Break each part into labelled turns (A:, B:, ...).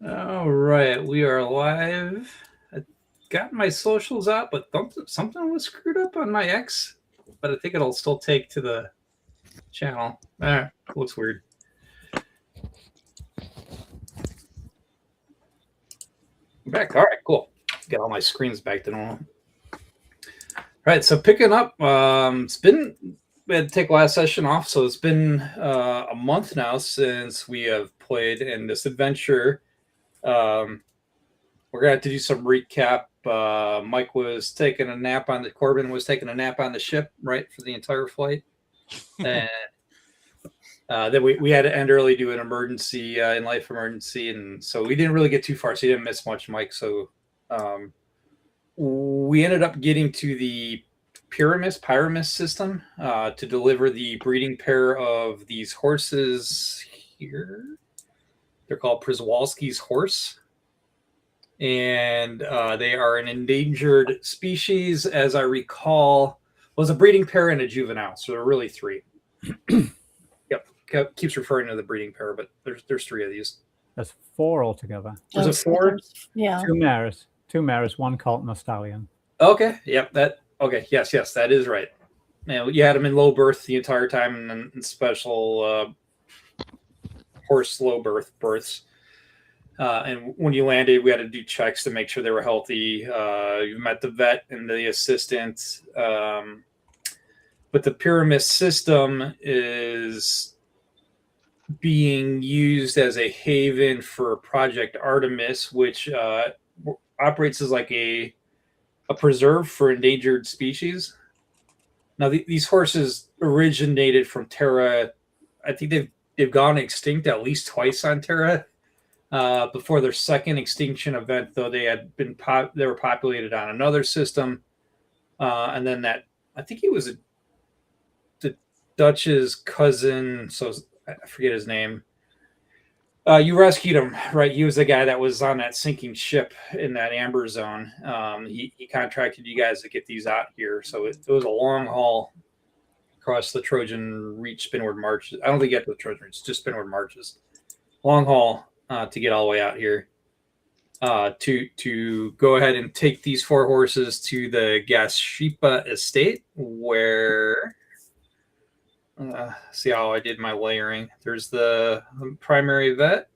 A: All right, we are live. I got my socials out, but something was screwed up on my X. But I think it'll still take to the channel. Looks weird. I'm back. All right, cool. Got all my screens back to normal. All right, so picking up. It's been we had to take last session off, so it's been a month now since we have played in this adventure. We're gonna have to do some recap. Mike was taking a nap on the Corbin was taking a nap on the ship, right, for the entire flight, and then we had to end early due to an emergency, in life emergency, and so we didn't really get too far. So you didn't miss much, Mike. So we ended up getting to the Pyramus system to deliver the breeding pair of these horses here. They're called Przewalski's horse. And they are an endangered species, as I recall. Was a breeding pair and a juvenile, so there are really three. Yep, keeps referring to the breeding pair, but there's three of these.
B: There's four altogether.
A: Was it four?
C: Yeah.
B: Two mares, one colt, and a stallion.
A: Okay, yep, yes, that is right. Man, you had them in low birth the entire time, and then special horse low births. And when you landed, we had to do checks to make sure they were healthy. You met the vet and the assistant. But the Pyramus system is being used as a haven for Project Artemis, which operates as like a preserve for endangered species. Now, these horses originated from Terra. I think they've gone extinct at least twice on Terra. Before their second extinction event, though, they were populated on another system, and then I think he was the Dutch's cousin. So I forget his name. You rescued him, right? He was the guy that was on that sinking ship in that amber zone. He contracted you guys to get these out here, so it was a long haul across the Trojan Reach, Spinward marches. I don't think you get to the Trojan Reach, just Spinward marches. Long haul. To get all the way out here, to go ahead and take these four horses to the Gashipa estate, where see how I did my layering. There's the primary vet,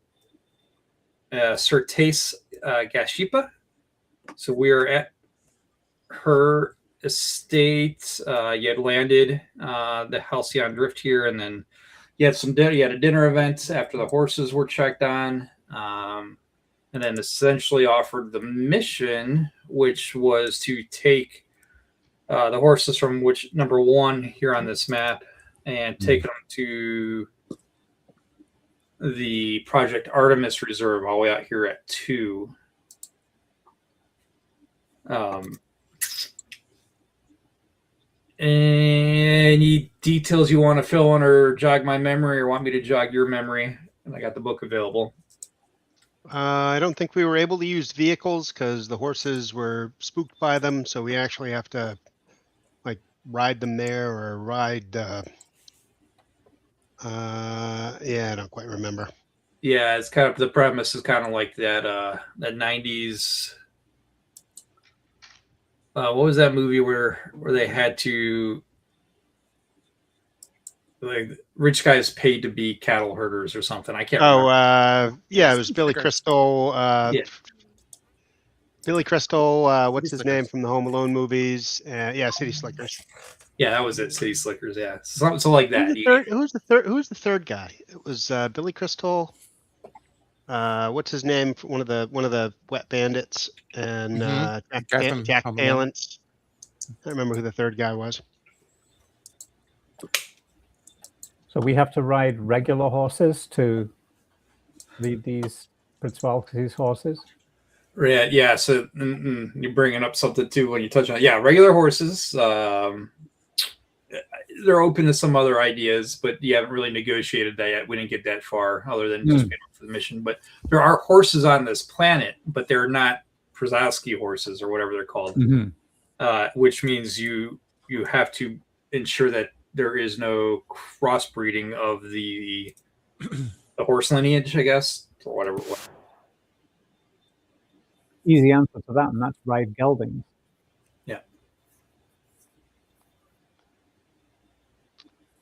A: Certes Gashipa. So we are at her estate. You had landed the Halcyon Drift here, and then you had a dinner event after the horses were checked on, and then essentially offered the mission, which was to take the horses from number one here on this map and take them to the Project Artemis Reserve all the way out here at 2. Any details you want to fill in or jog my memory, or want me to jog your memory? And I got the book available.
D: I don't think we were able to use vehicles because the horses were spooked by them. So we actually have to like ride them there or ride. Yeah, I don't quite remember.
A: Yeah, it's kind of the premise is kind of like that 90s. What was that movie where they had to like rich guys paid to be cattle herders or something. I can't
D: Oh,
A: remember.
D: yeah, it was Billy
C: Slickers.
D: Crystal.
A: Yeah.
D: Billy Crystal. What's
C: City
D: his name
C: Slickers.
D: from the Home Alone movies? Yeah, City Slickers.
A: Yeah, that was it. City Slickers. Yeah, so like that.
D: Who's the third guy? It was Billy Crystal. What's his name? One of the Wet Bandits and
C: Guy from
D: Jack
C: Home Alone.
D: Palance. I don't remember who the third guy was.
B: So we have to ride regular horses to lead these Pritzwalkes horses.
A: Right. Yeah. So you're bringing up something too when you touch on it. Yeah, regular horses. They're open to some other ideas, but you haven't really negotiated that yet. We didn't get that far, other than just being up for the mission. But there are horses on this planet, but they're not Przowski horses or whatever they're called. Which means you have to ensure that there is no crossbreeding of the horse lineage, I guess, or whatever.
B: Easy answer to that, and that's ride geldings.
A: Yeah.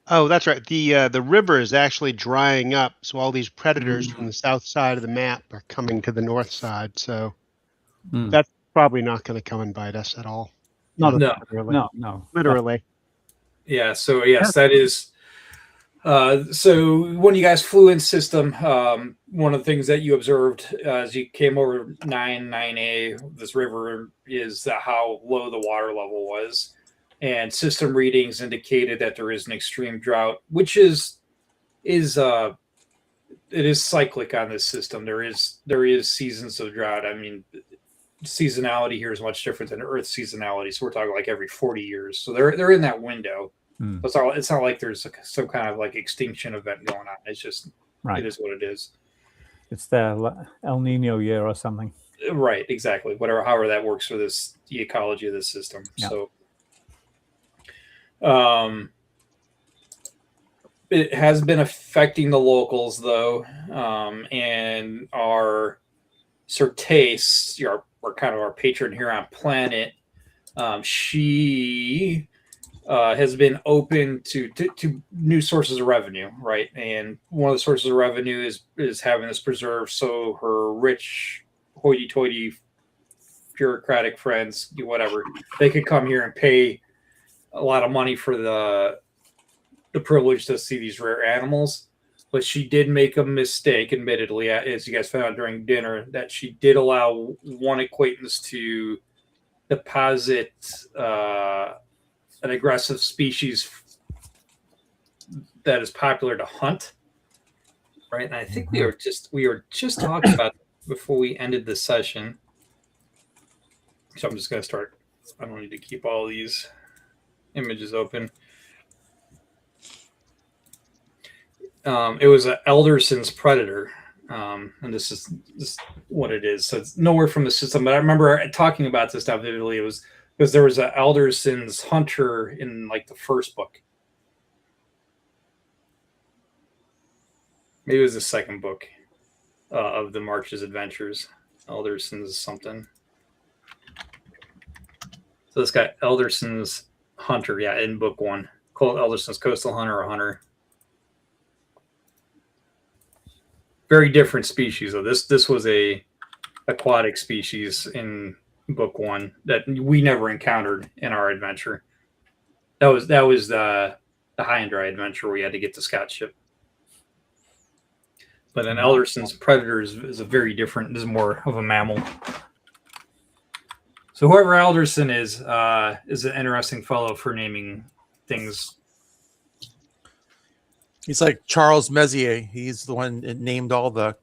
D: Oh, that's right. The river is actually drying up, so all these predators from the south side of the map are coming to the north side. So that's probably not going to come and bite us at all.
B: No.
D: Literally.
A: Yeah. So yes, that is. So when you guys flew in system, one of the things that you observed as you came over 9A, this river, is how low the water level was, and system readings indicated that there is an extreme drought, which it is cyclic on this system. There is seasons of drought. I mean, seasonality here is much different than Earth seasonality. So we're talking like every 40 years. So they're in that window. It's not like there's some kind of like extinction event going on. It's just It is what it is.
B: It's the El Nino year or something.
A: Right, exactly. However that works for the ecology of this system.
B: Yeah.
A: So, it has been affecting the locals though, and our Certace, our kind of our patron here on planet, she has been open to new sources of revenue, right? And one of the sources of revenue is having this preserved, so her rich, hoity-toity, bureaucratic friends, whatever, they could come here and pay a lot of money for the privilege to see these rare animals. But she did make a mistake, admittedly, as you guys found out during dinner, that she did allow one acquaintance to deposit an aggressive species that is popular to hunt, right? And I think we were just talking about it before we ended the session. So I'm just going to start. I don't need to keep all these images open. It was an Elderson's predator, and this is what it is. So it's nowhere from the system, but I remember talking about this stuff vividly. It was because there was an Elderson's hunter in like the first book. Maybe it was the second book of the March's Adventures. Elderson's something. So this guy, Elderson's hunter, yeah, in book 1. Called Elderson's coastal hunter or hunter. Very different species. So this was a aquatic species in book 1 that we never encountered in our adventure. That was the high and dry adventure where we had to get the scout ship. But then Elderson's predator is a very different. This is more of a mammal. So whoever Alderson is an interesting fellow for naming things.
C: He's like Charles Messier. He's the one that named all the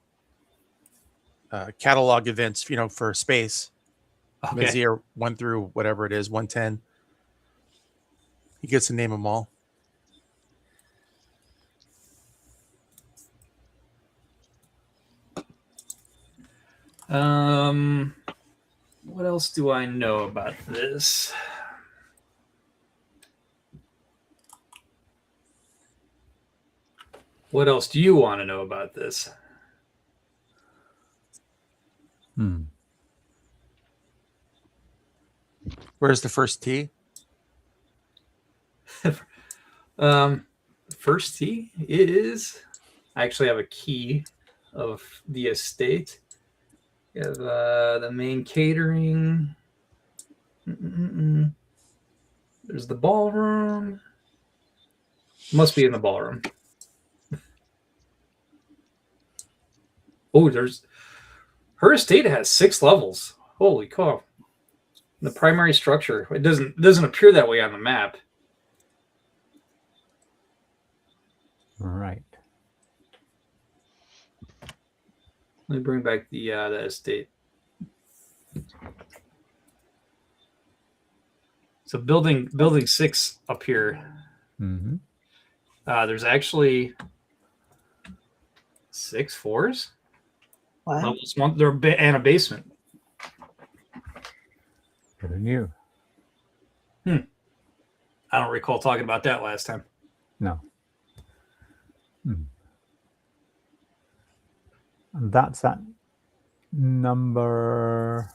C: catalog events, for space. Okay. Messier 1 through whatever it is, 110. He gets to name them all.
A: What else do I know about this? What else do you want to know about this?
C: Where's the first T?
A: first tee is, I actually have a key of the estate. We have the main catering. There's the ballroom. Must be in the ballroom. Oh, her estate has 6 levels. Holy cow. The primary structure. It doesn't appear that way on the map.
B: Right.
A: Let me bring back the estate. So building 6 up here.
B: Mm-hmm.
A: There's actually 6 floors.
E: Wow.
A: Levels 1, and a basement.
B: Who knew?
A: I don't recall talking about that last time.
B: No. And that's at number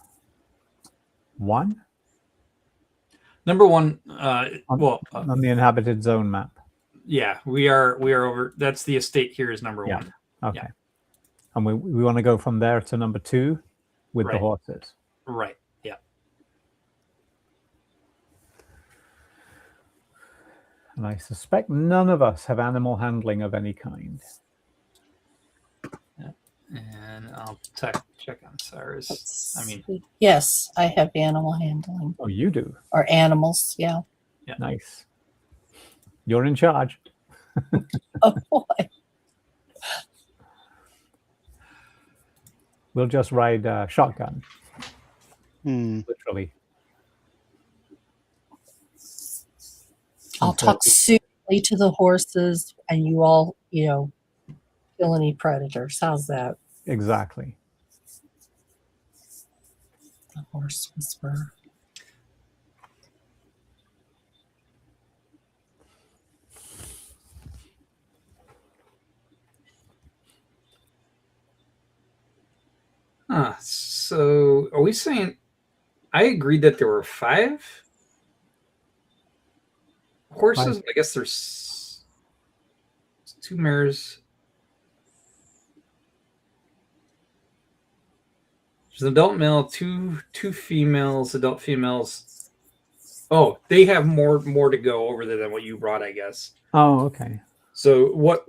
B: 1
A: Number 1.
B: on the inhabited zone map.
A: Yeah, we are over. That's the estate here is number
B: Yeah.
A: 1.
B: Okay.
A: Yeah.
B: And we want to go from there to number 2 with the
A: Right.
B: horses.
A: Right. Yeah.
B: And I suspect none of us have animal handling of any kind.
A: And I'll check on Cyrus. I mean,
E: yes, I have animal handling
B: Oh, you do?
E: or animals. Yeah.
B: Nice. You're in charge.
E: Oh boy.
B: We'll just ride shotgun, literally.
E: I'll talk soothingly to the horses, and you all, kill any predators. How's that?
B: Exactly.
E: The horse whisperer.
A: So are we saying I agreed that there were 5 horses?
B: 5.
A: I guess there's 2 mares. There's an adult male, two females, adult females. Oh, they have more to go over there than what you brought, I guess.
B: Oh, okay.
A: So what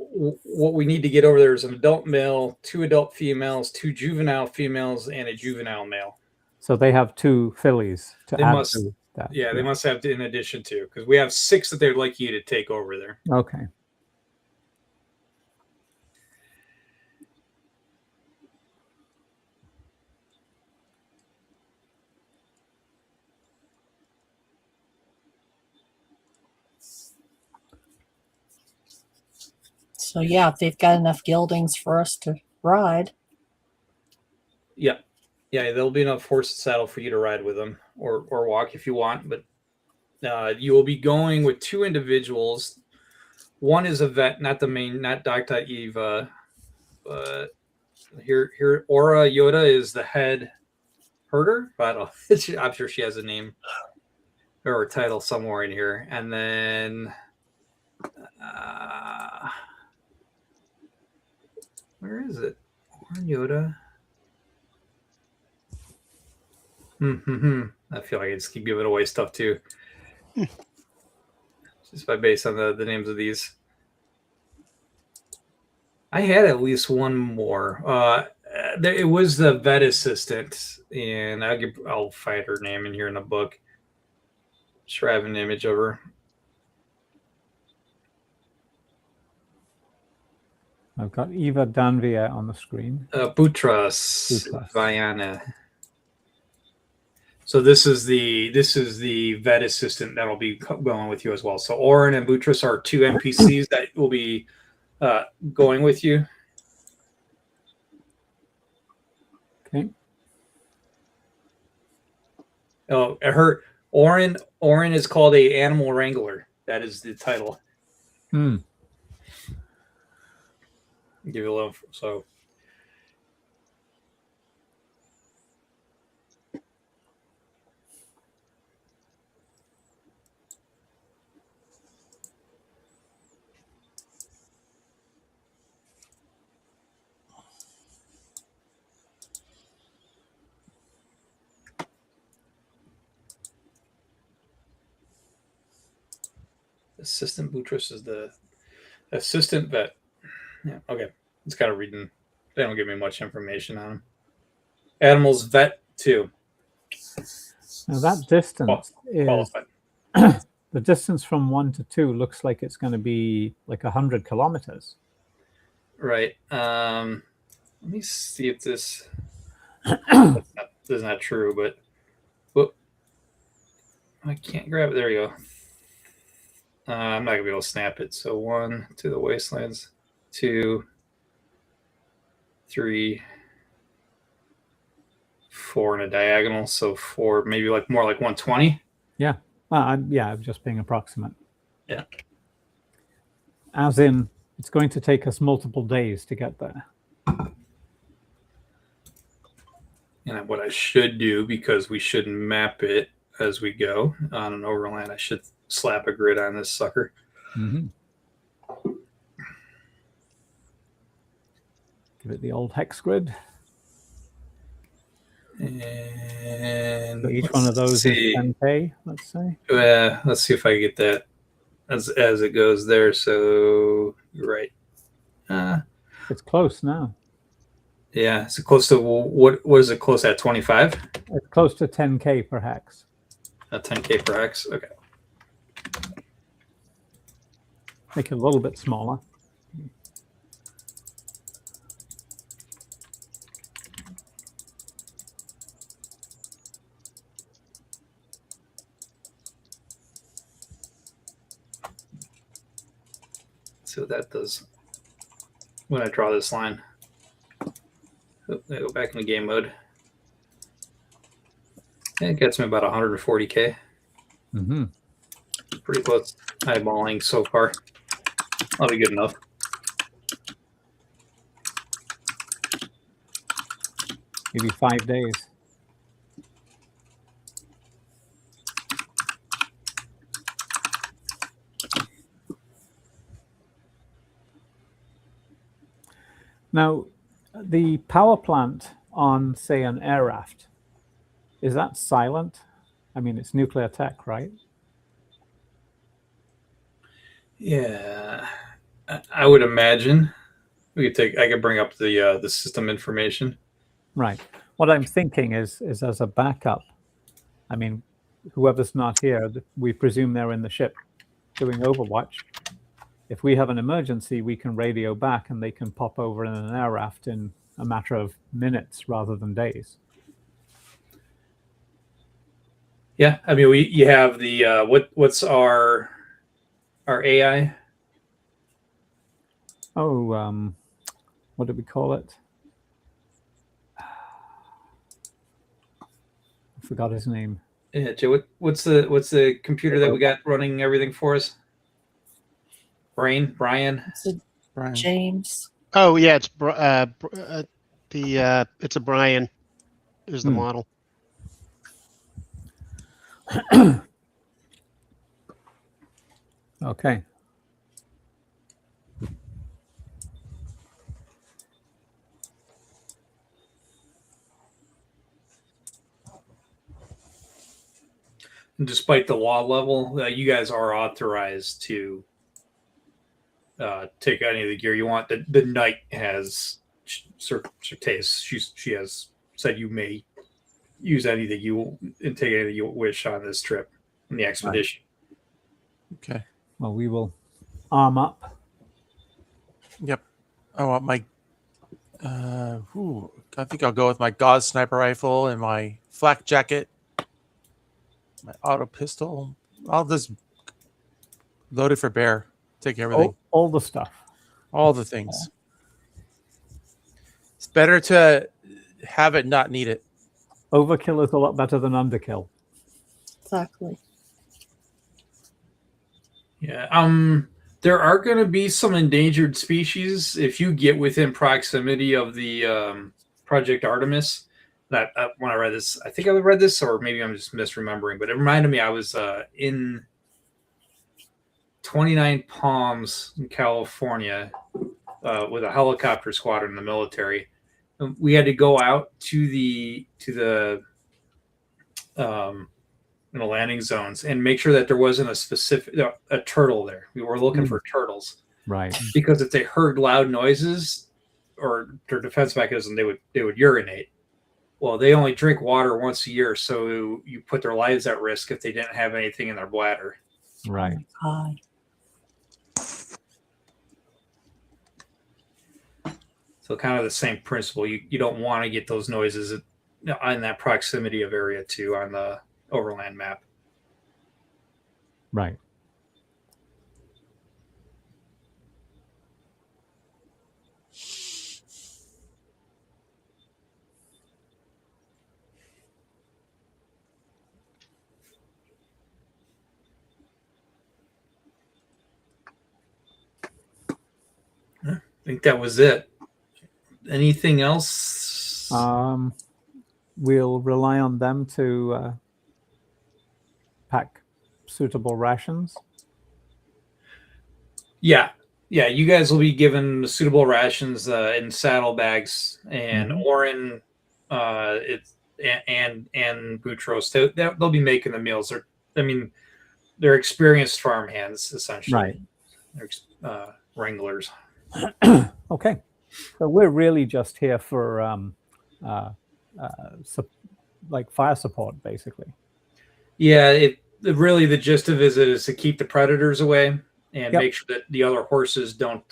A: we need to get over there is an adult male, 2 adult females, 2 juvenile females, and a juvenile male.
B: So they have 2 fillies to
A: They
B: add
A: must-
B: to that.
A: Yeah, they must have to, in addition to, because we have 6 that they'd like you to take over there.
B: Okay.
E: So yeah, if they've got enough geldings for us to ride.
A: Yeah, there'll be enough horse and saddle for you to ride with them or walk if you want. But you will be going with 2 individuals. One is a vet, not Dr. Eva. But here, Aura Yoda is the head herder. But I'm sure she has a name or a title somewhere in here. And then where is it? Aura Yoda. I feel like I just keep giving away stuff too. Just by based on the names of these. I had at least one more. It was the vet assistant, and I'll find her name in here in the book. Sure, I have an image of her.
B: I've got Eva Danvia on the screen.
A: Butras Viana. So this is the vet assistant that'll be going with you as well. So Oren and Butras are 2 NPCs that will be going with you.
B: Okay.
A: Oh, Oren is called a animal wrangler. That is the title. Give you a little so. Assistant Buttress is the assistant vet. Yeah, okay. It's kind of reading. They don't give me much information on him. Animals vet 2.
B: Now that distance is
A: Qualified.
B: the distance from 1 to 2 looks like it's going to be like 100 kilometers.
A: Right. Let me see if this is not true, but I can't grab it. There you go. I'm not gonna be able to snap it. So 1 to the wastelands, 2, 3, 4 in a diagonal. So 4, maybe like more like 120.
B: Yeah. I'm just being approximate.
A: Yeah.
B: As in, it's going to take us multiple days to get there.
A: And what I should do, because we should map it as we go on an overland, I should slap a grid on this sucker.
B: Mm-hmm. Give it the old hex grid.
A: And
B: So each one of those is 10K, let's say.
A: Let's see if I get that as it goes there. So you're right.
B: It's close now.
A: Yeah, is it close to what is it close at? 25?
B: It's close to 10K per hex.
A: 10K per hex. Okay.
B: Make it a little bit smaller.
A: See what that does when I draw this line. I go back into game mode. It gets me about 140K.
B: Mm-hmm.
A: Pretty close eyeballing so far. That'll be good enough.
B: Maybe 5 days. Now, the power plant on, say, an air raft, is that silent? I mean, it's nuclear tech, right?
A: Yeah, I would imagine I could bring up the system information.
B: Right. What I'm thinking is as a backup, I mean, whoever's not here, we presume they're in the ship doing Overwatch. If we have an emergency, we can radio back and they can pop over in an air raft in a matter of minutes rather than days.
A: Yeah, I mean, you have the what's our AI?
B: Oh, what did we call it? I forgot his name.
A: Yeah, Joe. What's the computer that we got running everything for us? Brian.
E: So
C: Brian.
E: James.
D: Oh yeah, it's it's a Brian. Is the model.
B: Okay.
A: And despite the law level, you guys are authorized to take any of the gear you want. The knight has certes. She has said you may use anything and take anything you wish on this trip in the expedition.
C: Okay.
B: Well, we will arm up.
C: Yep. I want my. I think I'll go with my Gauss sniper rifle and my flak jacket, my auto pistol. I'll just load it for bear. Take everything.
B: All the stuff.
C: All the things. It's better to have it, not need it.
B: Overkill is a lot better than underkill.
E: Exactly.
A: Yeah. There are going to be some endangered species if you get within proximity of the Project Artemis. That when I read this, I think I read this, or maybe I'm just misremembering, but it reminded me I was in 29 Palms in California with a helicopter squadron in the military. We had to go out to the in the landing zones and make sure that there wasn't a specific a turtle there. We were looking for turtles
B: Right.
A: because if they heard loud noises or their defense mechanism, they would urinate. Well, they only drink water once a year, so you put their lives at risk if they didn't have anything in their bladder.
B: Right.
E: God.
A: So kind of the same principle. You don't want to get those noises in that proximity of area 2 on the overland map.
B: Right.
A: I think that was it. Anything else?
B: We'll rely on them to pack suitable rations.
A: Yeah. You guys will be given suitable rations in saddlebags, and Orin, and Boutros. They'll be making the meals. They're experienced farm hands essentially.
B: Right.
A: They're wranglers.
B: Okay. So we're really just here for like fire support, basically.
A: Yeah, really the gist of it is to keep the predators away and make sure that the other horses don't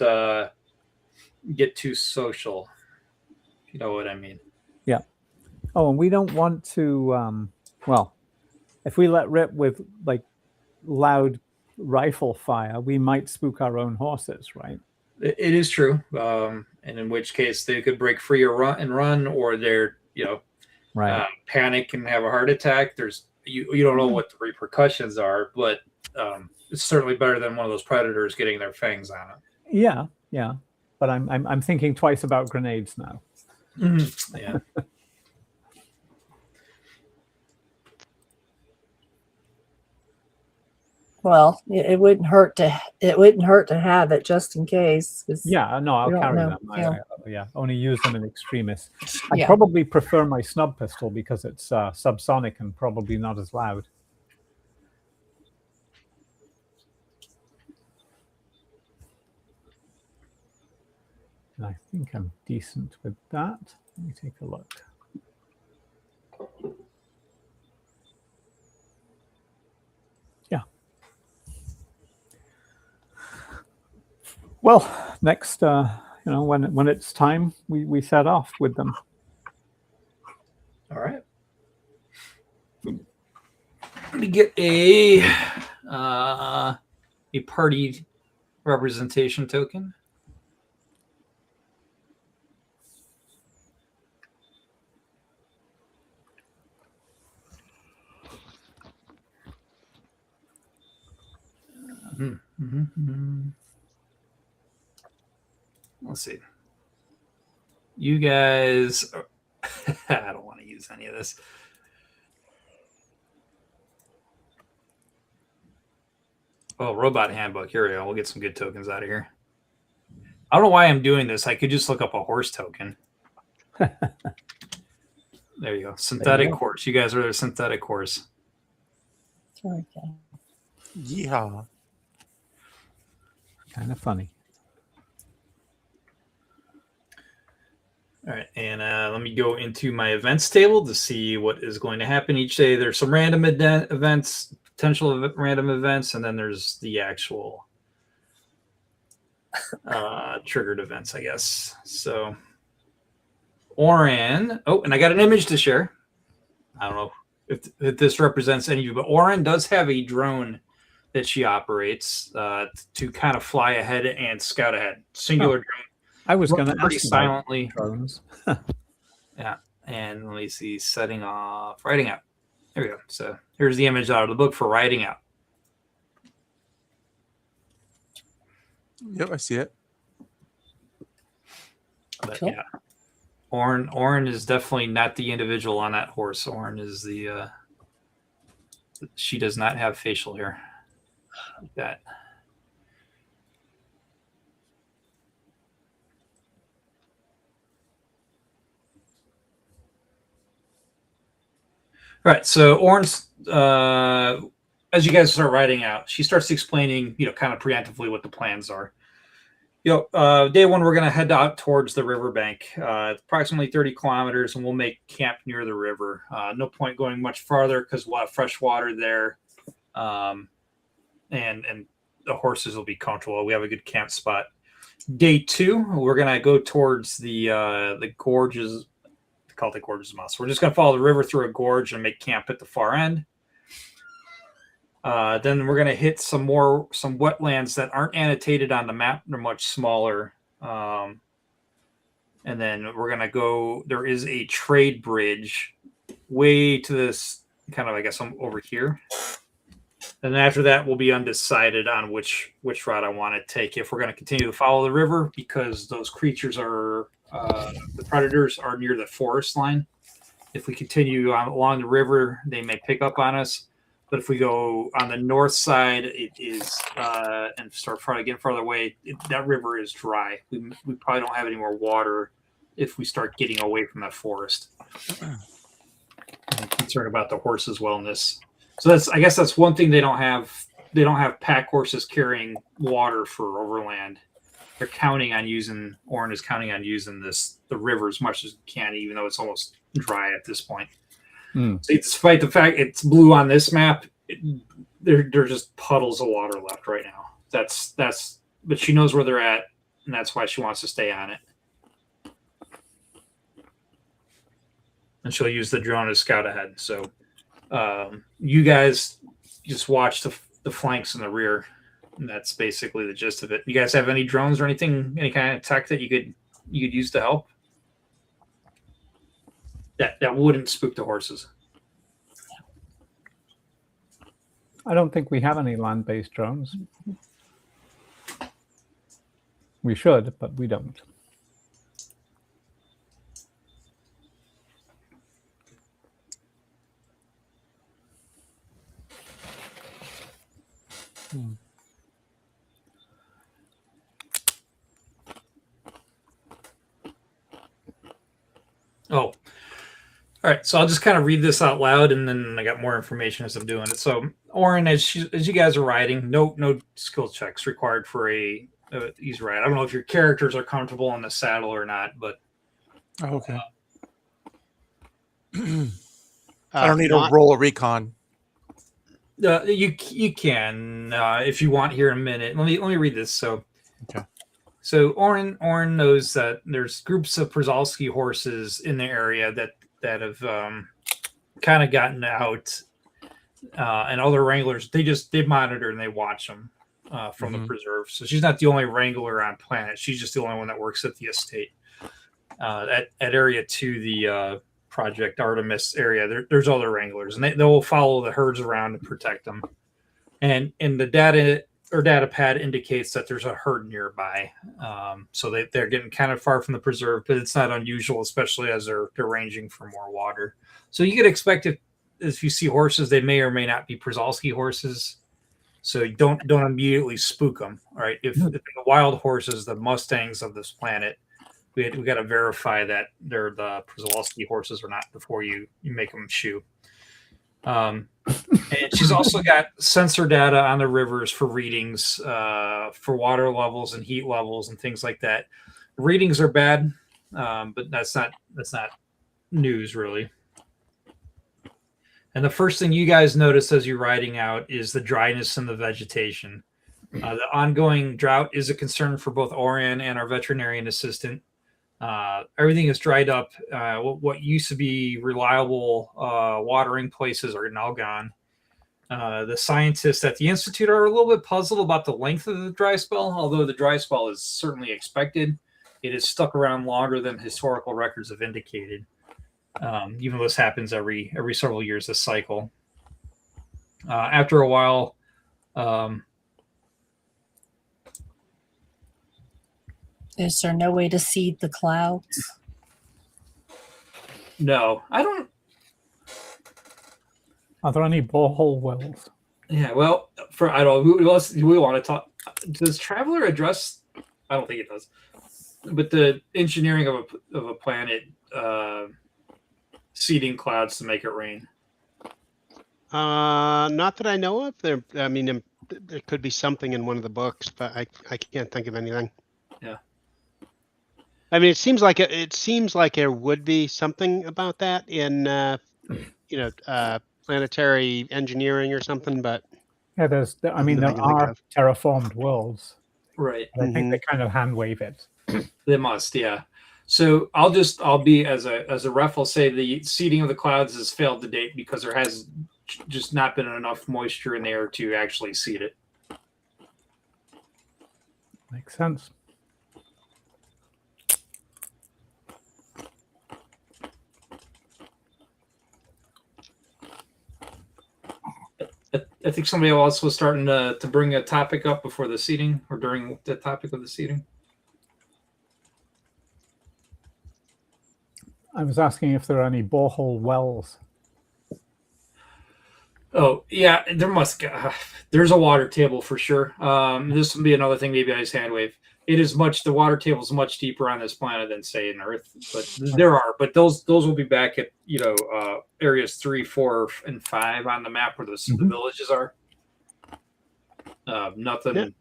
A: get too social. You know what I mean?
B: Yeah. Oh, and we don't want to. Well, if we let rip with like loud rifle fire, we might spook our own horses, right?
A: It is true, and in which case they could break free or run, or they're panic and have a heart attack. You don't know what the repercussions are, but it's certainly better than one of those predators getting their fangs on it.
B: Yeah. But I'm thinking twice about grenades now.
A: Yeah.
E: Well, it wouldn't hurt to have it just in case.
B: Yeah, no, I'll carry them. Only use them in extremis. I probably prefer my snub pistol because it's subsonic and probably not as loud. And I think I'm decent with that. Let me take a look. Yeah. Well, next, when it's time, we set off with them.
A: All right. Let me get a party representation token. Let's see. You guys, I don't want to use any of this. Oh, robot handbook. Here we go. We'll get some good tokens out of here. I don't know why I'm doing this. I could just look up a horse token. There you go. Synthetic horse. You guys are a synthetic horse.
E: Okay.
C: Yeah.
B: Kind of funny.
A: All right, and let me go into my events table to see what is going to happen each day. There's some random events, potential random events, and then there's the actual triggered events, I guess. So, Oren. Oh, and I got an image to share. I don't know if this represents any of you, but Oren does have a drone that she operates to kind of fly ahead and scout ahead. Singular drone.
B: I was going to
A: pretty
B: ask
A: silently.
B: Drones.
A: Yeah, and let me see, setting off, writing out. There we go. So here's the image out of the book for writing out.
C: Yep, I see it.
A: But
E: Cool.
A: yeah, Oren is definitely not the individual on that horse. Oren is the. She does not have facial hair like that. All right, so Oren's as you guys start riding out, she starts explaining, kind of preemptively what the plans are. Day one, we're going to head out towards the riverbank, approximately 30 kilometers, and we'll make camp near the river. No point going much farther because we'll have fresh water there, and the horses will be comfortable. We have a good camp spot. Day two, we're going to go towards the gorges. They call it the gorges of Moss. We're just going to follow the river through a gorge and make camp at the far end. Then we're going to hit some wetlands that aren't annotated on the map. They're much smaller. And then we're going to go, there is a trade bridge way to this kind of, I guess I'm over here. And then after that, we'll be undecided on which route I want to take. If we're going to continue to follow the river, because those creatures are, the predators are near the forest line. If we continue along the river, they may pick up on us. But if we go on the north side, it is, and start getting farther away, that river is dry. We probably don't have any more water if we start getting away from that forest. I'm concerned about the horses' wellness. So I guess that's one thing they don't have. They don't have pack horses carrying water for overland. They're counting on using, Orin is counting on using the river as much as he can, even though it's almost dry at this point. So despite the fact it's blue on this map, there are just puddles of water left right now. But she knows where they're at, and that's why she wants to stay on it. And she'll use the drone to scout ahead. So you guys just watch the flanks and the rear, and that's basically the gist of it. You guys have any drones or anything, any kind of tech that you could use to help? That wouldn't spook the horses.
B: I don't think we have any land-based drones. We should, but we don't.
A: Oh. All right, so I'll just kind of read this out loud, and then I got more information as I'm doing it. So, Orin, as you guys are riding, no skill checks required for a easy ride. I don't know if your characters are comfortable in the saddle or not, but
C: okay. I don't need to roll a recon.
A: You can if you want here in a minute. Let me read this. So,
C: okay.
A: So Orin knows that there's groups of Przalski horses in the area that have kind of gotten out, and other wranglers they monitor and they watch them from the preserve. So she's not the only wrangler on planet. She's just the only one that works at the estate. At area 2, the Project Artemis area, there's other wranglers, and they will follow the herds around and protect them. And the data pad indicates that there's a herd nearby. So they're getting kind of far from the preserve, but it's not unusual, especially as they're ranging for more water. So you could expect if you see horses, they may or may not be Przalski horses. So don't immediately spook them. All right. If the wild horses, the Mustangs of this planet, we got to verify that they're the Przalski horses or not before you make them shoe. And she's also got sensor data on the rivers for readings for water levels and heat levels and things like that. Readings are bad, but that's not news really. And the first thing you guys notice as you're riding out is the dryness in the vegetation. The ongoing drought is a concern for both Orin and our veterinarian assistant. Everything is dried up. What used to be reliable watering places are now gone. The scientists at the Institute are a little bit puzzled about the length of the dry spell, although the dry spell is certainly expected. It has stuck around longer than historical records have indicated. Even though this happens every several years, this cycle. After a while,
E: is there no way to seed the clouds?
A: No, I don't.
B: Are there any borehole wells?
A: Yeah, well, I don't know. Who else do we want to talk? Does Traveler address? I don't think it does. But the engineering of a planet seeding clouds to make it rain.
D: Not that I know of. I mean, there could be something in one of the books, but I can't think of anything.
A: Yeah.
D: I mean, it seems like there would be something about that in planetary engineering or something, but
B: Yeah, I mean,
D: nothing I
B: there
D: can think
B: are
D: of.
B: terraformed worlds,
A: Right.
B: but I think
D: Mhm.
B: they kind of hand wave it.
A: They must, yeah. So I'll be as a ref. I'll say the seeding of the clouds has failed to date because there has just not been enough moisture in the air to actually seed it.
B: Makes sense.
A: I think somebody else was starting to bring a topic up before the seeding or during the topic of the seeding.
B: I was asking if there are any borehole wells.
A: Oh yeah, there's a water table for sure. This would be another thing maybe I just hand wave. The water table is much deeper on this planet than say in Earth, but but those will be back at areas 3, 4, and 5 on the map where the villages are. Nothing,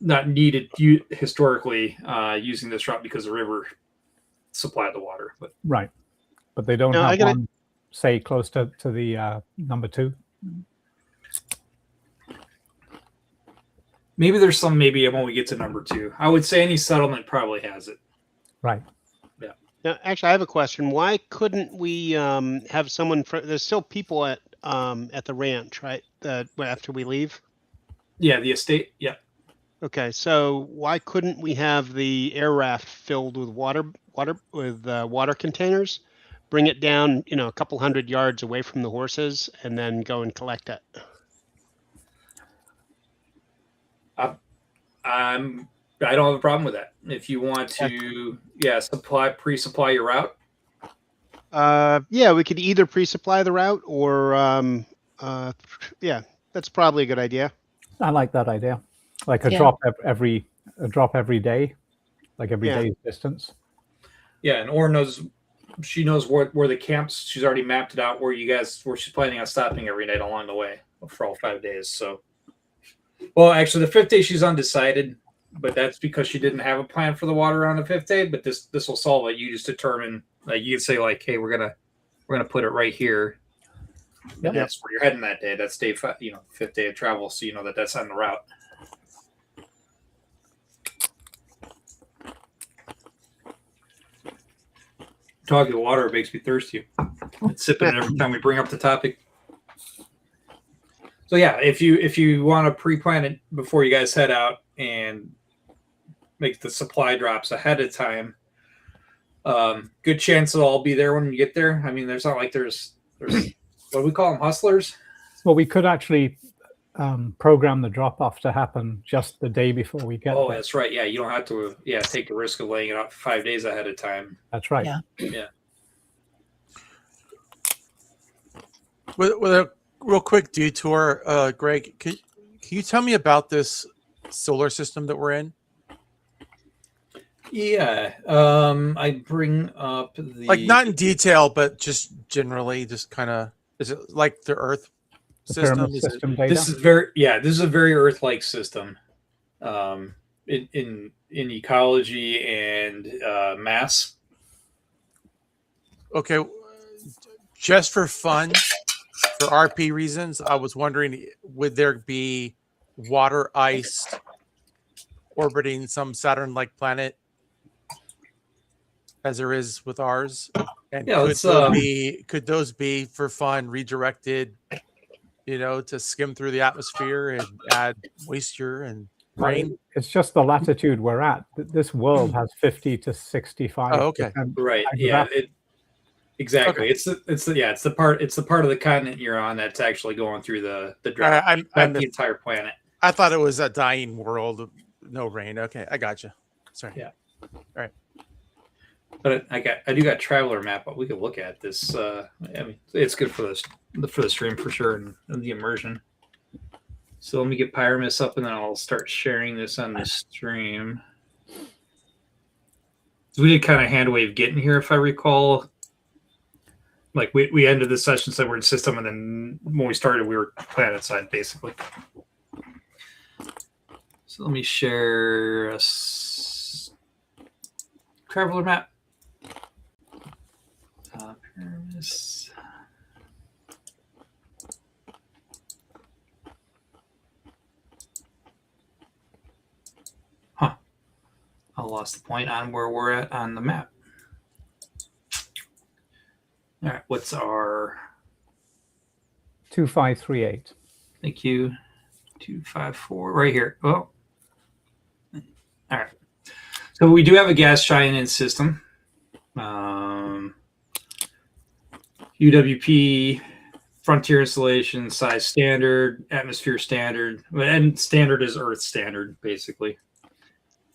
A: not needed historically using this route because the river supplied the water. But
B: Right, but they don't
D: No,
B: have one, say, close to the number 2.
A: maybe there's some. Maybe when we get to number 2, I would say any settlement probably has it.
B: Right.
D: Now, actually, I have a question. Why couldn't we have someone? There's still people at the ranch, right? After we leave.
A: Yeah, the estate. Yeah.
D: Okay, so why couldn't we have the air raft filled with water containers, bring it down, a couple hundred yards away from the horses, and then go and collect it?
A: I don't have a problem with that. If you want to, pre-supply your route.
D: Yeah, we could either pre-supply the route or, that's probably a good idea.
B: I like that idea. Like a
E: Yeah.
B: drop every day, like every day's distance.
A: Yeah, and she knows where the camps. She's already mapped it out where she's planning on stopping every night along the way for all 5 days. So, well, actually, the 5th day she's undecided, but that's because she didn't have a plan for the water on the 5th day. But this will solve it. You just determine, you can say hey, we're gonna put it right here.
B: Yep.
A: And that's where you're heading that day. That's day 5, 5th day of travel. So you know that's on the route. Talking water makes me thirsty. It's sipping it every time we bring up the topic. So yeah, if you want to pre-plan it before you guys head out and make the supply drops ahead of time, good chance it'll all be there when you get there. I mean, there's not like there's what do we call them, hustlers?
B: Well, we could actually program the drop-off to happen just the day before we get
A: Oh,
B: there.
A: that's right. Yeah, you don't have to take the risk of laying it out for 5 days ahead of time.
B: That's right.
E: Yeah.
A: Yeah.
C: With a real quick detour, Greg, can you tell me about this solar system that we're in?
A: Yeah. I bring up the
C: Not in detail, but just generally, just kind of, is it like the Earth
B: The
C: system?
B: pyramid system data.
A: This is a very Earth-like system, in ecology and mass.
C: Okay, just for fun, for RP reasons, I was wondering, would there be water ice orbiting some Saturn-like planet as there is with ours? And could those be for fun redirected, to skim through the atmosphere and add moisture and rain?
B: It's just the latitude we're at. This world has 50 to 65.
C: Oh, okay.
A: Right. Yeah. Exactly.
C: Okay.
A: It's the part of the continent you're on that's actually going through the drought.
C: I'm
A: the entire planet.
C: I thought it was a dying world, no rain. Okay, I gotcha. Sorry.
A: Yeah.
C: All right.
A: But I do got traveler map, but we could look at this. I mean, it's good for the stream for sure and the immersion. So let me get Pyramus up, and then I'll start sharing this on the stream. So we did kind of hand wave getting here, if I recall. like we ended the session, said we're in system, and then when we started, we were planet side basically. So let me share a traveler map. Pyramus. Huh. I lost the point on where we're at on the map. All right, what's our
B: 2538.
A: thank you 254 right here. Oh, all right. So we do have a gas giant in system. UWP frontier installation size standard, atmosphere standard, and standard is Earth standard basically.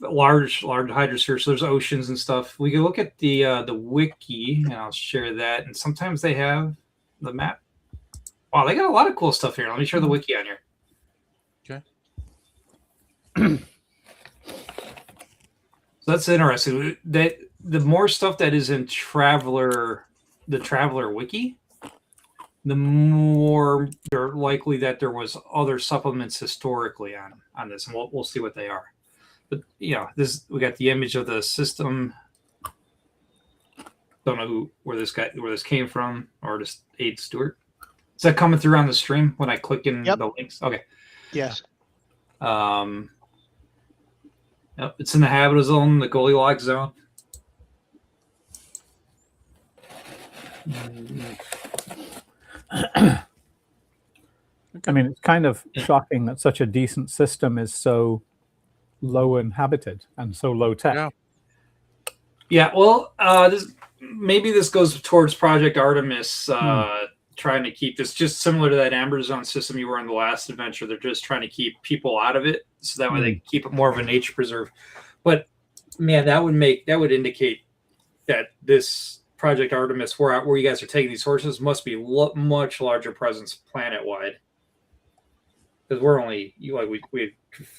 A: Large hydrosphere, so there's oceans and stuff. We can look at the wiki, and I'll share that. And sometimes they have the map. Wow, they got a lot of cool stuff here. Let me share the wiki on here.
C: Okay.
A: So that's interesting. That the more stuff that is in the Traveler wiki, the more they're likely that there was other supplements historically on this, and we'll see what they are. But this we got the image of the system. Don't know where this came from, or just Aid Stewart. Is that coming through on the stream when I click in the links? Okay.
D: Yes.
A: Yep, it's in the habitable zone, the Goldilocks zone.
B: I mean, it's kind of shocking that such a decent system is so low inhabited and so low tech.
A: Yeah, well, maybe this goes towards Project Artemis, trying to keep this just similar to that Amber Zone system you were in the last adventure. They're just trying to keep people out of it, so that way they can keep it more of a nature preserve. But man, that would indicate that this Project Artemis, where you guys are taking these horses, must be much larger presence planet wide. Because we're only we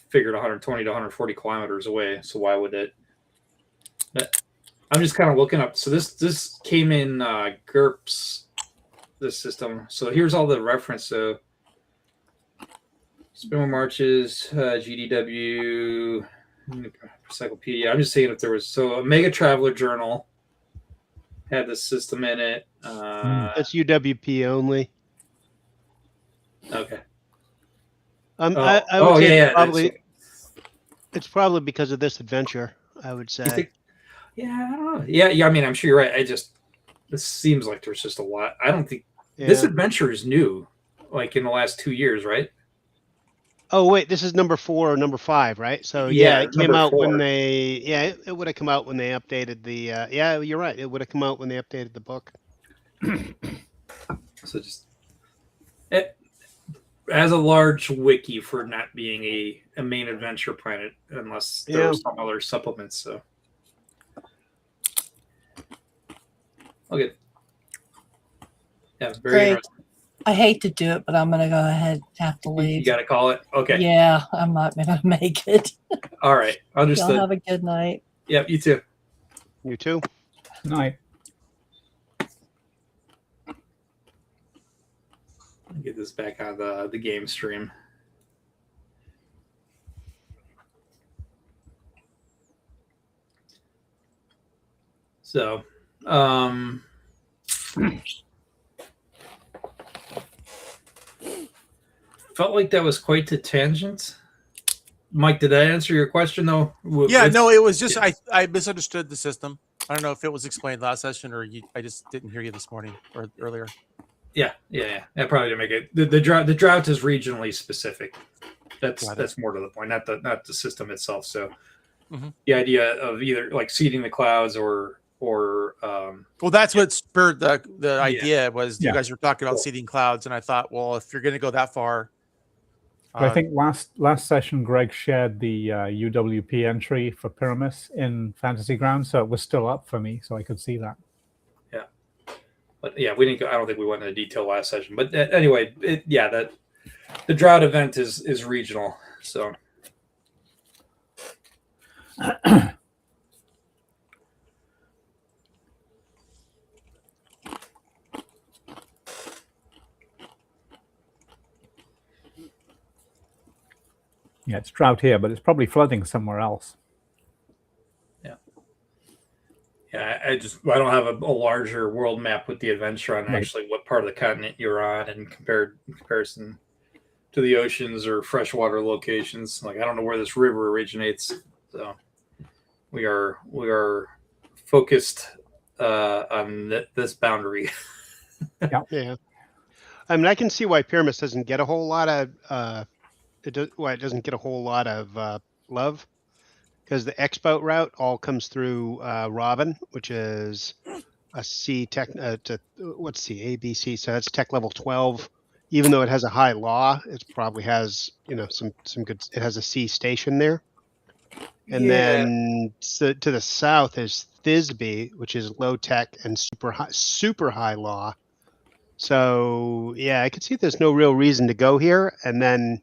A: figured 120 to 140 kilometers away, so why would it? But I'm just kind of looking up. So this came in GURPS, this system. So here's all the reference. So Spinward Marches, GDW, Encyclopedia. I'm just saying if there was a Mega Traveler Journal had this system in it.
D: That's UWP only.
A: Okay.
D: I would say
A: probably.
D: It's probably because of this adventure, I would say.
A: I don't know. Yeah. I mean, I'm sure you're right. This seems like there's just a lot. I don't think this adventure is new, like in the last 2 years, right?
D: Oh wait, this is number 4 or number 5, right? So it came out when they it would have come out when they updated the you're right. It would have come out when they updated the book.
A: So just it has a large wiki for not being a main adventure planet, unless there are some other supplements. So okay, yeah, very interesting.
E: I hate to do it, but I'm going to go ahead and have to leave.
A: You got to call it? Okay.
E: Yeah, I'm not going to make it.
A: All right. Understood.
E: Y'all have a good night.
A: Yep, you too.
D: You too.
B: Night.
A: Get this back on the game stream. So, felt like that was quite the tangent. Mike, did that answer your question though?
C: Yeah, no, it was just I misunderstood the system. I don't know if it was explained last session or I just didn't hear you this morning or earlier.
A: Yeah. That probably didn't make it. The drought is regionally specific. That's more to the point, not the system itself. So the idea of either like seeding the clouds or
C: well, that's what spurred the idea was you guys were talking about seeding clouds, and I thought, well, if you're going to go that far.
B: I think last session Greg shared the UWP entry for Pyramus in Fantasy Grounds, so it was still up for me, so I could see that.
A: Yeah, but we didn't go. I don't think we went into detail last session, but anyway, that the drought event is regional, so.
B: Yeah, it's drought here, but it's probably flooding somewhere else.
A: Yeah, I don't have a larger world map with the adventure on
B: Right.
A: actually what part of the continent you're on and in comparison to the oceans or freshwater locations. Like I don't know where this river originates, so we are focused on this boundary.
D: Yeah. I mean, I can see why Pyramus doesn't get a whole lot of why it doesn't get a whole lot of love, because the X-Boat route all comes through Robin, which is a C tech. What's C? A, B, C. So that's tech level 12. Even though it has a high law, it probably has some good. It has a C station there. And then to the south is Thisbe, which is low tech and super high law. So yeah, I could see there's no real reason to go here, and then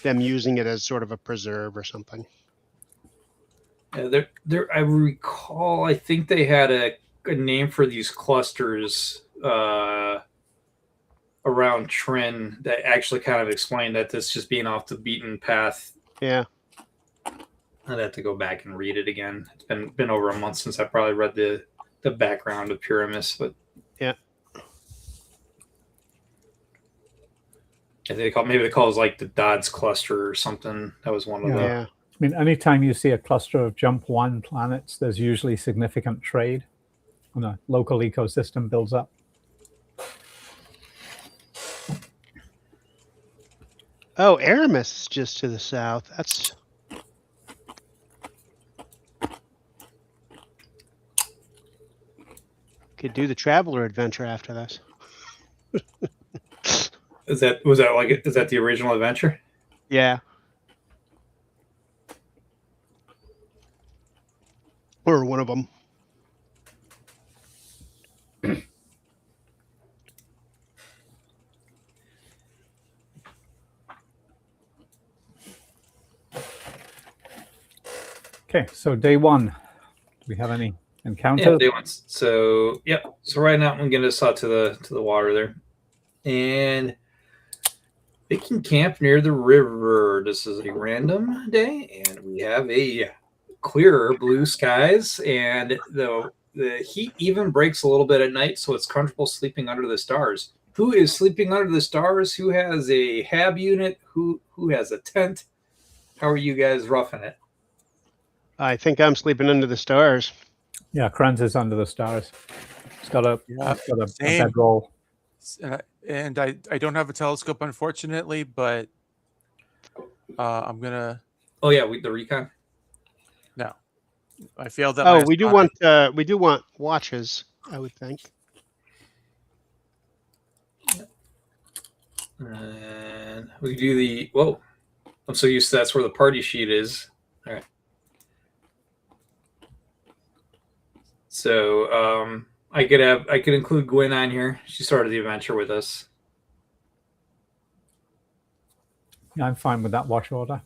D: them using it as sort of a preserve or something.
A: Yeah, I recall. I think they had a name for these clusters around Trin that actually kind of explained that this just being off the beaten path.
D: Yeah.
A: I'd have to go back and read it again. It's been over a month since I probably read the background of Pyramus, but
D: yeah.
A: I think maybe they call it like the Dodds cluster or something. That was one of the.
D: Yeah.
B: I mean, anytime you see a cluster of jump 1 planets, there's usually significant trade and a local ecosystem builds up.
D: Oh, Aramis is just to the south. That's could do the Traveler adventure after this.
A: Is that the original adventure?
D: Yeah. Or one of them.
B: Okay, so day 1. Do we have any encounters?
A: Yeah, day one. So So right now I'm getting us out to the water there, and they can camp near the river. This is a random day, and we have a clearer blue skies, and the heat even breaks a little bit at night, so it's comfortable sleeping under the stars. Who is sleeping under the stars? Who has a hab unit? Who has a tent? How are you guys roughing it?
D: I think I'm sleeping under the stars.
B: Yeah, Kranz is under the stars. It's got a
C: same.
B: bedroll.
C: And I don't have a telescope, unfortunately, but I'm gonna.
A: Oh yeah, the recon.
C: No, I failed that.
D: Oh, we do want watches, I would think.
A: And we do the whoa. I'm so used to that's where the party sheet is. All right. So I could include Gwen on here. She started the adventure with us.
B: Yeah, I'm fine with that watch order.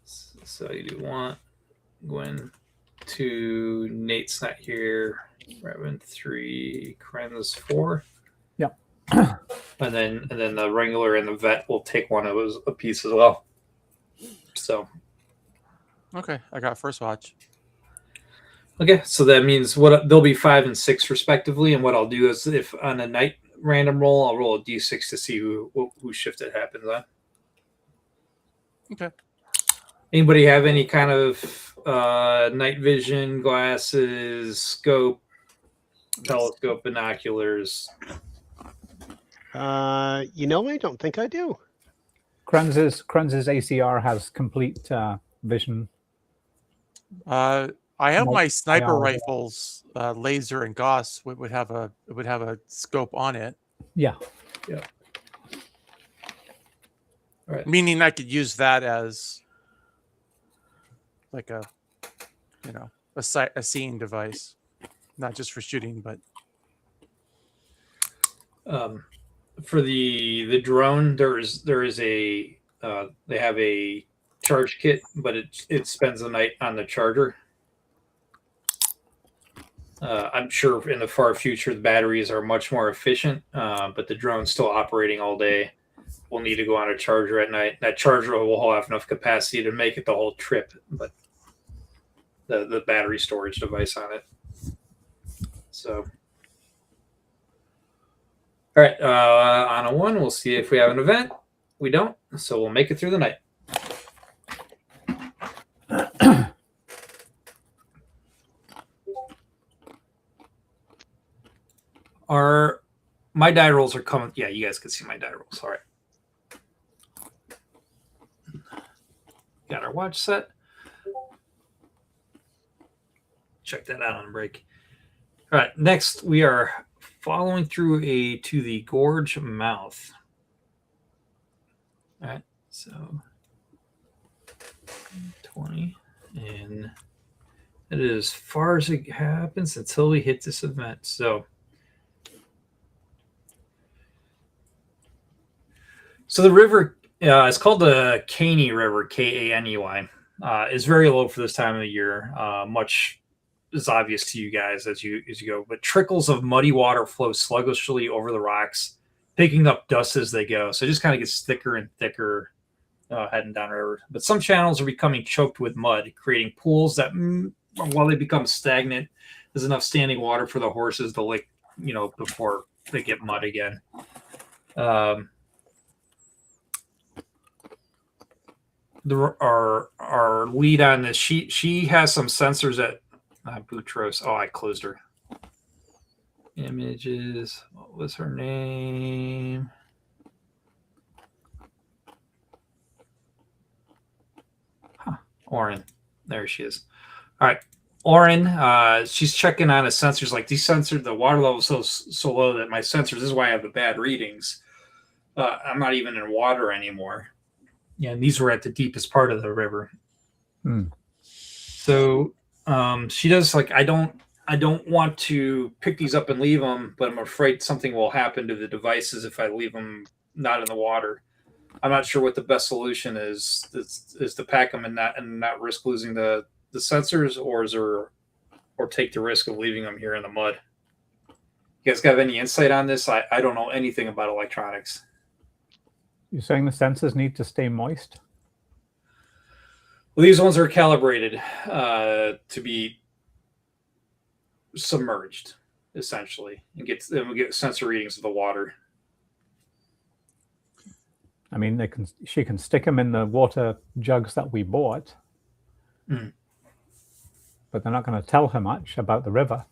A: So you do want Gwen 2, Nate's not here. Revan 3, Kren's 4.
B: Yep.
A: And then the Wrangler and the Vet will take one of those a piece as well. So
C: Okay, I got first watch.
A: okay, so that means they'll be 5 and 6 respectively. And what I'll do is, if on a night random roll, I'll roll a d6 to see who shift it happens on.
C: Okay.
A: Anybody have any kind of night vision, glasses, scope, telescope, binoculars?
D: I don't think I do.
B: Kranz's ACR has complete vision.
C: I have
B: Nope.
C: my sniper
B: IR.
C: rifles, laser and Gauss would have a scope on it.
B: Yeah.
A: All right.
C: Meaning I could use that as like a seeing device, not just for shooting, but
A: For the drone, there is a they have a charge kit, but it spends the night on the charger. I'm sure in the far future the batteries are much more efficient, but the drone's still operating all day. we'll need to go on a charger at night. That charger will have enough capacity to make it the whole trip, but the battery storage device on it. So, all right, on a 1, we'll see if we have an event. We don't, so we'll make it through the night. My die rolls are coming. Yeah, you guys can see my die rolls. All right. Got our watch set. Check that out on break. All right, next we are following through to the gorge mouth. All right, so 20, and it is as far as it happens until we hit this event. So the river is called the Caney River, Kaney. Is very low for this time of the year. Much is obvious to you guys as you go, but trickles of muddy water flow sluggishly over the rocks, picking up dust as they go. So it just kind of gets thicker and thicker heading down river. But some channels are becoming choked with mud, creating pools that, while they become stagnant, there's enough standing water for the horses to lick, before they get mud again. Our lead on this, she has some sensors that Boutros. Oh, I closed her. Images. What was her name? Oren. There she is. All right, Oren. She's checking on the sensors. Like these sensors, the water level is so low that my sensors. This is why I have the bad readings. I'm not even in water anymore. Yeah, and these were at the deepest part of the river. So she does I don't want to pick these up and leave them, but I'm afraid something will happen to the devices if I leave them not in the water. I'm not sure what the best solution is to pack them and not risk losing the sensors, or take the risk of leaving them here in the mud. You guys got any insight on this? I don't know anything about electronics.
B: You're saying the sensors need to stay moist?
A: Well, these ones are calibrated to be submerged, essentially, and we get sensor readings of the water.
B: I mean, she can stick them in the water jugs that we bought, but they're not going to tell her much about the river.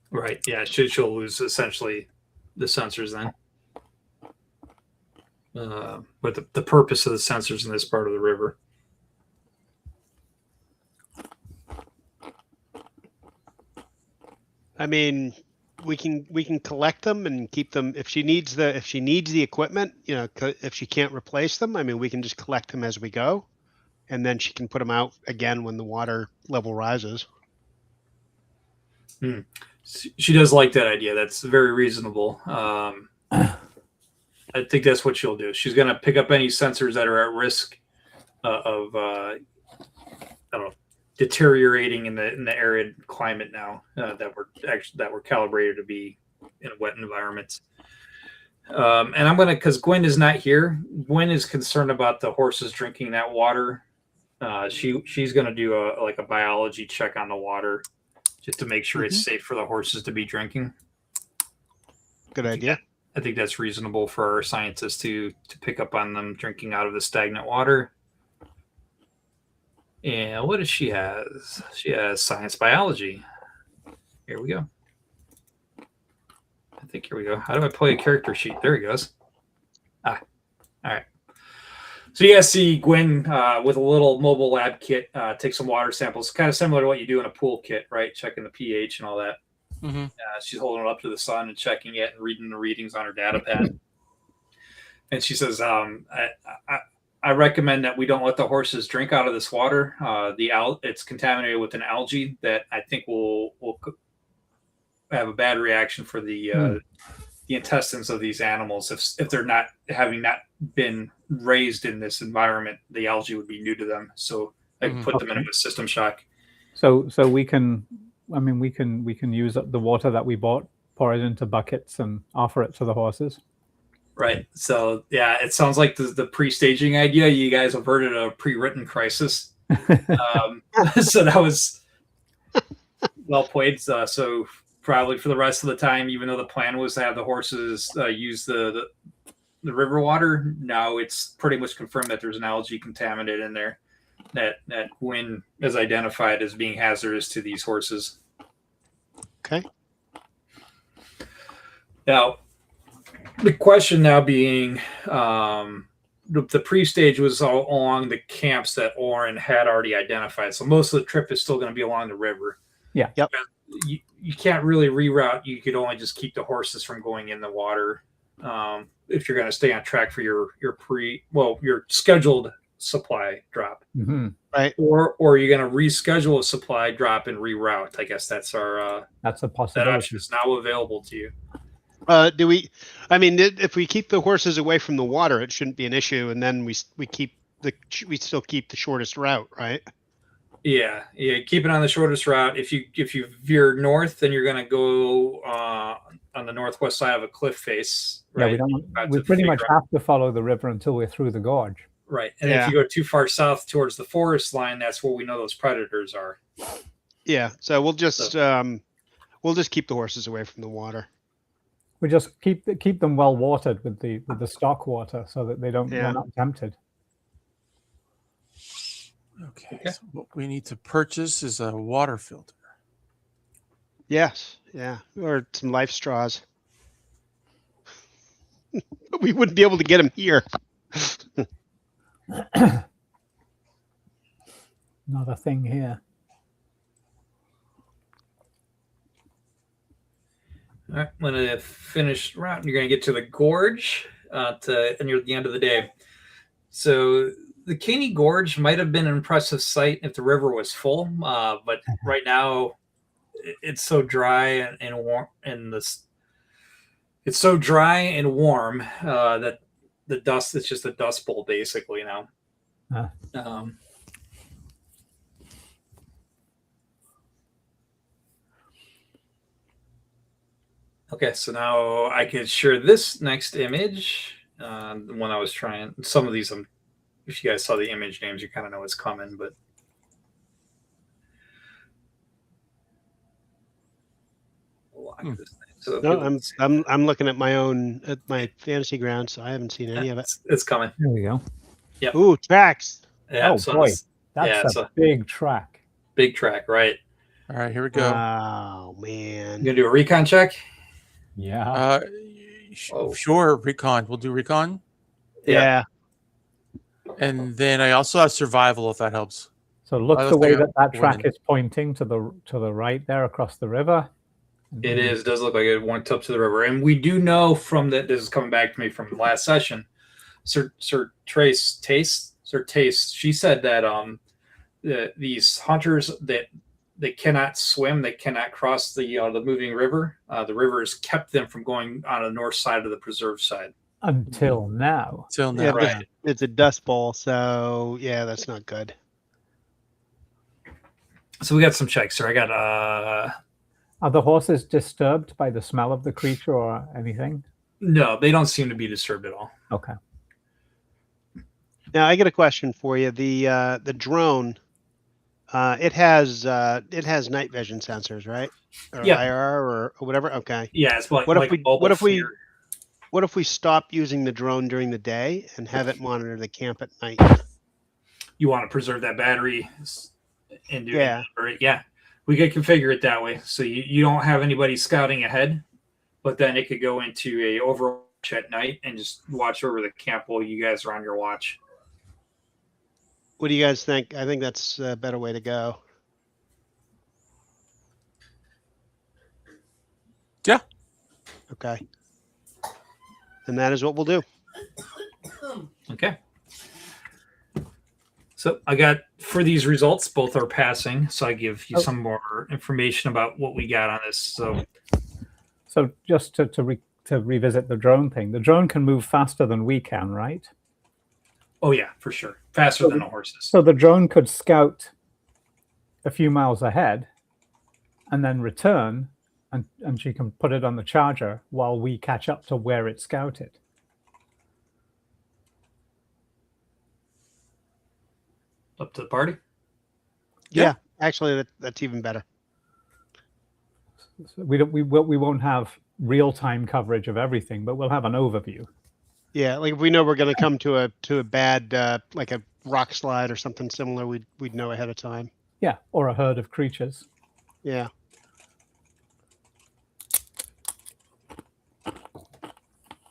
A: Right. Yeah. She'll lose essentially the sensors then. But the purpose of the sensors in this part of the river.
D: I mean, we can collect them and keep them if she needs the equipment. If she can't replace them, I mean, we can just collect them as we go, and then she can put them out again when the water level rises.
A: She does like that idea. That's very reasonable. I think that's what she'll do. She's going to pick up any sensors that are at risk of deteriorating in the arid climate now that were calibrated to be in wet environments. And I'm going to, because Gwen is not here. Gwen is concerned about the horses drinking that water. She's going to do a biology check on the water just to make sure it's safe for the horses to be drinking.
D: Good idea.
A: I think that's reasonable for our scientists to pick up on them drinking out of the stagnant water. And what does she has? She has science biology. Here we go. I think here we go. How do I play a character sheet? There he goes. All right. So you guys see Gwen with a little mobile lab kit take some water samples, kind of similar to what you do in a pool kit, right? Checking the pH and all that. She's holding it up to the sun and checking it and reading the readings on her data pad. And she says, I recommend that we don't let the horses drink out of this water. It's contaminated with an algae that I think will have a bad reaction for the intestines of these animals. If they're not been raised in this environment, the algae would be new to them. So I can put them in a system shock.
B: So we can use up the water that we bought, pour it into buckets, and offer it to the horses.
A: Right. So yeah, it sounds like the pre-staging idea. You guys averted a pre-written crisis. So that was well played. So probably for the rest of the time, even though the plan was to have the horses use the river water, now it's pretty much confirmed that there's an algae contaminant in there that Gwyn is identified as being hazardous to these horses.
D: Okay.
A: Now, the question now being, the pre-stage was all along the camps that Oren had already identified. So most of the trip is still going to be along the river.
B: Yeah.
D: Yep.
A: You can't really reroute. You could only just keep the horses from going in the water if you're going to stay on track for your scheduled supply drop.
B: Mm-hmm.
D: Right.
A: Or you're going to reschedule a supply drop and reroute. I guess that's our
B: that's a
A: that
B: possibility.
A: option is now available to you.
D: If we keep the horses away from the water, it shouldn't be an issue, and then we still keep the shortest route, right?
A: Yeah. Keep it on the shortest route. If you veer north, then you're going to go on the northwest side of a cliff face. Right?
B: Yeah, we pretty much have to follow the river until we're through the gorge.
A: Right. And if you go too far south towards the forest line, that's where we know those predators are.
D: Yeah. So we'll just keep the horses away from the water.
B: We just keep them well watered with the stock water so that they're not tempted.
C: Okay. So what we need to purchase is a water filter.
D: Yes. Yeah. Or some life straws. But we wouldn't be able to get them here.
B: Another thing here.
A: All right, when I finish route, you're going to get to the gorge near the end of the day. So the Caney Gorge might have been an impressive sight if the river was full, but right now it's so dry and warm, it's so dry and warm that the dust is just a dust bowl basically now. Okay, so now I can share this next image. The one I was trying. Some of these, if you guys saw the image names, you kind of know what's coming. But so
D: no, I'm looking at my fantasy ground, so I haven't seen any of it.
A: It's coming.
B: There we go.
A: Yeah.
D: Ooh, tracks.
A: Yeah,
B: oh boy, that's a big track.
A: Big track, right?
C: All right, here we go.
D: Oh man.
A: You gonna do a recon check?
B: Yeah.
C: Sure, recon. We'll do recon.
D: Yeah.
C: And then I also have survival, if that helps.
B: So look the way that track is pointing to the right there across the river.
A: It is. It does look like it went up to the river, and we do know from that. This is coming back to me from the last session. Sir Taste. She said that these hunters that they cannot swim, they cannot cross the moving river. The river has kept them from going on the north side of the preserve side
B: until now.
D: Yeah,
A: right.
D: It's a dust bowl, so yeah, that's not good.
A: So we got some checks. So I got.
B: Are the horses disturbed by the smell of the creature or anything?
A: No, they don't seem to be disturbed at all.
B: Okay.
D: Now I get a question for you. The drone, it has night vision sensors, right? Or
A: Yeah.
D: IR or whatever. Okay.
A: Yeah, it's like
D: what if we stop using the drone during the day and have it monitor the camp at night?
A: You want to preserve that battery and do
D: Yeah.
A: Yeah. We could configure it that way. So you don't have anybody scouting ahead, but then it could go into a overwatch at night and just watch over the camp while you guys are on your watch.
D: What do you guys think? I think that's a better way to go.
C: Yeah.
D: Okay. And that is what we'll do.
A: Okay. So I got, for these results, both are passing. So I give you some more information about what we got on this. So
B: just to revisit the drone thing, the drone can move faster than we can, right?
A: Oh yeah, for sure. Faster than the horses.
B: So the drone could scout a few miles ahead and then return and she can put it on the charger while we catch up to where it scouted.
A: Up to the party.
D: Yeah, actually, that's even better.
B: So we won't have real-time coverage of everything, but we'll have an overview.
D: Yeah, like if we know we're going to come to a bad like a rock slide or something similar, we'd know ahead of time.
B: Yeah, or a herd of creatures.
D: Yeah.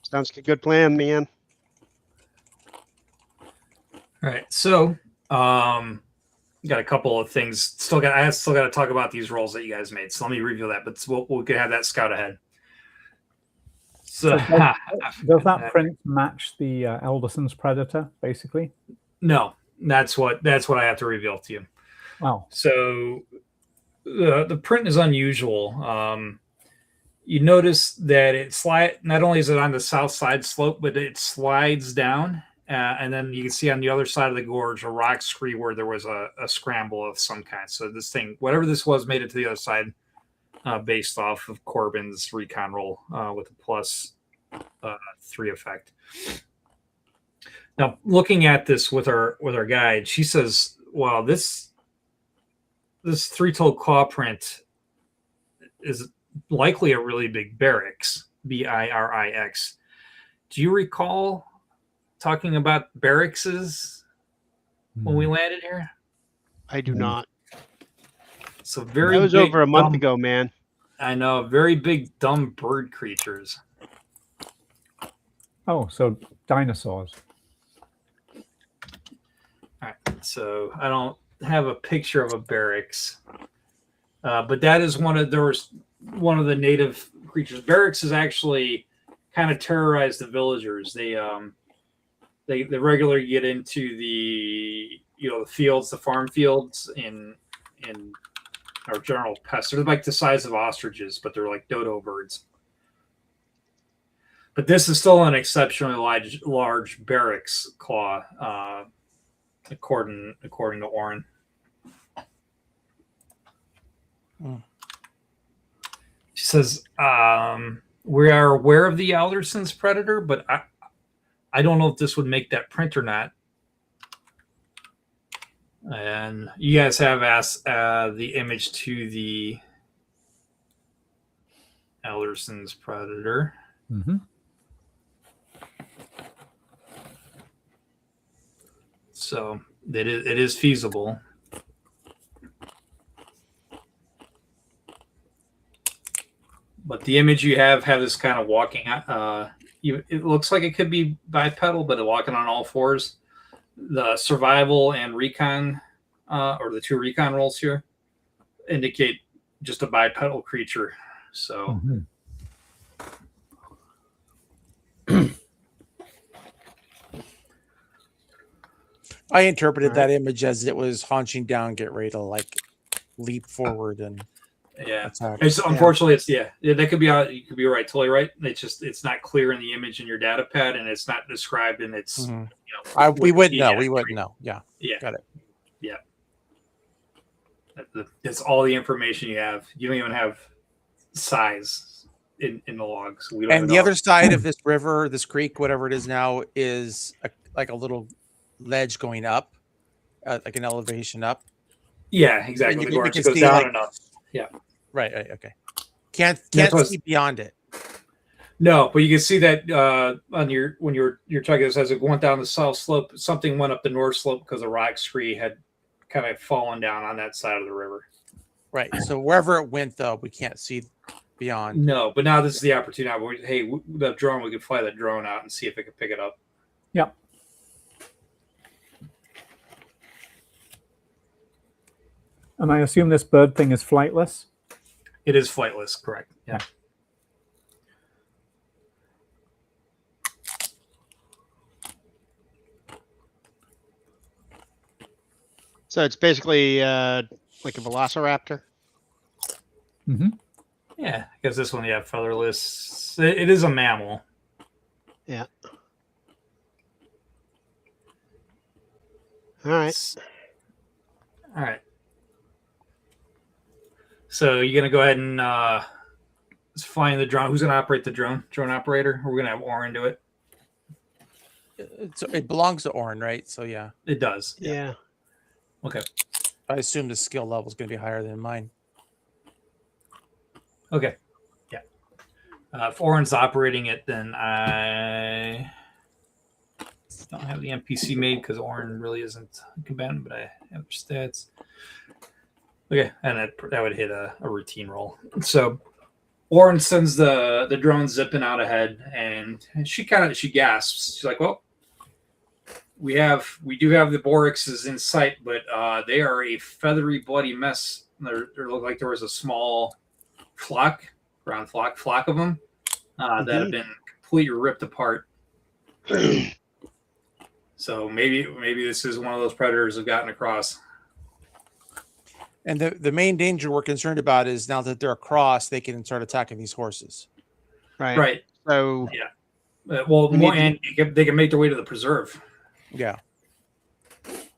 D: Sounds like a good plan, man.
A: All right, so got a couple of things. I still got to talk about these rolls that you guys made. So let me review that. But we could have that scout ahead. So
B: does that print match the Alderson's Predator, basically?
A: No, that's what I have to reveal to you.
B: Wow.
A: So the print is unusual. You notice that not only is it on the south side slope, but it slides down. And then you can see on the other side of the gorge a rock scree where there was a scramble of some kind. So this thing, whatever this was, made it to the other side based off of Corbin's recon roll with a plus 3 effect. Now, looking at this with our guide, she says, "Wow, this three-toed claw print is likely a really big barracks, Birix. Do you recall talking about barracks when we landed here?"
D: I do not.
A: So very
D: that was
A: big,
D: over a month ago, man.
A: I know, very big, dumb bird creatures.
B: Oh, so dinosaurs.
A: All right, so I don't have a picture of a barracks, but that is one of the native creatures. Barracks is actually kind of terrorize the villagers. They regularly get into the fields, the farm fields in our general pests. They're like the size of ostriches, but they're like dodo birds. But this is still an exceptionally large barracks claw, according to Oren. She says, "We are aware of the Alderson's Predator, but I don't know if this would make that print or not." And you guys have asked the image to the Alderson's Predator.
B: Mm-hmm.
A: So it is feasible. But the image you have this kind of walking. It looks like it could be bipedal, but walking on all fours. The survival and recon, or the 2 recon rolls here, indicate just a bipedal creature. So.
B: Mm-hmm.
C: I interpreted that image as it was haunching down, get ready to leap forward and attack.
A: Unfortunately, that could be you could be right, totally right. It's not clear in the image in your data pad, and it's not described, and it's
C: we wouldn't know. We wouldn't know. Yeah, got it.
A: Yeah, that's all the information you have. You don't even have size in the logs.
C: And the other side of this river, this creek, whatever it is now, is like a little ledge going up, like an elevation up.
A: Yeah, exactly.
C: You
A: the gorge
C: can
A: goes
C: see
A: down and up. Yeah.
C: Right. Okay. Can't see beyond it.
A: No, but you can see that on when you're checking this as it went down the south slope, something went up the north slope because the rock scree had kind of fallen down on that side of the river.
C: Right. So wherever it went, though, we can't see beyond.
A: No, but now this is the opportunity. Hey, the drone, we could fly the drone out and see if it could pick it up.
B: Yep. And I assume this bird thing is flightless?
A: It is flightless, correct. Yeah.
D: So it's basically like a velociraptor.
B: Mm-hmm.
A: Yeah, because this one, featherless. It is a mammal.
D: Yeah. All right.
A: All right. So you're gonna go ahead and flying the drone. Who's gonna operate the drone? Drone operator. Or we're gonna have Oren do it.
C: It belongs to Oren, right? So yeah,
A: it does.
D: Yeah.
A: Okay.
C: I assume the skill level is going to be higher than mine.
A: Okay. Yeah. If Oren's operating it, then I don't have the NPC made because Oren really isn't a combatant, but I have stats. Okay, and that would hit a routine roll. So Oren sends the drone zipping out ahead, and she gasps. She's like, "Well, we do have the Borixes in sight, but they are a feathery, bloody mess. There looked like there was a small flock of them that have been completely ripped apart. So maybe this is one of those predators have gotten across."
C: And the main danger we're concerned about is now that they're across, they can start attacking these horses.
D: Right. So
A: yeah. They can make their way to the preserve.
C: Yeah.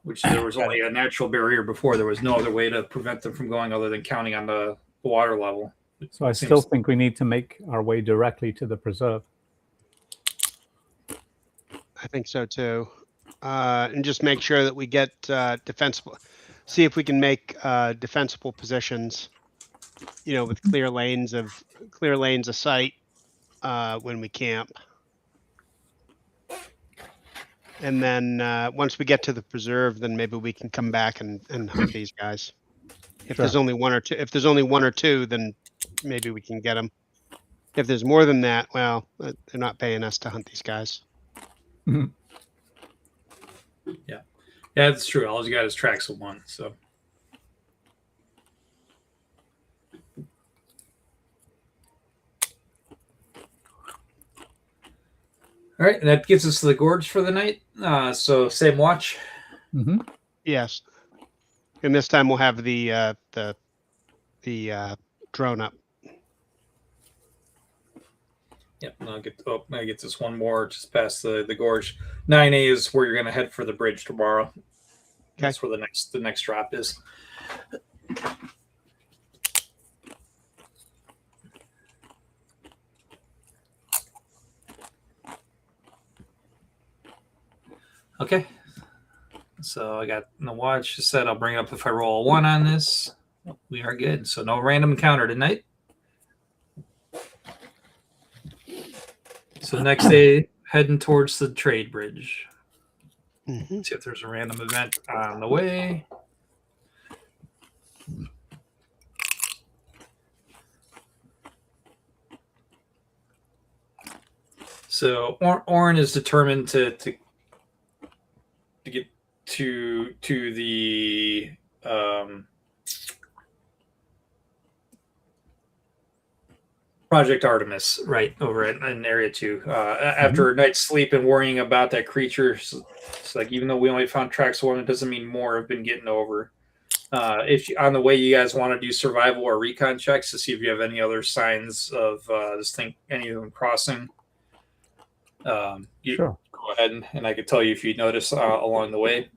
A: Which there was only a natural barrier before. There was no other way to prevent them from going other than counting on the water level.
B: So I still think we need to make our way directly to the preserve.
D: I think so too. And just make sure that we get defensible. See if we can make defensible positions, with clear lanes of sight when we camp. And then once we get to the preserve, then maybe we can come back and hunt these guys. If there's only one or two, then maybe we can get them. If there's more than that, well, they're not paying us to hunt these guys.
A: Yeah, that's true. All you got is tracks of one. So. All right, and that gets us to the gorge for the night. So same watch.
B: Mm-hmm.
D: Yes, and this time we'll have the drone up.
A: Yep, and I get this one more just past the gorge. 9A is where you're going to head for the bridge tomorrow. Okay. That's where the next drop is. Okay, so I got the watch set. I'll bring it up if I roll a 1 on this. We are good. So no random encounter tonight. So next day, heading towards the trade bridge. See if there's a random event on the way. So Oren is determined to get to the Project Artemis, right over in Area 2. After a night's sleep and worrying about that creature, it's like even though we only found tracks of one, it doesn't mean more have been getting over. If on the way you guys want to do survival or recon checks to see if you have any other signs of this thing, any of them crossing,
B: Sure.
A: Go ahead and I could tell you if you notice along the way.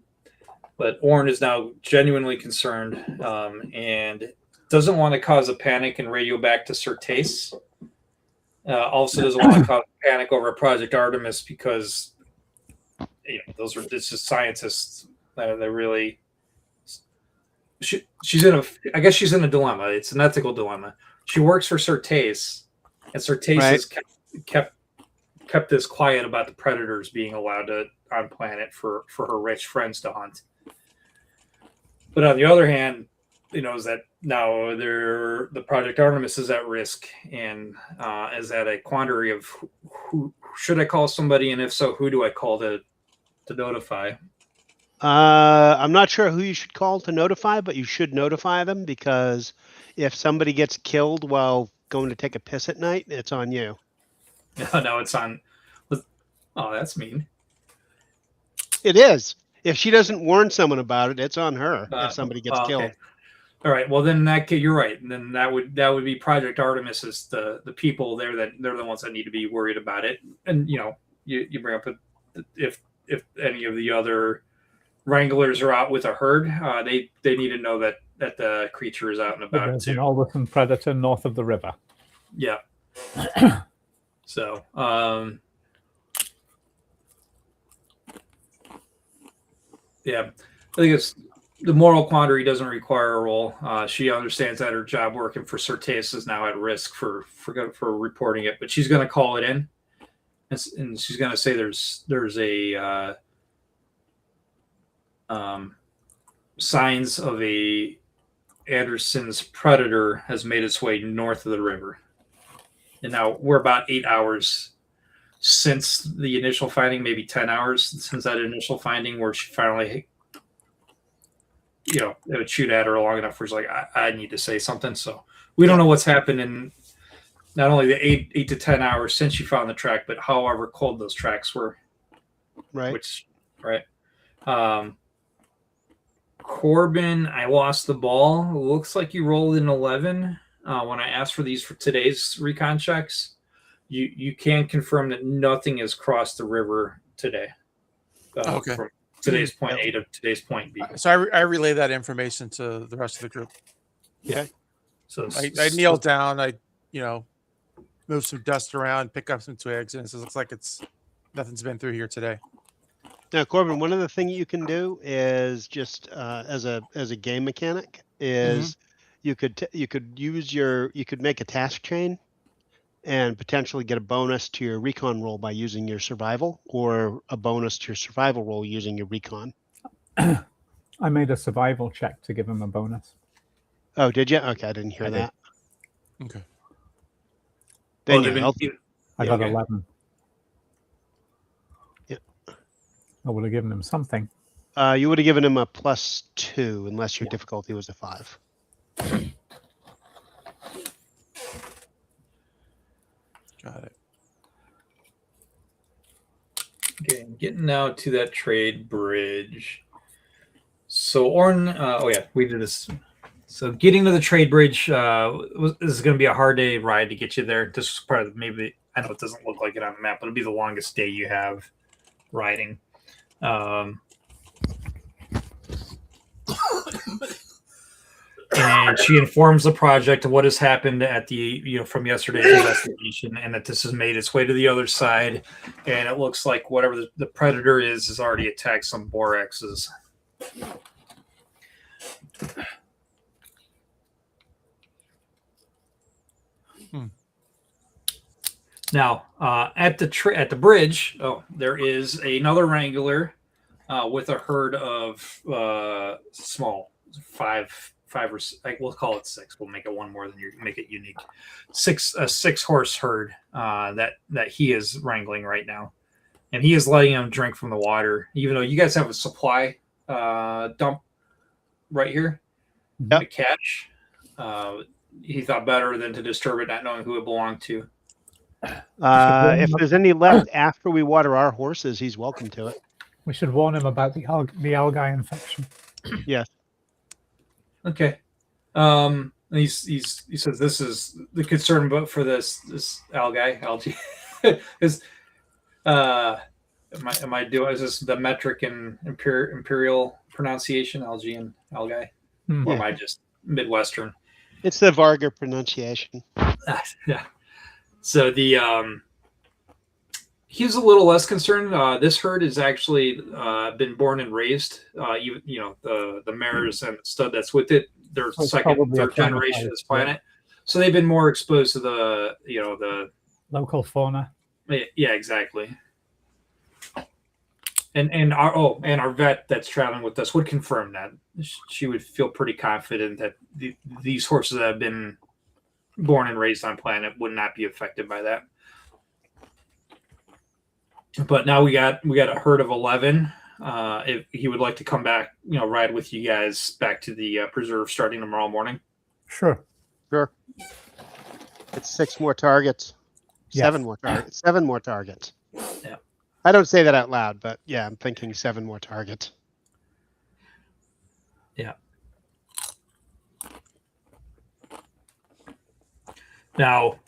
A: But Oren is now genuinely concerned and doesn't want to cause a panic and radio back to Certace. Also doesn't want to cause a panic over Project Artemis because this is scientists that they're really. She's in a dilemma. It's an ethical dilemma. She works for Certace, and Certace has kept this quiet about the predators being allowed on planet for her rich friends to hunt. But on the other hand, is that now the Project Artemis is at risk and is at a quandary of who should I call somebody, and if so, who do I call to notify?
D: I'm not sure who you should call to notify, but you should notify them because if somebody gets killed while going to take a piss at night, it's on you.
A: No, it's on. Oh, that's mean.
D: It is. If she doesn't warn someone about it, it's on her. If somebody gets killed.
A: All right. Well, then in that case, you're right. And then that would be Project Artemis is the people there that they're the ones that need to be worried about it. And you bring up if any of the other wranglers are out with a herd, they need to know that the creature is out and about
B: There's
A: too.
B: an Alderton predator north of the river.
A: Yeah. So, yeah, I think it's the moral quandary doesn't require a roll. She understands that her job working for Certes is now at risk for reporting it, but she's going to call it in, and she's going to say there's a signs of a Anderson's predator has made its way north of the river, and now we're about 8 hours since the initial finding, maybe 10 hours since that initial finding, where she finally, it would shoot at her long enough where she's like, I need to say something. So we don't know what's happened in not only the 8 to 10 hours since she found the track, but however cold those tracks were.
D: Right.
A: Corbin, I lost the ball. It looks like you rolled an 11 when I asked for these for today's recon checks. You can confirm that nothing has crossed the river today.
C: Okay.
A: From today's point A to today's point B.
C: So I relay that information to the rest of the group.
D: Okay.
A: So
C: I kneel down. I move some dust around, pick up some twigs, and it looks like nothing's been through here today.
D: Now, Corbin, one other thing you can do is just as a game mechanic is you could make a task chain and potentially get a bonus to your recon roll by using your survival, or a bonus to your survival roll using your recon.
B: I made a survival check to give him a bonus.
D: Oh, did you? Okay, I didn't hear that.
C: Okay.
D: Then
B: I got 11.
D: Yeah.
B: I would have given him something.
D: You would have given him a +2 unless your difficulty was a 5.
C: Got it.
A: Okay, getting now to that trade bridge. So Orn, we did this. So getting to the trade bridge, this is going to be a hard day ride to get you there. This is part of maybe, I know it doesn't look like it on the map, but it'll be the longest day you have riding. And she informs the project of what has happened at the, from yesterday's investigation, and that this has made its way to the other side. And it looks like whatever the predator is already attacked some boraxes. Now, at the bridge, there is another wrangler with a herd of small five or we'll call it 6. We'll make it one more than you make it unique. A 6 horse herd that he is wrangling right now, and he is letting them drink from the water, even though you guys have a supply dump right here.
D: Yep.
A: To catch. He thought better than to disturb it, not knowing who it belonged to.
D: If there's any left after we water our horses, he's welcome to it.
F: We should warn him about the algae infection.
D: Yes.
A: Okay. He says this is the concern about for this algae is am I doing, is this the metric and imperial pronunciation, algae and algae, or am I just Midwestern?
D: It's the Varga pronunciation.
A: Yeah. So he's a little less concerned. This herd has actually been born and raised. The mares and the stud that's with it, they're third generation of this planet. So they've been more exposed to the
F: local fauna.
A: Yeah, exactly. And our vet that's traveling with us would confirm that. She would feel pretty confident that these horses that have been born and raised on planet would not be affected by that. But now we got a herd of 11. If he would like to come back, ride with you guys back to the preserve starting tomorrow morning.
F: Sure.
D: It's 6 more targets.
F: Yes.
D: 7 more targets. 7 more targets.
A: Yeah.
D: I don't say that out loud, but yeah, I'm thinking 7 more targets.
A: Yeah. Now,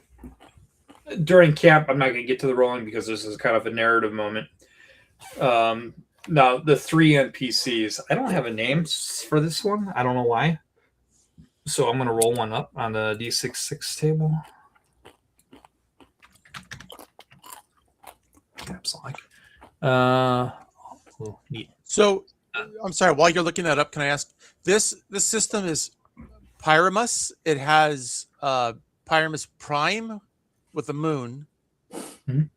A: during camp, I'm not going to get to the rolling because this is kind of a narrative moment. Now, the 3 NPCs, I don't have a name for this one. I don't know why. So I'm going to roll one up on the D6 table. Caps lock. Neat.
C: So I'm sorry. While you're looking that up, can I ask this system is Pyramus? It has Pyramus Prime with the moon,
A: Mhm.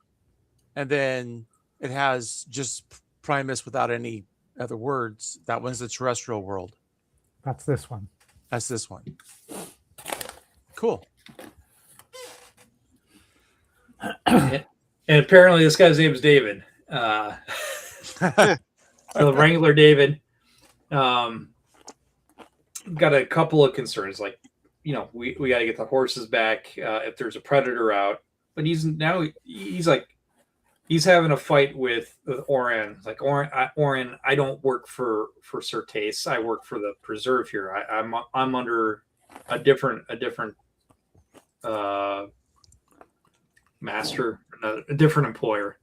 C: and then it has just Primus without any other words. That one's the terrestrial world.
F: That's this one.
C: That's this one. Cool.
A: And apparently this guy's name is David. So Wrangler David. Got a couple of concerns. Like, we got to get the horses back if there's a predator out. But he's having a fight with Oren. It's like, Oren, I don't work for Certace. I work for the preserve here. I'm under a different master, a different employer.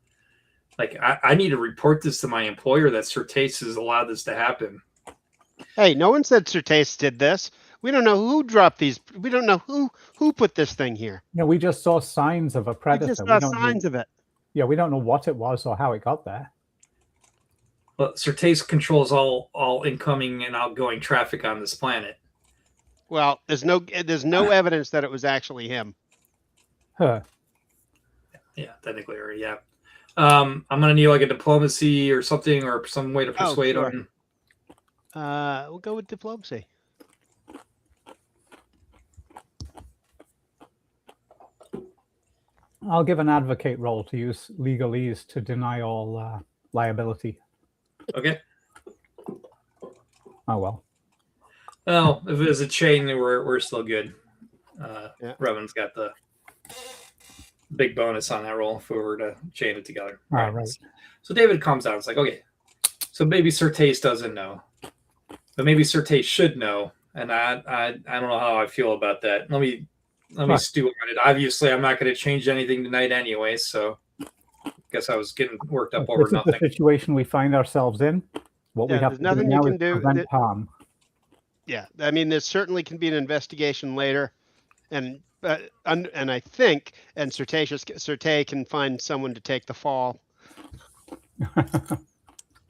A: Like, I need to report this to my employer that Certace has allowed this to happen.
D: Hey, no one said Certace did this. We don't know who dropped these. We don't know who put this thing here.
B: No, we just saw signs of a
D: We
B: predator.
D: just saw signs of it.
B: Yeah, we don't know what it was or how it got there.
A: But Certace controls all incoming and outgoing traffic on this planet.
D: Well, there's no evidence that it was actually him.
B: Huh.
A: Yeah, technically, or yeah. I'm gonna need like a diplomacy or something, or some way to persuade
D: sure.
A: him.
D: We'll go with diplomacy.
B: I'll give an advocate role to use legalese to deny all liability.
A: Okay.
B: Oh, well.
A: Well, if it's a chain, we're still good.
D: Yeah.
A: Revan's got the big bonus on that roll if we were to chain it together.
B: All right.
A: So David comes out. It's like, okay, so maybe Certace doesn't know, but maybe Certace should know, and I don't know how I feel about that. Let me stew on it. Obviously, I'm not going to change anything tonight anyway, so I guess I was getting worked up over
B: This is
A: nothing.
B: the situation we find ourselves in. What we
D: Yeah,
B: have
D: there's
B: to
D: nothing
B: do
D: you
B: now
D: can
B: is
D: do.
B: prevent harm.
D: Yeah, I mean, there certainly can be an investigation later, and I think Certace can find someone to take the fall.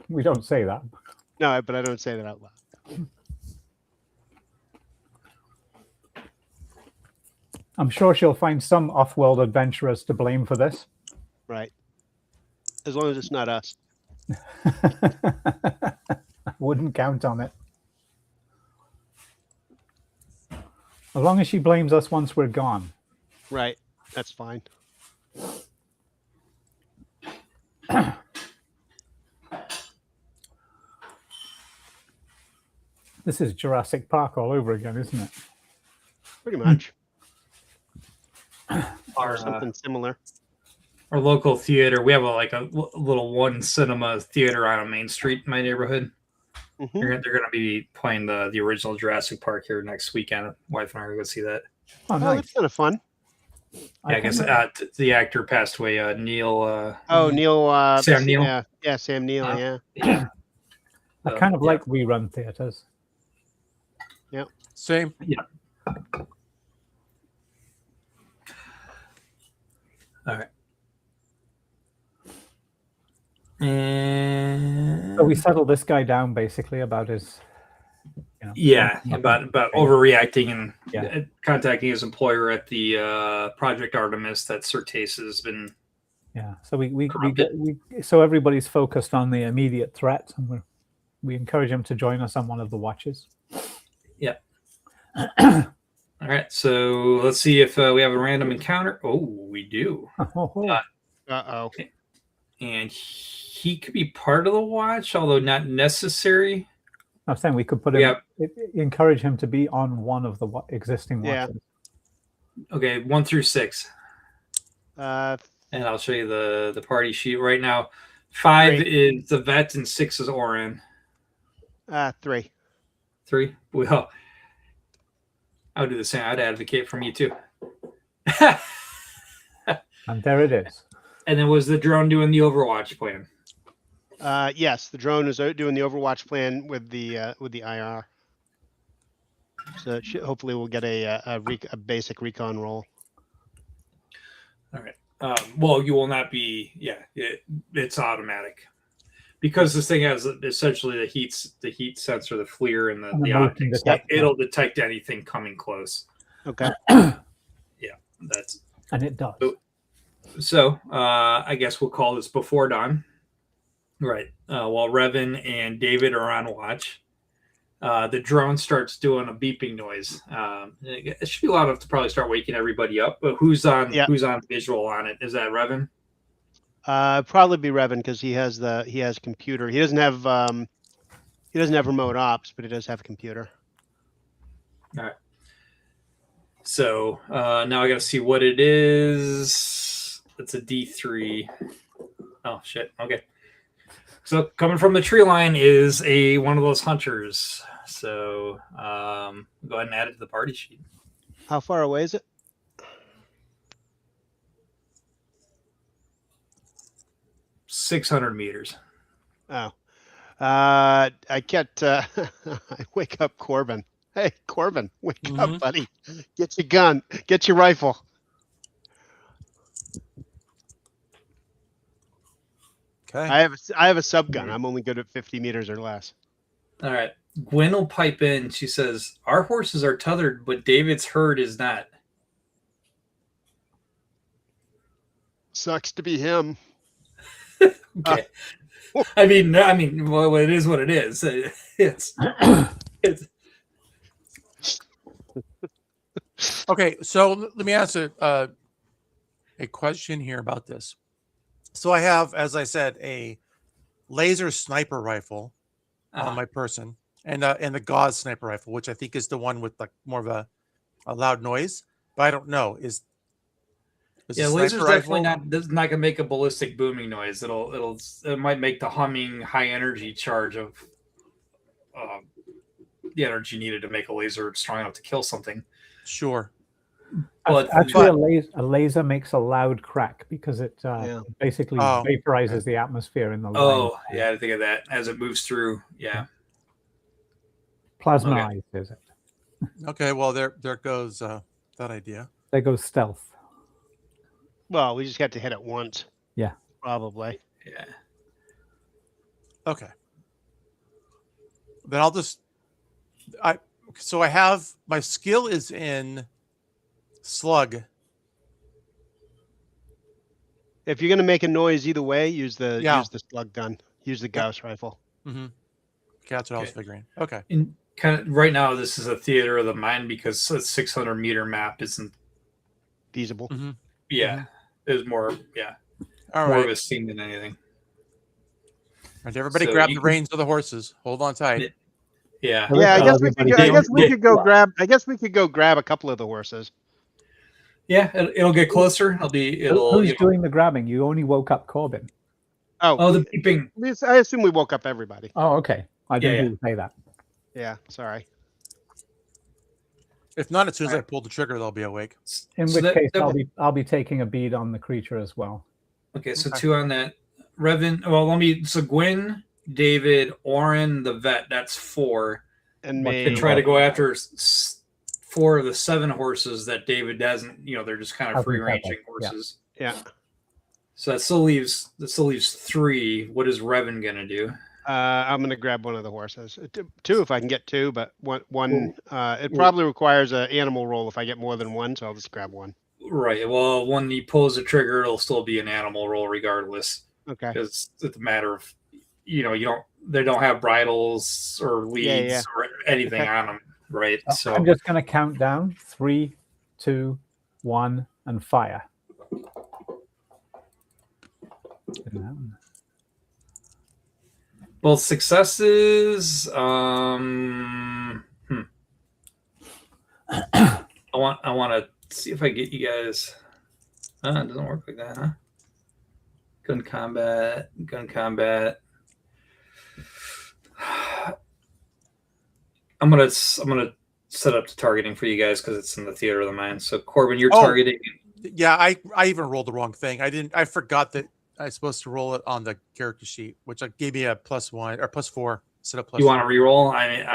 B: We don't say that.
D: No, but I don't say that out loud.
B: I'm sure she'll find some off-world adventurers to blame for this.
D: Right. As long as it's not us.
B: I wouldn't count on it. As long as she blames us once we're gone.
D: Right. That's fine.
B: This is Jurassic Park all over again, isn't it?
D: Pretty much.
A: Our,
D: Something similar.
A: our local theater, we have a little one cinema theater on a main street in my neighborhood.
D: Mhm.
A: They're going to be playing the original Jurassic Park here next weekend. Wife and I are going to see that.
B: Oh,
D: Oh,
B: nice.
D: that's kind of fun.
A: Yeah, I guess the actor passed away. Neil.
D: Neil.
A: Sam Neill.
D: Yeah, Sam Neill.
A: Uh,
D: Yeah.
B: I kind of like rerun theaters.
C: Same.
A: Yeah. All right. And
B: So we settled this guy down basically about his.
A: yeah, about overreacting and
B: Yeah.
A: contacting his employer at the Project Artemis that Certace has been.
B: Yeah. So so everybody's focused on the immediate threat, and we encourage him to join us on one of the watches.
A: Yeah. All right. So let's see if we have a random encounter. Oh, we do.
D: Uh-oh.
A: And he could be part of the watch, although not necessary.
B: I'm saying we could put him, encourage him to be on one of the existing
D: Yeah.
B: watches.
A: Okay, 1 through 6.
D: Uh,
A: And I'll show you the party sheet right now. 5
D: Great.
A: is the vet and 6 is Oren.
D: 3.
A: 3. Well, I would do the same. I'd advocate for me too.
B: And there it is.
A: And then was the drone doing the Overwatch plan?
D: Yes, the drone is doing the Overwatch plan with the IR. So hopefully we'll get a basic recon roll.
A: All right. Well, you will not be. Yeah, it's automatic. because this thing has essentially the heat sensor, the FLIR, and
F: And
A: the
F: the motion
A: optics.
F: detector.
A: It'll detect anything coming close.
D: Okay.
A: That's
F: And it does.
A: so. I guess we'll call this before dawn. Right. While Revan and David are on watch, the drone starts doing a beeping noise. It should be loud enough to probably start waking everybody up. But who's on visual on it? Is that Revan?
D: Probably be Revan because he has computer. He doesn't have remote ops, but he does have computer.
A: All right. So now I got to see what it is. It's a D3. Oh shit. Okay. So coming from the tree line is one of those hunters. So go ahead and add it to the party sheet.
D: How far away is it?
A: $600.
D: Oh, I get. I wake up Corbin. Hey, Corbin, wake up, buddy. Get your gun. Get your rifle.
C: Okay.
D: I have a sub gun. I'm only good at 50 meters or less.
A: All right. Gwen will pipe in. She says, "Our horses are tethered, but David's herd is not."
D: Sucks to be him.
A: Okay. I mean, well, it is what it is. It's
C: Okay, so let me ask a question here about this. So I have, as I said, a laser sniper rifle on my person, and the gauze sniper rifle, which I think is the one with like more of a loud noise. But I don't know. Is
A: Yeah, laser's definitely not gonna make a ballistic booming noise. It might make the humming high energy charge of the energy needed to make a laser strong enough to kill something.
C: Sure.
A: But
F: Actually, a laser makes a loud crack because it basically
C: Oh,
F: vaporizes the atmosphere in the line.
A: oh yeah, I think of that as it moves through. Yeah.
F: Plasmaized, is it?
C: Okay, well there goes that idea.
F: There goes stealth.
D: Well, we just got to hit it once.
F: Yeah.
D: Probably.
A: Yeah.
C: Okay. Then I'll just I have my skill is in slug.
D: If you're gonna make a noise either way, use the slug gun. Use the Gauss rifle.
C: Mm-hmm. Okay, that's what I was figuring. Okay.
A: And kind of right now, this is a theater of the mind because a 600 meter map isn't
D: Feasible.
C: Mm-hmm.
A: Yeah, is more
C: All
A: more
C: right.
A: of a scene than anything.
C: All right, everybody
A: So
C: grab
A: you
C: the
A: can-
C: reins of the horses. Hold on tight.
A: Yeah.
D: Yeah, I guess we could. I guess we
A: did-
D: could go grab. I guess we could go grab a couple of the horses.
A: Yeah, it'll get closer.
F: Who's doing the grabbing? You only woke up Corbin.
A: Oh, the beeping.
D: I assume we woke up everybody.
F: Oh, okay. I didn't
A: Yeah,
F: hear you say that.
D: Yeah, sorry.
C: If not, as soon as I pull the trigger, they'll be awake.
F: In
A: So
F: which
A: that-
F: case,
A: that-
F: I'll be taking a bead on the creature as well.
A: Okay, so
C: Okay.
A: 2 on that. Revan. Well, so Gwen, David, Oren, the vet. That's 4.
D: And
F: What
D: me.
A: And try to go after 4 of the 7 horses that David doesn't. They're just kind of
F: Hasn't
A: free ranging
F: covered, yeah.
A: horses.
D: Yeah.
A: So that still leaves 3. What is Revan gonna do?
D: I'm gonna grab one of the horses. 2 if I can get 2, but one. It probably requires an animal roll if I get more than 1, so I'll just grab 1.
A: Right. Well, when he pulls the trigger, it'll still be an animal roll regardless,
D: Okay.
A: because it's a matter of they don't have bridles or leads or anything
D: Okay.
A: on them, right? So
F: I'm just going to count down 3, 2, 1, and fire.
A: both successes. I want to see if I get you guys. It doesn't work like that, huh? Gun combat. I'm gonna set up the targeting for you guys because it's in the theater of the mind. So Corbin, you're targeting.
C: Yeah, I even rolled the wrong thing. I forgot that I was supposed to roll it on the character sheet, which gave me a +1 or +4 instead of +4.
A: You want to re-roll? I mean,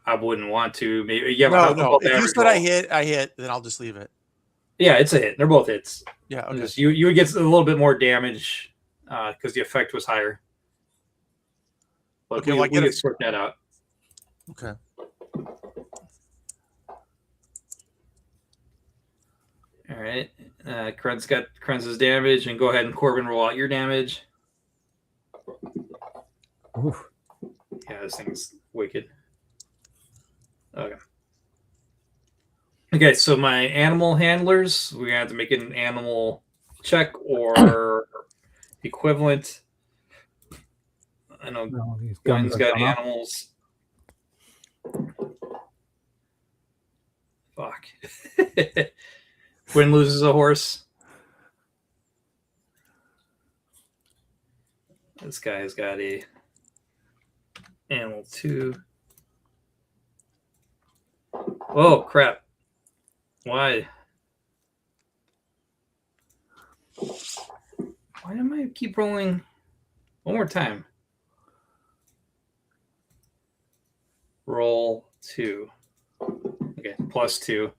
A: I wouldn't want to. Maybe
C: No. If you said I hit, then I'll just leave it.
A: Yeah, it's a hit. They're both hits.
C: Yeah, okay.
A: You would get a little bit more damage because the effect was higher. but
C: Okay,
A: we,
C: well, I
A: we
C: get
A: can
C: it.
A: sort that out.
C: Okay.
A: All right. Kren's got Kren's damage, and go ahead and Corbin roll out your damage.
B: Oof.
A: Yeah, this thing's wicked. Okay. Okay, so my animal handlers, we're gonna have to make an animal check or equivalent. I know
B: No, these
A: Gwen's
B: guns
A: got
B: have gone off.
A: animals. Fuck. Gwen loses a horse. This guy has got a animal 2. Oh crap. Why? Why am I keep rolling? One more time. Roll 2. Okay, +2.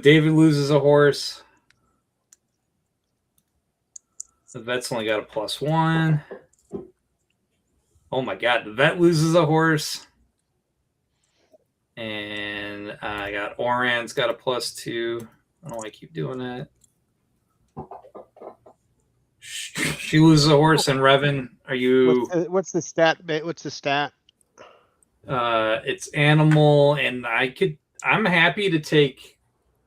A: David loses a horse. The vet's only got a +1. Oh my god, the vet loses a horse. And I got Oran's got a +2. I don't know why I keep doing that. She loses a horse, and Revan, are you?
D: What's the stat? What's the stat?
A: It's animal, and I'm happy to take.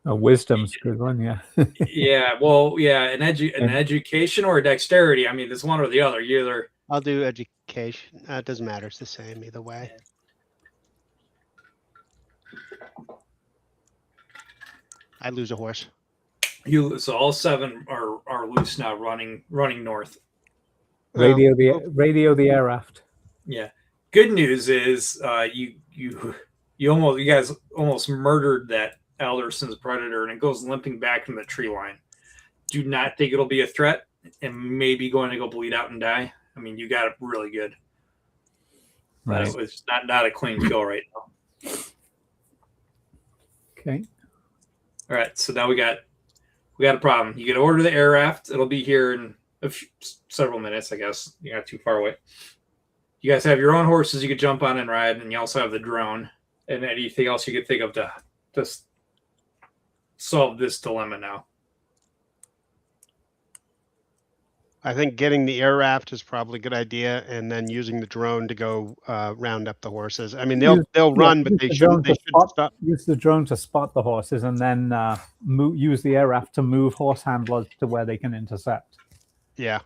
B: A wisdom's a good one, yeah.
A: Yeah, well, yeah, an education or a dexterity. I mean, it's one or the other. You either.
D: I'll do education. It doesn't matter. It's the same either way. I lose a horse.
A: So all 7 are loose now, running north.
B: Radio the air raft.
A: Yeah. Good news is you guys almost murdered that Alderson's predator, and it goes limping back from the tree line. Do not think it'll be a threat, and maybe going to go bleed out and die. I mean, you got it really good.
B: Right.
A: But it was not a clean kill right now.
B: Okay.
A: All right, so now we got a problem. You can order the air raft. It'll be here in several minutes, I guess. You're not too far away. You guys have your own horses you could jump on and ride, and you also have the drone and anything else you could think of to solve this dilemma now.
D: I think getting the air raft is probably a good idea, and then using the drone to go round up the horses. I mean, they'll run, but they should stop.
B: Use the drone to spot the horses, and then use the air raft to move horse handlers to where they can intercept.
D: Yeah.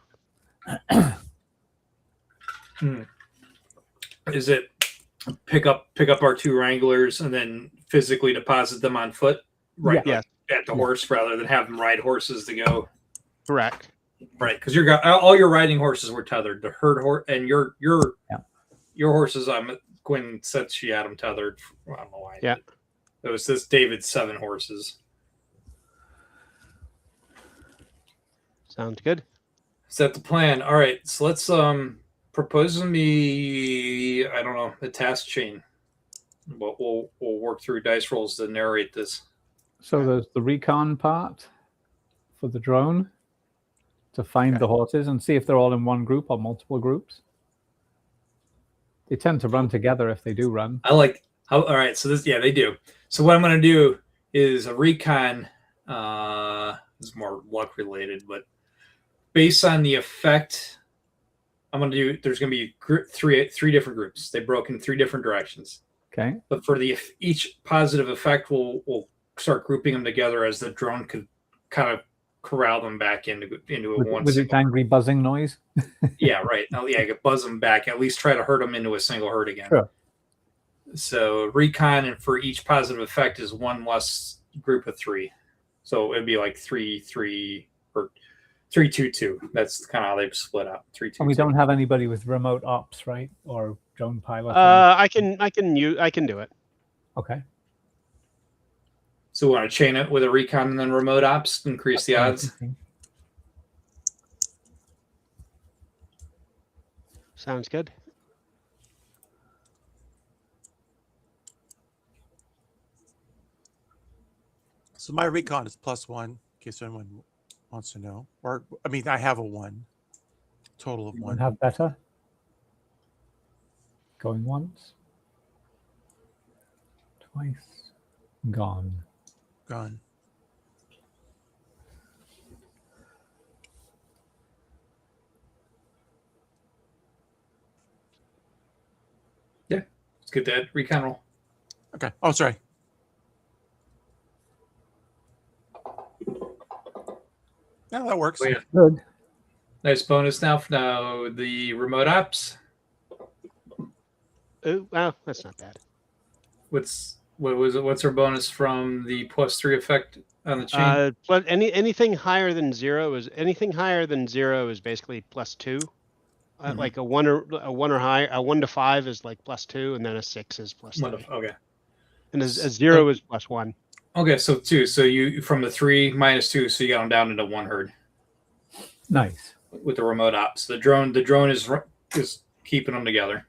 A: Is it pick up our 2 wranglers and then physically deposit them on foot right
D: Yeah.
A: at the horse rather than have them ride horses to go?
D: Correct.
A: Right, because all your riding horses were tethered. The herd horse and your horses. Gwen said she had them tethered. I don't know why.
D: Yeah,
A: it was this David's 7 horses.
D: Sounds good.
A: Is that the plan? All right, so let's propose me. I don't know, the task chain. But we'll work through dice rolls to narrate this.
B: So there's the recon part for the drone to find the horses and see if they're all in one group or multiple groups. They tend to run together if they do run.
A: I like how. All right, so they do. So what I'm going to do is a recon. Is more luck related, but based on the effect, I'm going to do. There's going to be three different groups. They broke in 3 different directions.
B: Okay.
A: But for each positive effect, we'll start grouping them together as the drone could kind of corral them back into a one.
B: With its angry buzzing noise.
A: Yeah, right. I could buzz them back. At least try to herd them into a single herd again.
B: Sure.
A: So recon, and for each positive effect is 1 less group of 3. So it'd be like 3-3 or 3-2-2. That's kind of how they split up. 3-2.
B: And we don't have anybody with remote ops, right? Or drone pilot.
D: I can do it.
B: Okay.
A: So we want to chain it with a recon and then remote ops, increase the odds.
D: Sounds good.
C: So my recon is +1, in case anyone wants to know. Or I mean, I have a 1. Total of 1.
B: Have better. Going once. Twice. Gone.
C: Gone.
A: Yeah. Let's get that recon roll.
C: Okay. Oh, sorry. Yeah, that works.
A: Oh, yeah.
B: Good.
A: Nice bonus now for now the remote ops.
D: Oh, well, that's not bad.
A: What's our bonus from the +3 effect on the chain?
D: But anything higher than zero is basically +2.
A: Mhm.
D: Like a one or higher, a 1 to 5 is like +2, and then a 6 is +3,
A: Okay.
D: and a 0 is +1.
A: Okay, so 2. So you from the 3 -2, so you got them down into 1 herd
B: Nice.
A: with the remote ops. The drone is keeping them together.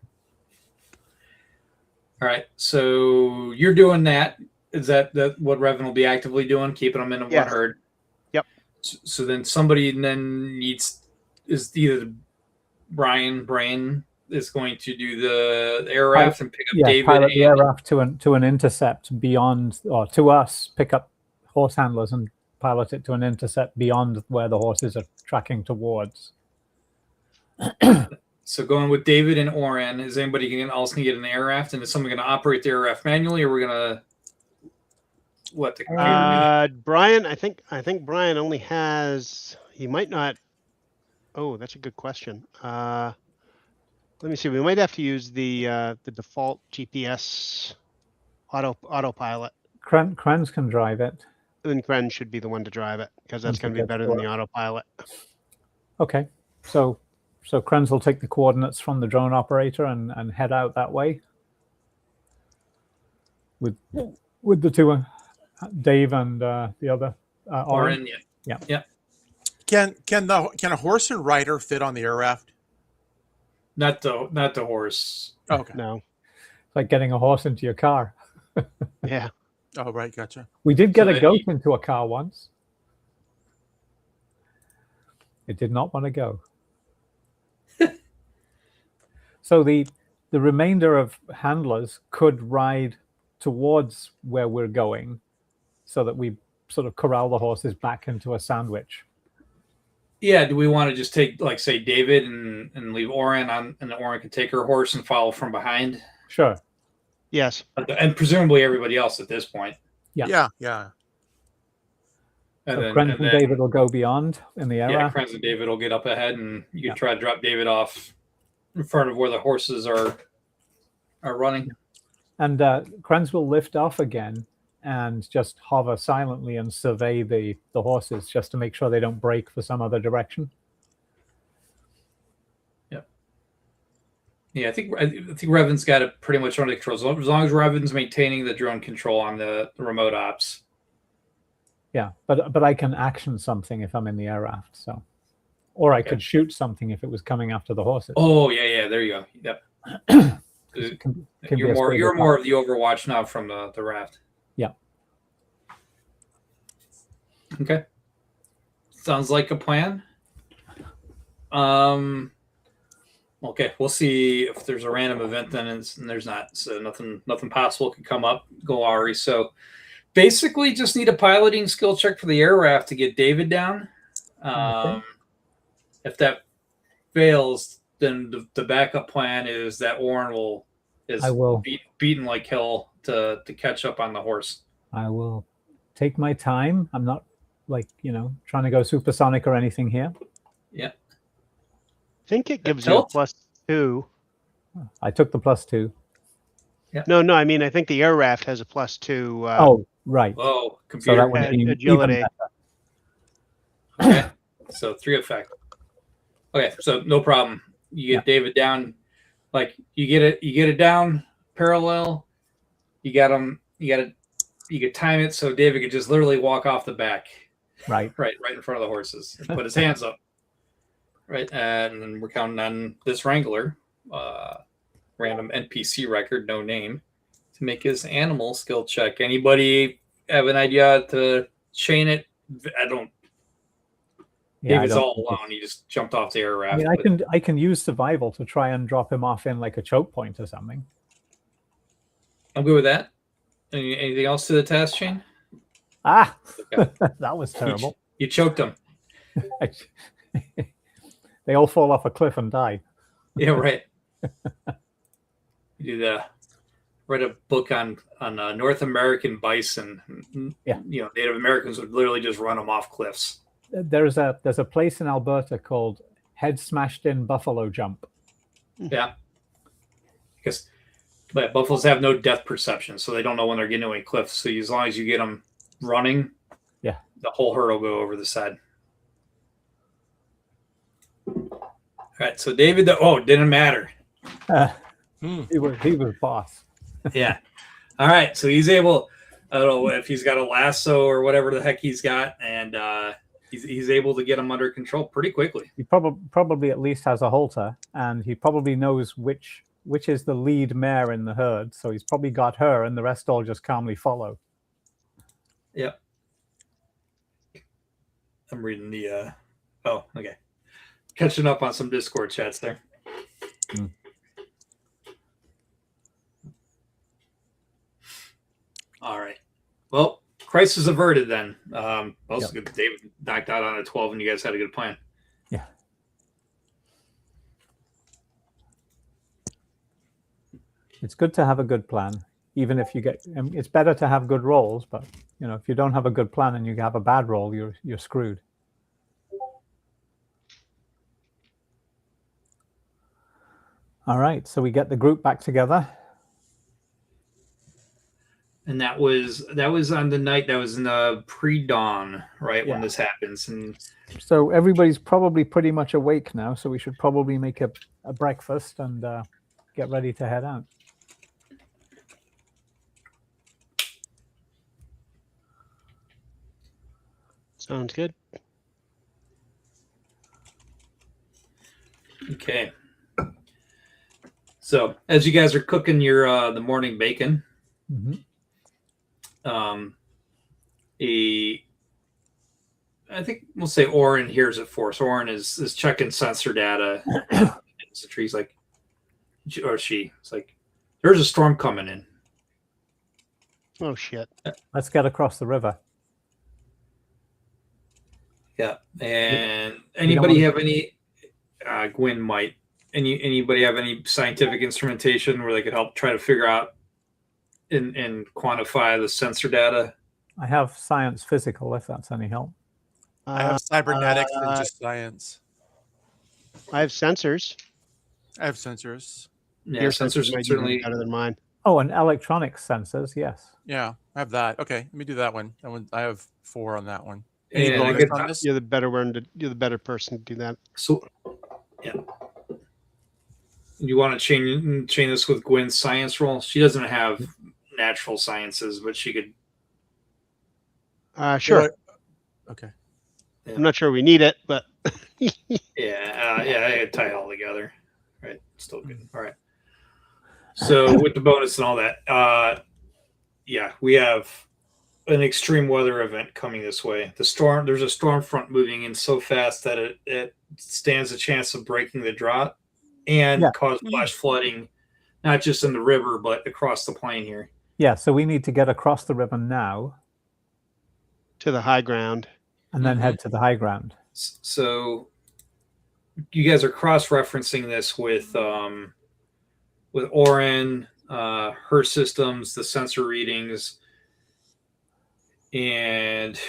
A: All right, so you're doing that. Is that what Revan will be actively doing, keeping them in a 1
D: Yes.
A: herd?
D: Yep.
A: So then somebody then is either Brain is going to do the air raft and pick up David.
B: Pilot the air raft to an intercept beyond, or to us, pick up horse handlers and pilot it to an intercept beyond where the horses are tracking towards.
A: So going with David and Oren, is anybody else going to get an air raft? And is someone going to operate the air raft manually, or we're going to let the computer do
D: Brian, I think Brian only has. He might not. Oh, that's a good question. Let me see. We might have to use the default GPS autopilot.
B: Krenz can drive it.
D: Then Kren should be the one to drive it, because that's going to be better than the autopilot.
B: Okay, so Krenz will take the coordinates from the drone operator and head out that way with the two, Dave and the other
A: Oren? Yeah.
C: Can a horse and rider fit on the air raft?
A: Not the horse.
C: Oh, okay.
D: No.
B: It's like getting a horse into your car.
D: Yeah.
C: Oh, right. Gotcha.
B: We did get
A: So
B: a goat into a car once. It did not want to go. So the remainder of handlers could ride towards where we're going so that we sort of corral the horses back into a sandwich.
A: Yeah, do we want to just take, like, say, David and leave Oren on, and Oren can take her horse and follow from behind?
B: Sure.
D: Yes.
A: And presumably everybody else at this point.
B: Yeah.
C: Yeah.
A: And
B: So
A: then,
B: Krenz and David will go beyond in the air raft.
A: Krenz and David will get up ahead, and you can try to drop David off in front of where the horses are running.
B: And Krenz will lift off again and just hover silently and survey the horses just to make sure they don't break for some other direction.
A: Yeah, I think Revan's got it pretty much under control. As long as Revan's maintaining the drone control on the remote ops.
B: Yeah, but I can action something if I'm in the air raft, so, or I could shoot something if it was coming after the horses.
A: Oh yeah, there you go. Yep. You're more of the Overwatch now from the raft.
B: Yeah.
A: Okay. Sounds like a plan. Okay, we'll see if there's a random event then, and there's not. So nothing possible could come up. Go Ari. So basically, just need a piloting skill check for the air raft to get David down. If that fails, then the backup plan is that Oren will beaten like hell to catch up on the horse.
B: I will take my time. I'm not trying to go supersonic or anything here.
A: Yeah.
D: I think it gives you a +2.
B: I took the +2.
A: Yeah.
D: No, I mean, I think the air raft has a +2.
B: Oh, right.
A: Oh,
B: So that
A: computer.
B: would be
D: agility.
B: even better.
A: Okay. So 3 effect. Okay, so no problem. You get David down, like you get it down parallel. You could time it so David could just literally walk off the back.
B: Right
A: in front of the horses and put his hands up. Right, and then we're counting on this Wrangler, random NPC record, no name, to make his animal skill check. Anybody have an idea to chain it?
B: Yeah, I
A: David's
B: don't
A: all
B: think it's-
A: alone. He just jumped off the air raft.
B: I mean, I can use survival to try and drop him off in like a choke point or something.
A: I'm good with that. Anything else to the task chain?
B: Ah,
A: Okay.
B: that was terrible.
A: You choked him.
B: They all fall off a cliff and die.
A: Yeah, right. You write a book on North American bison.
B: Yeah.
A: Native Americans would literally just run them off cliffs.
B: There's a place in Alberta called Head Smashed In Buffalo Jump.
A: Yeah. But buffaloes have no depth perception, so they don't know when they're getting to a cliff. So as long as you get them running,
B: yeah,
A: the whole herd will go over the side. All right. So David, didn't matter.
B: He was boss.
A: Yeah. All right. So he's able. I don't know if he's got a lasso or whatever the heck he's got, and he's able to get him under control pretty quickly.
B: He probably at least has a halter, and he probably knows which is the lead mare in the herd. So he's probably got her, and the rest all just calmly follow.
A: Yep. I'm reading the. Oh, okay. Catching up on some Discord chats there. All right. Well, crisis averted then. Also good. David knocked out on a 12, and you guys had a good plan.
B: Yeah. It's good to have a good plan, even if you get. It's better to have good rolls, but if you don't have a good plan and you have a bad roll, you're screwed. All right, so we get the group back together.
A: And that was on the night that was in the pre-dawn, right? When this happens. And
B: so everybody's probably pretty much awake now, so we should probably make a breakfast and get ready to head out.
D: Sounds good.
A: Okay. So as you guys are cooking your the morning bacon, I think we'll say Oren hears it for us. Oren is checking sensor data. The tree's like, or she. It's like, there's a storm coming in.
D: Oh shit!
B: Let's get across the river.
A: Yeah, and anybody have any? Gwyn might. Anybody have any scientific instrumentation where they could help try to figure out and quantify the sensor data?
B: I have science physical, if that's any help.
C: I have cybernetics and just science.
D: I have sensors.
C: I have sensors.
A: Yeah,
D: Your
A: sensors
D: might
A: are
D: be
A: certainly
D: better than mine.
B: Oh, and electronic sensors, yes.
C: Yeah, I have that. Okay, let me do that one. That one I have 4 on that one.
A: And
C: Any bonus on this?
D: You're the better one. You're the better person to do that.
A: So, yeah. You want to chain this with Gwen's science roll? She doesn't have natural sciences, but she could.
D: Sure.
C: Okay.
A: Yeah.
D: I'm not sure we need it, but
A: Yeah, I could tie it all together. Right, still good. All right. So with the bonus and all that, we have an extreme weather event coming this way. There's a storm front moving in so fast that it stands a chance of breaking the drought and cause flash flooding, not just in the river, but across the plain here.
B: Yeah, so we need to get across the river now
D: to the high ground
B: and then head to the high ground.
A: So you guys are cross-referencing this with Oren, her systems, the sensor readings, and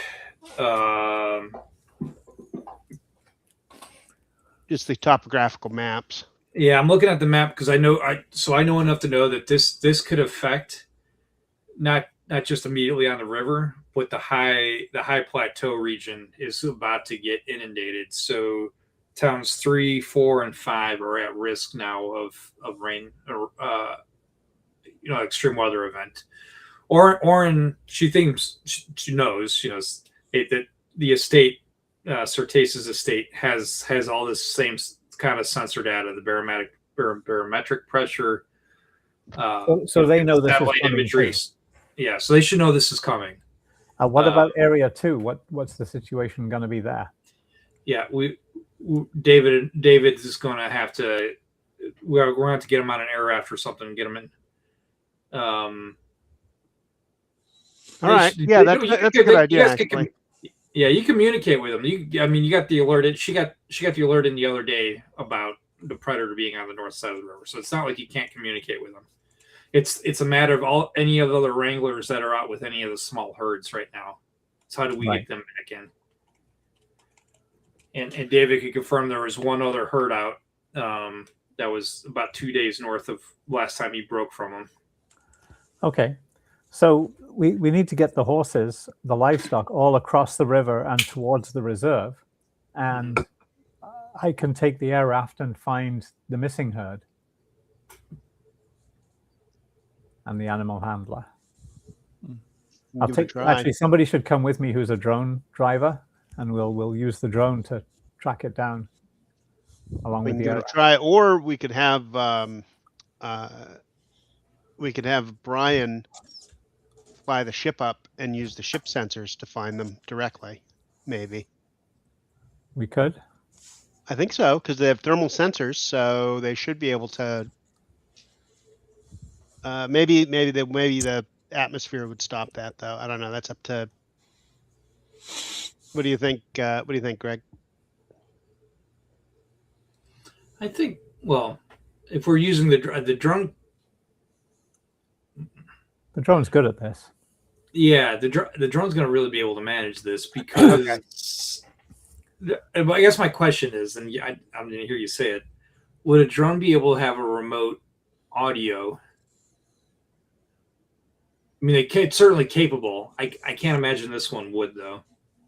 D: just the topographical maps.
A: Yeah, I'm looking at the map because I know enough to know that this could affect not just immediately on the river, but the high plateau region is about to get inundated. So towns 3, 4, and 5 are at risk now of rain or extreme weather event. Oren, she thinks she knows that the estate, Certase's estate, has all this same kind of sensor data, the barometric pressure.
B: So they know this is
A: satellite
B: coming
A: imagery.
B: too.
A: Yeah, so they should know this is coming.
B: What about area 2? What's the situation going to be there?
A: yeah, David is going to have to. We're going to have to get him on an air raft or something and get him in.
D: All right. Yeah, that's a good idea, actually.
A: Yeah, you communicate with them. You got the alert. She got the alert in the other day about the predator being on the north side of the river. So it's not like you can't communicate with them. It's a matter of any of the other wranglers that are out with any of the small herds right now. So how do we get them back in? And David could confirm there was one other herd out that was about 2 days north of last time he broke from them.
B: Okay. So we need to get the horses, the livestock, all across the river and towards the reserve. And I can take the air raft and find the missing herd and the animal handler. Actually, somebody should come with me who's a drone driver, and we'll use the drone to track it down along with the air raft.
D: Try, or we could have Brian fly the ship up and use the ship sensors to find them directly. Maybe
B: we could.
D: I think so, because they have thermal sensors, so they should be able to. Maybe the atmosphere would stop that, though. I don't know. That's up to. What do you think? What do you think, Greg?
A: I think. Well, if we're using the drone.
B: The drone's good at this.
A: Yeah, the drone's going to really be able to manage this because I guess my question is, and I'm going to hear you say it, would a drone be able to have a remote audio? I mean, it's certainly capable. I can't imagine this one would, though.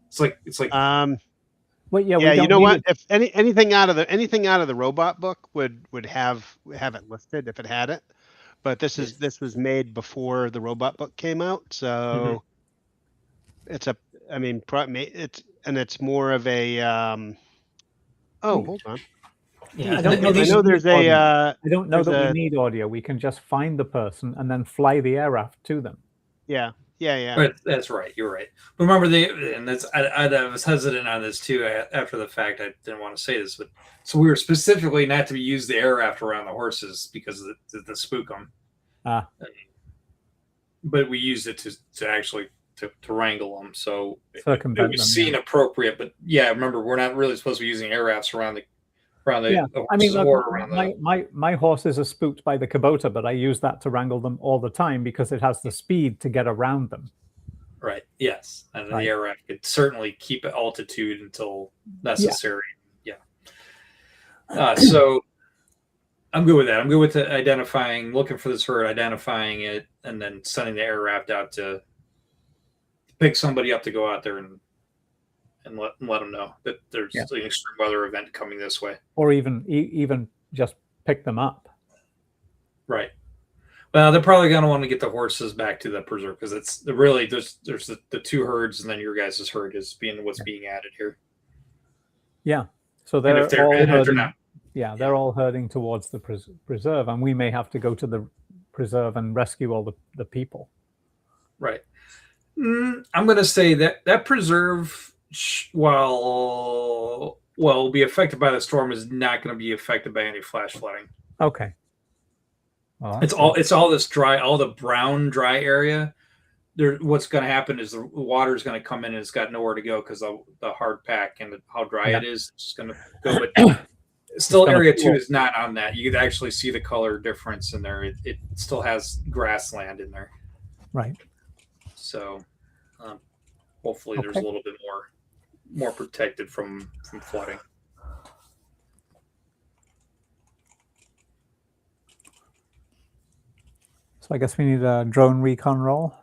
A: It's like.
B: Well,
D: yeah. You know what? If anything out of the robot book would have it listed if it had it. But this was made before the robot book came out, so it's more of a. Hold on.
A: Yeah,
B: I don't know.
D: I know there's a.
B: I don't know that we need audio. We can just find the person and then fly the air raft to them.
D: Yeah.
A: But that's right. You're right. Remember, I was hesitant on this too. After the fact, I didn't want to say this, but so we were specifically not to use the air raft around the horses because of the spook them. But we used it to actually to wrangle them. So it was seen appropriate. But yeah, remember, we're not really supposed to be using air rafts around the.
B: I mean, look, my horses are spooked by the Kubota, but I use that to wrangle them all the time because it has the speed to get around them.
A: Right. Yes, and the air raft could certainly keep at altitude until necessary. Yeah. So I'm good with that. I'm good with looking for this herd, identifying it, and then sending the air raft out to pick somebody up to go out there and let them know that there's an extreme weather event coming this way, or
B: even just pick them up.
A: Right. Well, they're probably going to want to get the horses back to the preserve because it's really there's the two herds and then your guys' herd is being what's being added here.
B: Yeah. So they're all herding towards the preserve, and we may have to go to the preserve and rescue all the people.
A: Right. I'm going to say that preserve, while will be affected by the storm, is not going to be affected by any flash flooding.
B: Okay. Well,
A: it's all this dry, all the brown dry area. What's going to happen is the water is going to come in and it's got nowhere to go because of the hard pack and how dry it is. It's going to go, but still area 2 is not on that. You could actually see the color difference in there. It still has grassland in there.
B: Right.
A: So hopefully there's a little bit more protected from flooding.
B: So I guess we need a drone recon roll.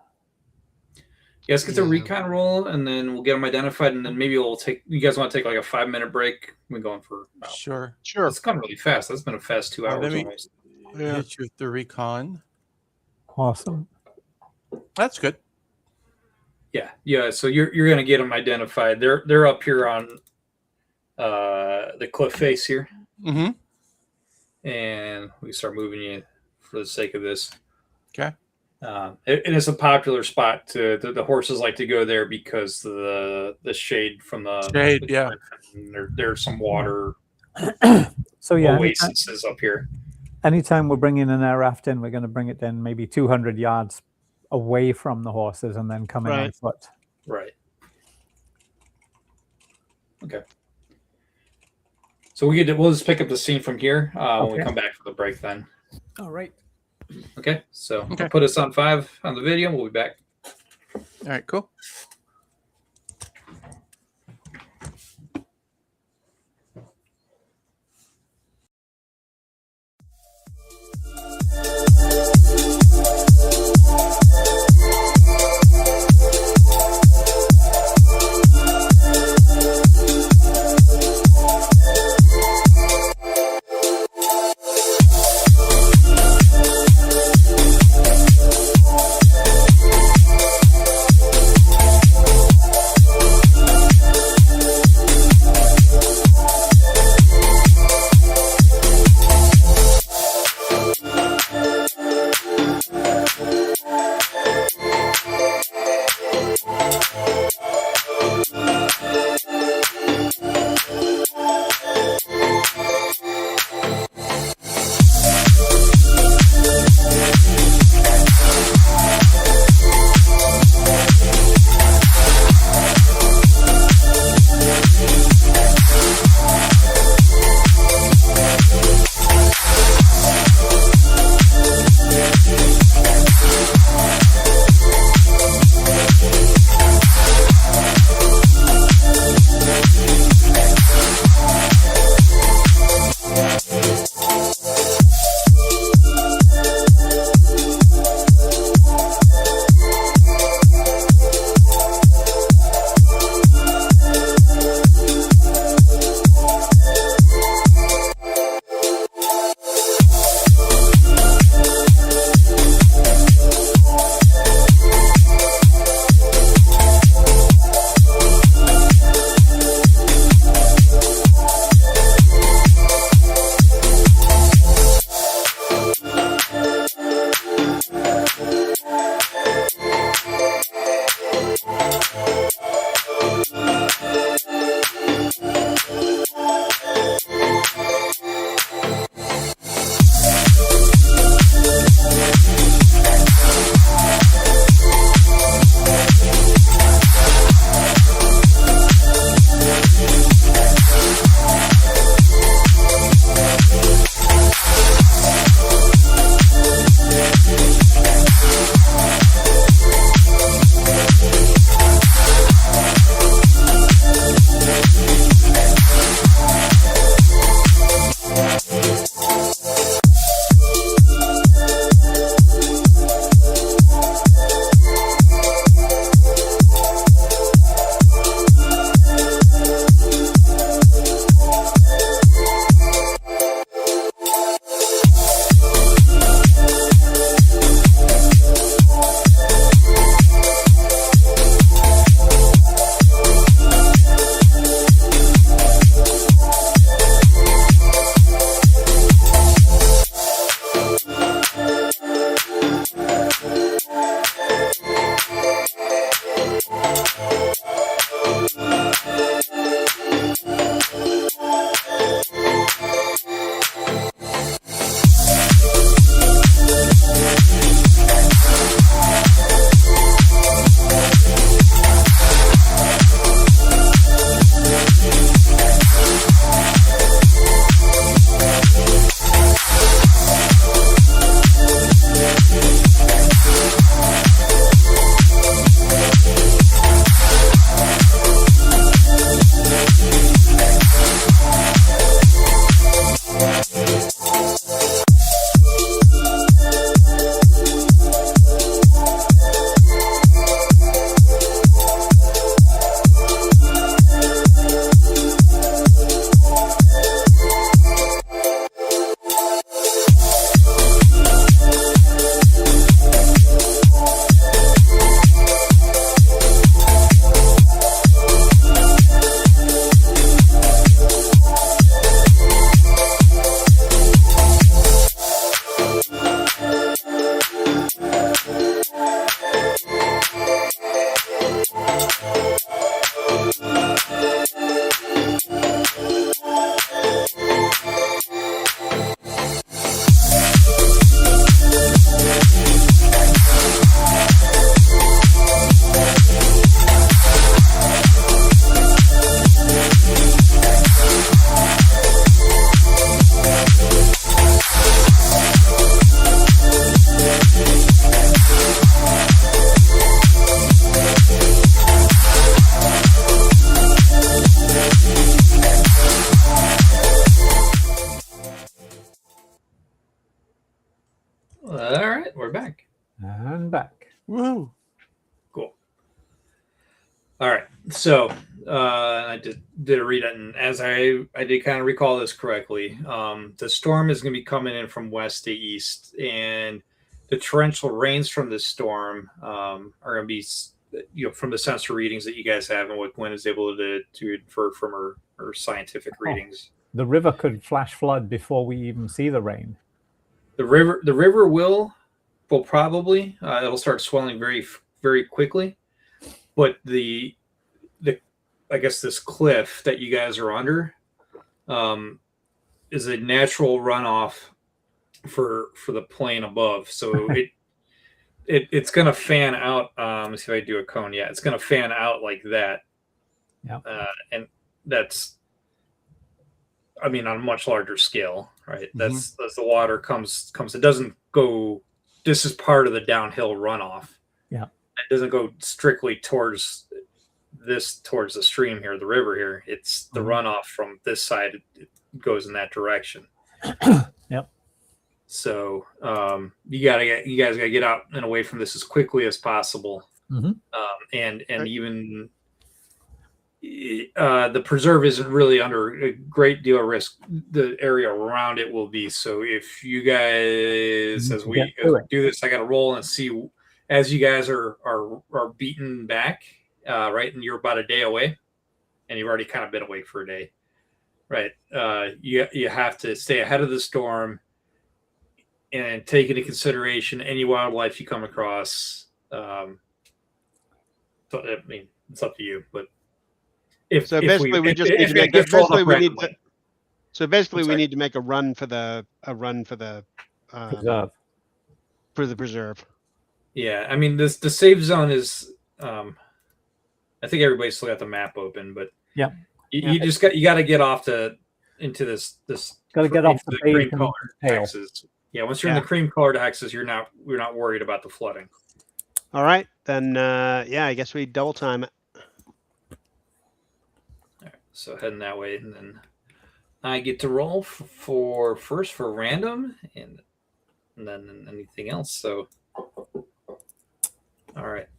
A: Yeah, let's get the recon roll, and then we'll get them identified, and then maybe we'll take. You guys want to take like a 5-minute break? We're going for
C: Sure.
A: It's gone really fast. That's been a fast 2 hours almost.
C: Hit you with the recon.
B: Awesome.
C: That's good.
A: Yeah. So you're going to get them identified. They're up here on the cliff face here, and we start moving you for the sake of this.
C: Okay.
A: It is a popular spot the horses like to go there because the shade from the
C: Shade, yeah.
A: There's some water
B: So yeah,
A: oases up here.
B: anytime we're bringing an air raft in, we're going to bring it in maybe 200 yards away from the horses and then come in on
D: Right.
B: foot.
A: Right. Okay. So we'll just pick up the scene from here when we
B: Okay.
A: come back for the break then.
B: All right.
A: Okay. So
C: Okay.
A: I'll put us on 5 on the video. We'll be back.
C: All right, cool.
A: All right, we're back.
F: And back.
C: Woo!
A: Cool. All right, so I did a read it, and as I did kind of recall this correctly, the storm is going to be coming in from west to east, and the torrential rains from this storm are going to be, from the sensor readings that you guys have and what Gwen is able to infer from her scientific readings.
B: The river could flash flood before we even see the rain.
A: The river will probably it'll start swelling very, very quickly, but the I guess this cliff that you guys are under is a natural runoff for the plain above. So it's going to fan out. Let's see if I do a cone. Yeah, it's going to fan out like that.
B: Yeah,
A: and that's, I mean, on a much larger scale, right?
C: Mm-hmm.
A: That's as the water comes. It doesn't go. This is part of the downhill runoff.
B: Yeah,
A: it doesn't go strictly towards the stream here, the river here. It's the runoff from this side. It goes in that direction.
B: Yep.
A: So you guys gotta get out and away from this as quickly as possible.
B: Mm-hmm.
A: And even the preserve isn't really under a great deal of risk. The area around it will be. So if you guys, as we do this, I got to roll and see as you guys are beaten back, right, and you're about a day away, and you've already kind of been away for a day, right? You have to stay ahead of the storm and take into consideration any wildlife you come across. So, I mean, it's up to you, but.
D: We need to make a run for the preserve.
A: Yeah, I mean the save zone is. I think everybody's still got the map open, but
B: yeah,
A: you got to get off into this.
B: Got to get off the
A: cream colored hexes. Yeah, once you're in the cream colored hexes, we're not worried about the flooding.
D: All right, then. I guess we double time it.
A: So heading that way, and then I get to roll for random, and then anything else. So, all right.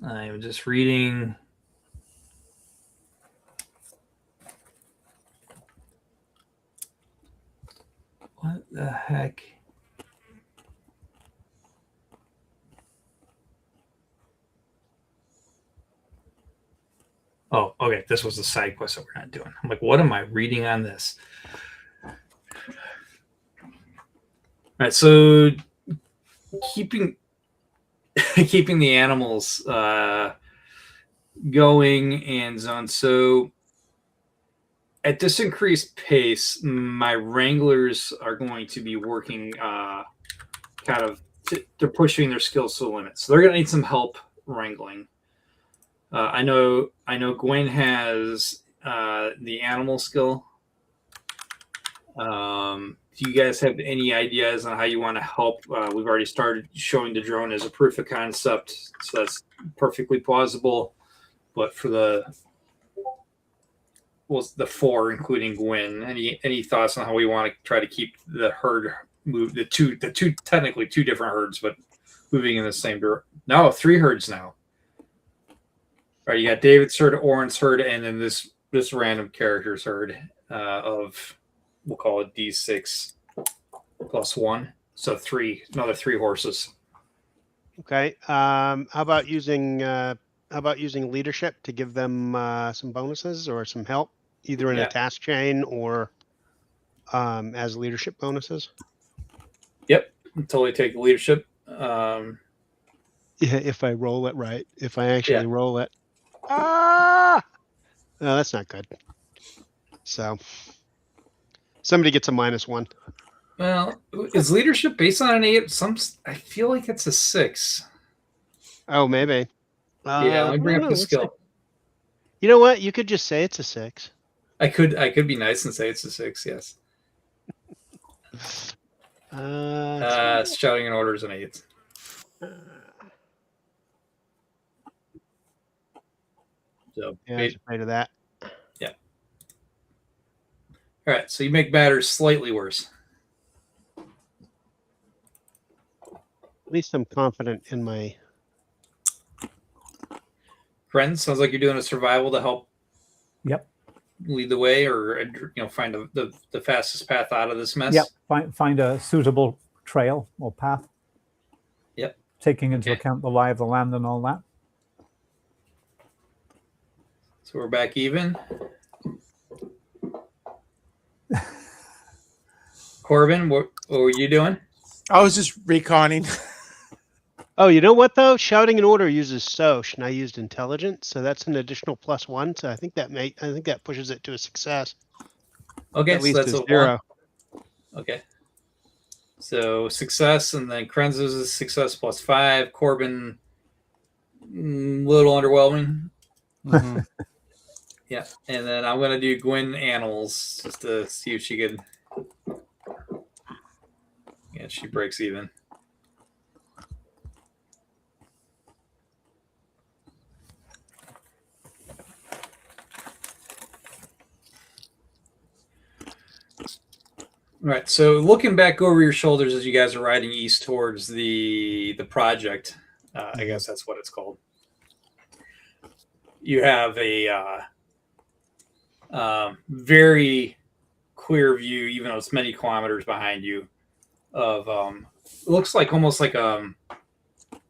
A: I'm just reading. What the heck? Oh, okay. This was the side quest that we're not doing. I'm like, what am I reading on this? All right. So keeping the animals going and zone. So at this increased pace, my wranglers are going to be working they're pushing their skills to the limit. So they're going to need some help wrangling. I know Gwen has the animal skill. Do you guys have any ideas on how you want to help? We've already started showing the drone as a proof of concept, so that's perfectly plausible. But for the four, including Gwen, any thoughts on how we want to try to keep the herd move? The two technically two different herds, but moving in the same direction. No, 3 herds now. All right, you got David's herd, Oren's herd, and then this random character's herd of, we'll call it D6 plus 1, so another 3 horses.
D: Okay. How about using leadership to give them some bonuses or some help, either in a task chain or as leadership bonuses?
A: Yep, totally take the leadership.
D: If I roll it right, if I actually roll it. No, that's not good. So somebody gets a -1.
A: Well, is leadership based on an 8? I feel like it's a 6.
D: Oh, maybe.
A: Let me bring up the skill.
D: You know what? You could just say it's a 6.
A: I could be nice and say it's a 6. Yes. Shouting an order is an 8. So,
D: Yeah, I was afraid of that.
A: all right, so you make matters slightly worse.
D: At least I'm confident in my.
A: Friends, sounds like you're doing a survival to help
B: Yep.
A: lead the way, or find the fastest path out of this mess.
B: Yep. Find a suitable trail or path.
A: Yep.
B: Taking into account the lie of the land and all that.
A: So we're back even. Corbin, what were you doing?
C: I was just reconning.
D: Oh, you know what though? Shouting an order uses Soch, and I used intelligence, so that's an additional +1. So I think that pushes it to a success.
A: Okay,
D: At least
A: so that's
D: a 0.
A: Okay. So success, and then Krenzo's is success +5. Corbin, little underwhelming.
C: Mm-hmm.
A: Yeah, and then I'm gonna do Gwen Animals just to see if she could. Yeah, she breaks even. All right, so looking back over your shoulders as you guys are riding east towards the project, I guess that's what it's called. You have a very clear view, even though it's many kilometers behind you, of it looks like almost like I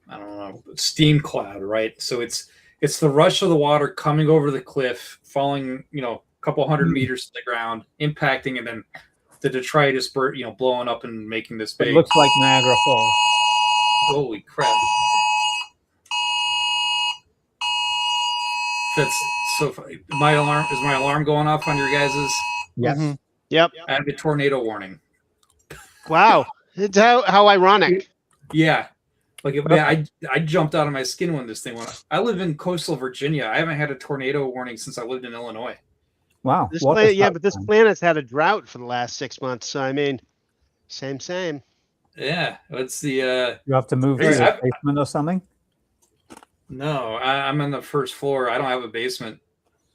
A: don't know, steam cloud, right? So it's the rush of the water coming over the cliff, falling, a couple hundred meters to the ground, impacting, and then the detritus, blowing up and making this big.
B: It looks like Niagara Falls.
A: Holy crap! That's so funny. Is my alarm going off on your guys's?
B: Yes.
C: Mm-hmm.
D: Yep.
A: I have a tornado warning.
D: Wow. It's how ironic.
A: Yeah. Like, man, I jumped out of my skin when this thing went. I live in coastal Virginia. I haven't had a tornado warning since I lived in Illinois.
B: Wow.
D: This planet's had a drought for the last 6 months. So I mean, same.
A: Yeah, it's the.
B: You have to move to the basement or something?
A: No, I'm on the first floor. I don't have a basement.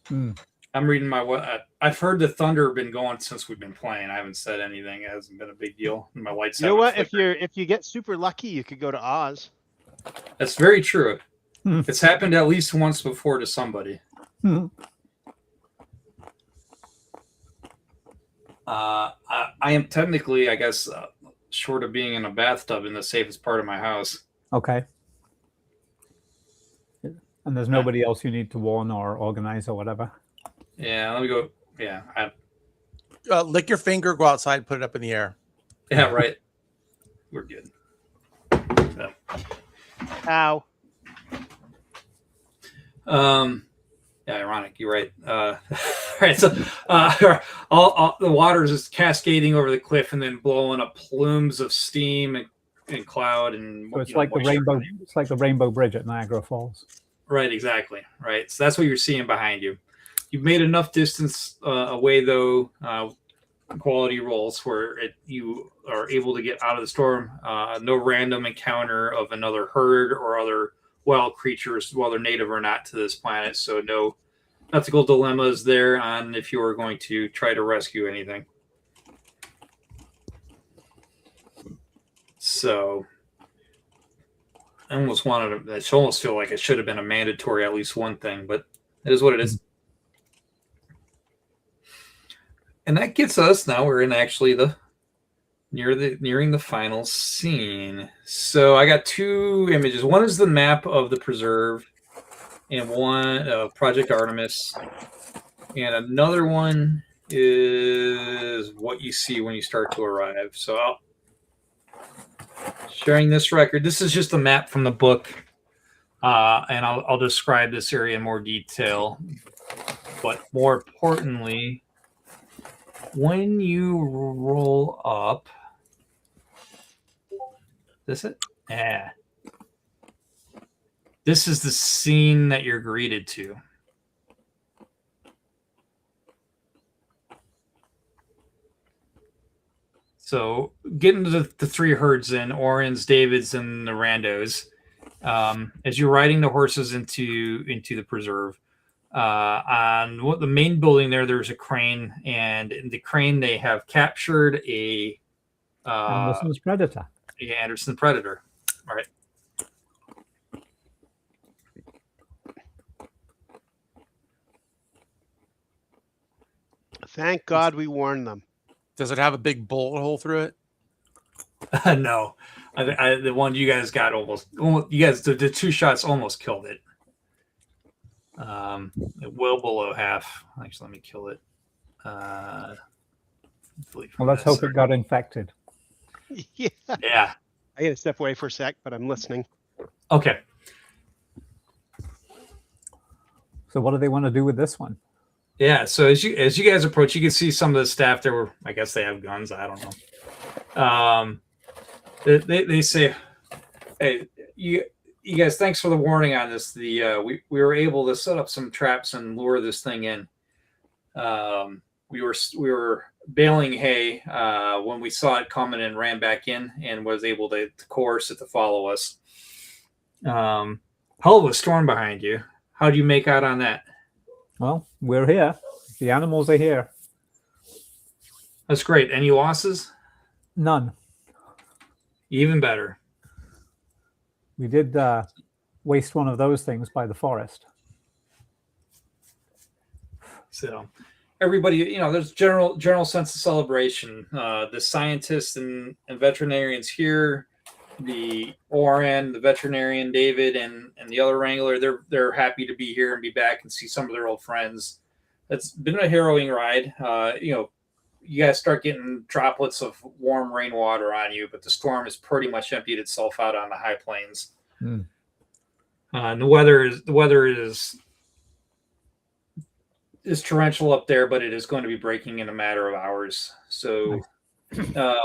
B: Hmm.
A: I'm reading my. I've heard the thunder been going since we've been playing. I haven't said anything. It hasn't been a big deal. My lights.
D: You know what? If you get super lucky, you could go to Oz.
A: That's very true.
B: Hmm.
A: It's happened at least once before to somebody.
B: Hmm.
A: I am technically, I guess, short of being in a bathtub in the safest part of my house.
B: Okay. And there's nobody else you need to warn or organize or whatever?
A: Yeah, let me go. Yeah,
C: Lick your finger, go outside, put it up in the air.
A: yeah, right. We're good. So.
D: Ow.
A: Yeah, ironic. You're right. Right. So, all the water is just cascading over the cliff and then blowing up plumes of steam and cloud and.
B: So it's like the rainbow. It's like the Rainbow Bridge at Niagara Falls.
A: Right. Exactly. Right. So that's what you're seeing behind you. You've made enough distance away, though. Quality rolls where you are able to get out of the storm. No random encounter of another herd or other wild creatures, whether native or not, to this planet. So no ethical dilemmas there on if you are going to try to rescue anything. So I almost feel like it should have been a mandatory at least one thing, but it is what it is. And that gets us now. We're in actually nearing the final scene. So I got two images. One is the map of the preserve, and one Project Artemis, and another one is what you see when you start to arrive. So sharing this record. This is just a map from the book, and I'll describe this area in more detail. But more importantly, when you roll up, this it? Yeah. This is the scene that you're greeted to. So getting to the three herds in, Orion's, David's, and the randos. As you're riding the horses into the preserve, On the main building there's a crane, and in the crane they have captured a
B: Anderson's Predator.
A: Anderson Predator. All right.
D: Thank God we warned them.
C: Does it have a big bullet hole through it?
A: No, the one you guys got almost you guys the 2 shots almost killed it. Well below half. Actually, let me kill it.
B: Well, let's hope it got infected.
D: Yeah.
A: Yeah.
D: I gotta step away for a sec, but I'm listening.
A: Okay.
B: So what do they want to do with this one?
A: Yeah. So as you guys approach, you can see some of the staff there were. I guess they have guns. I don't know. They say, "Hey, you guys, thanks for the warning on this. We were able to set up some traps and lure this thing in. We were baling hay when we saw it coming and ran back in and was able to coerce it to follow us. Hell of a storm behind you. How do you make out on that?
B: Well, we're here. The animals are here.
A: That's great. Any losses?
B: None.
A: Even better.
B: We did waste one of those things by the forest.
A: So everybody, there's general sense of celebration. The scientists and veterinarians here, the ORN, the veterinarian David, and the other wrangler, they're happy to be here and be back and see some of their old friends. It's been a harrowing ride. You guys start getting droplets of warm rainwater on you, but the storm has pretty much emptied itself out on the high plains. And the weather is torrential up there, but it is going to be breaking in a matter of hours. So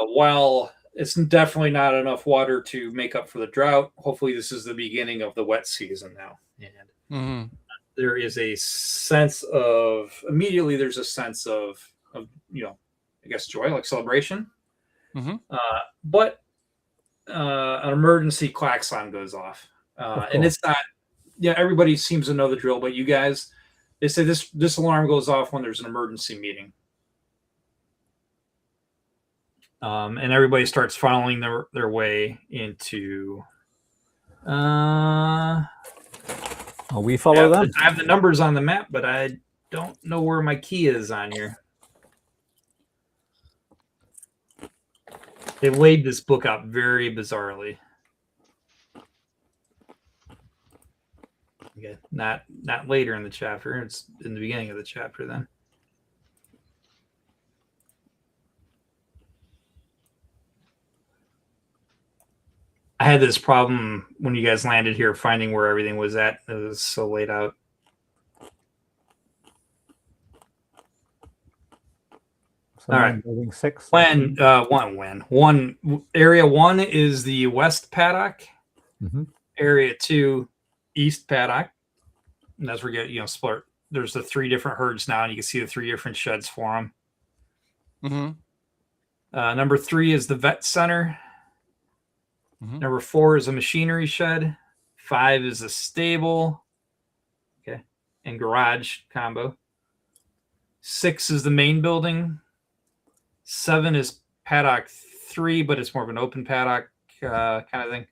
A: while it's definitely not enough water to make up for the drought, hopefully this is the beginning of the wet season now. And there is a sense of I guess joy, like celebration. But an emergency klaxon goes off. And it's not, everybody seems to know the drill, but you guys, they say this alarm goes off when there's an emergency meeting. And everybody starts following their way into.
B: We follow them.
A: I have the numbers on the map, but I don't know where my key is on here. They laid this book out very bizarrely. Okay, not later in the chapter. It's in the beginning of the chapter then. I had this problem when you guys landed here finding where everything was at. It was so laid out.
B: So
A: all right.
B: Building 6.
A: One area 1 is the west paddock. Area 2, east paddock. And that's where you get, split. There's the 3 different herds now, and you can see the 3 different sheds for them. Number 3 is the vet center. Number 4 is a machinery shed. 5 is a stable. Okay. And garage combo. 6 is the main building. 7 is paddock 3, but it's more of an open paddock kind of thing.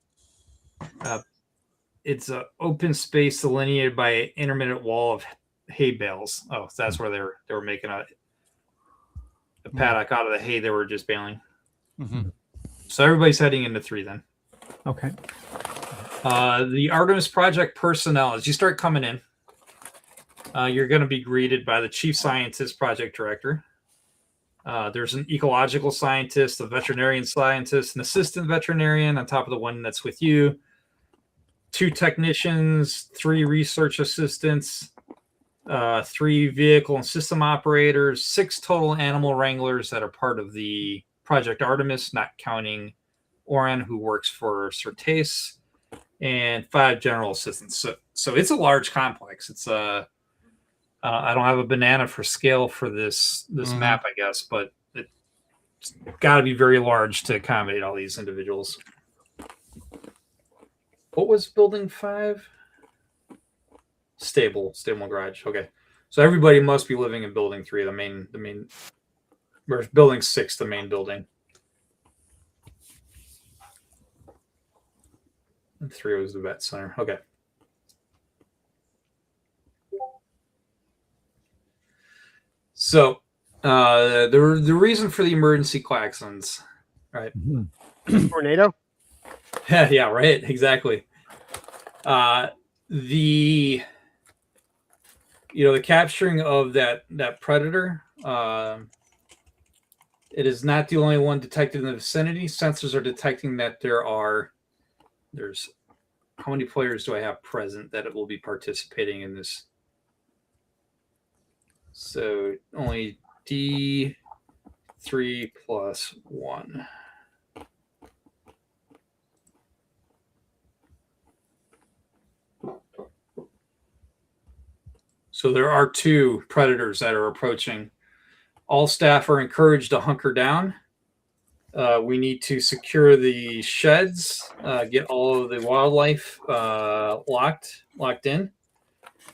A: It's an open space delineated by an intermittent wall of hay bales. Oh, so that's where they were making a paddock out of the hay they were just baling. So everybody's heading into 3 then.
B: Okay.
A: The Artemis Project personnel, as you start coming in, you're going to be greeted by the chief scientist, project director. There's an ecological scientist, a veterinarian scientist, an assistant veterinarian on top of the one that's with you, 2 technicians, 3 research assistants, 3 vehicle and system operators, 6 total animal wranglers that are part of the Project Artemis, not counting Oren, who works for Certes, and 5 general assistants. So it's a large complex. It's I don't have a banana for scale for this map, I guess, but it's got to be very large to accommodate all these individuals. What was building 5? stable garage. Okay, so everybody must be living in building 3, the main, or building 6, the main building. And 3 was the vet center. Okay. So the reason for the emergency klaxons, right?
D: Tornado.
A: Yeah, right. Exactly. The capturing of that predator. It is not the only one detected in the vicinity. Sensors are detecting that there's how many players do I have present that it will be participating in this? So only D3 plus 1. So there are 2 predators that are approaching. All staff are encouraged to hunker down. We need to secure the sheds, get all of the wildlife locked in,